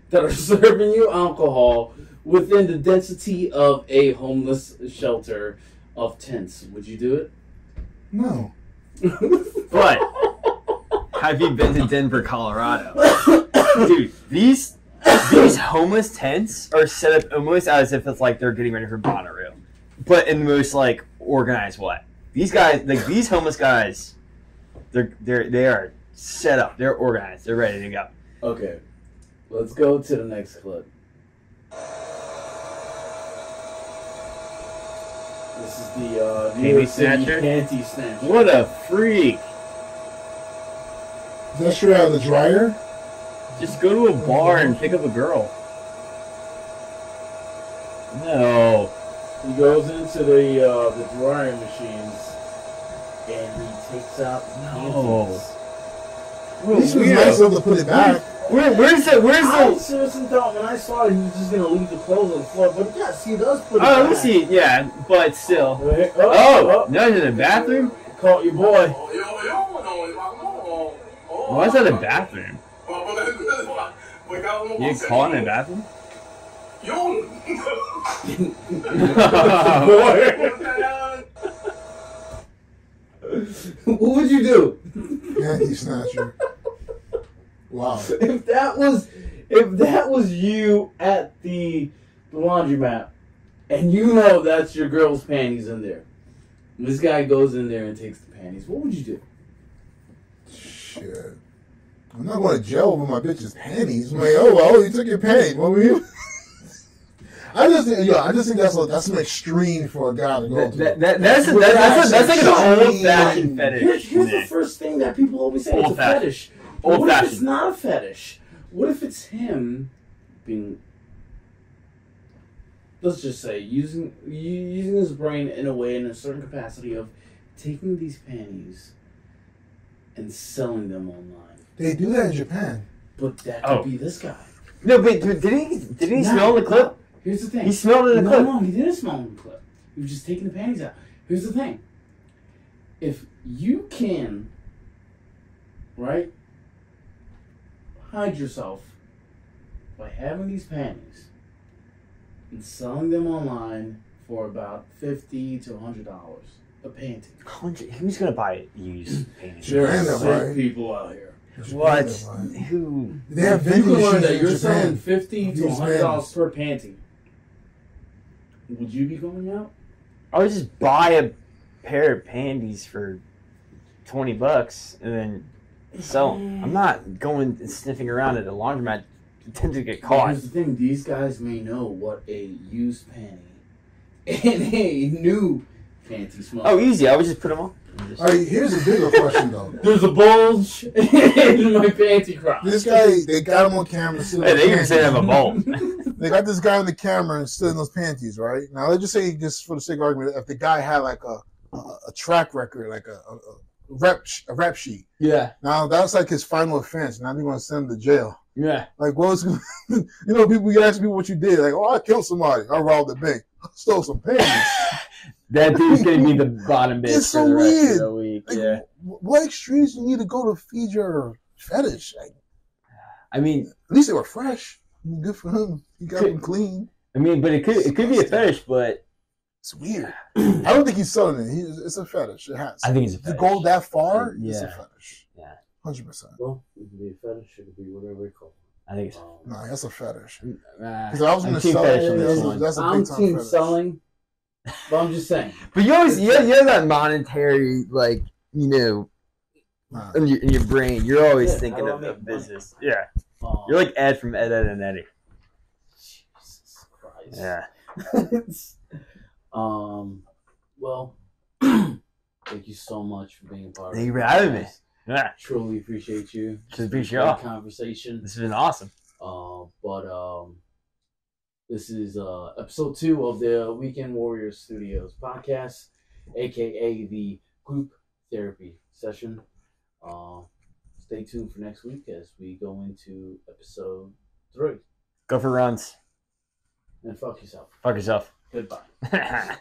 that are serving you alcohol within the density of a homeless shelter of tents. Would you do it? No. But have you been to Denver, Colorado? Dude, these These homeless tents are set up almost as if it's like they're getting ready for Bonnaroo, but in the most like organized way. These guys, like these homeless guys, they are set up. They're organized. They're ready to go. Okay, let's go to the next clip. This is the New York City panty snatcher. What a freak! Is that straight out of the dryer? Just go to a bar and pick up a girl. No. He goes into the drying machines and he takes out panties. This was nice of him to put it back. Where's the? I seriously thought when I saw it he was just gonna leave the clothes on the floor, but yes, he does put it back. Oh, let me see. Yeah, but still. No, in the bathroom. Caught your boy. Why is that a bathroom? You caught in a bathroom? What would you do? Panty snatcher. Wow. If that was you at the laundromat, and you know that's your girl's panties in there, and this guy goes in there and takes the panties, what would you do? Shit. I'm not going to jail over my bitch's panties. I'm like, oh well, you took your panties. What were you? I just think that's an extreme for a guy to go to. That's like an old-fashioned fetish. Here's the first thing that people always say: it's a fetish. What if it's not a fetish? What if it's him being, let's just say, using his brain in a way, in a certain capacity of taking these panties and selling them online? They do that in Japan. But that could be this guy. No, but did he smell the clip? No. Here's the thing. He smelled it in the clip. No, he didn't smell it in the clip. He was just taking the panties out. Here's the thing. If you can, right, hide yourself by having these panties and selling them online for about $50 to $100 a panty. Who's gonna buy used panties? There are sick people out here. What? Who? They have you can learn that in you're Japan. selling $50 to $100 per panty. Would you be going out? I would just buy a pair of panties for $20 and then sell them. I'm not going and sniffing around at a laundromat. You tend to get caught. Here's the thing: these guys may know what a used panty and a new panty smells. Oh, easy! I would just put them on. All right, here's a bigger question though. There's a bulge in my panty crotch. This guy, they got him on camera. Hey, they even say they have a bulge. They got this guy on the camera and still in those panties, right? Now let's just say, just for the sake of argument, if the guy had like a track record, like a rep sheet. Yeah. Now that's like his final offense. Now they want to send him to jail. Yeah. Like, well, people you ask people what you did. Like, oh, I killed somebody. I robbed a bank. I stole some panties. That dude's gonna be the bottom bitch It's so for the rest weird. of the week. Like, yeah. What extremes you need to go to feed your fetish? Like, I mean, at least they were fresh. Good for him. He got them clean. I mean, but it could be a fetish, but it's weird. I don't think he's selling it. It's a fetish. It has. I think it's a fetish. To go that far, Yeah. it's a fetish. Yeah. 100%. Well, it could be a fetish. It could be whatever it calls. I think it's. No, that's a fetish. Because I was going to sell it. That's a I'm big time team fetish. selling, but I'm just saying. But you always, you have that monetary, like, you know, in your brain. You're always thinking of business. Yeah. You're like Ed from Ed, Ed, and Eddie. Jesus Christ. Yeah. Well, thank you so much for being a part of Thank you for having me. Yeah. Truly appreciate you. Just appreciate Great y'all. conversation. This has been awesome. But this is episode 2 of the Weekend Warriors Studios podcast, aka the Group Therapy session. Stay tuned for next week as we go into episode 3. Go for runs. And fuck yourself. Fuck yourself. Goodbye.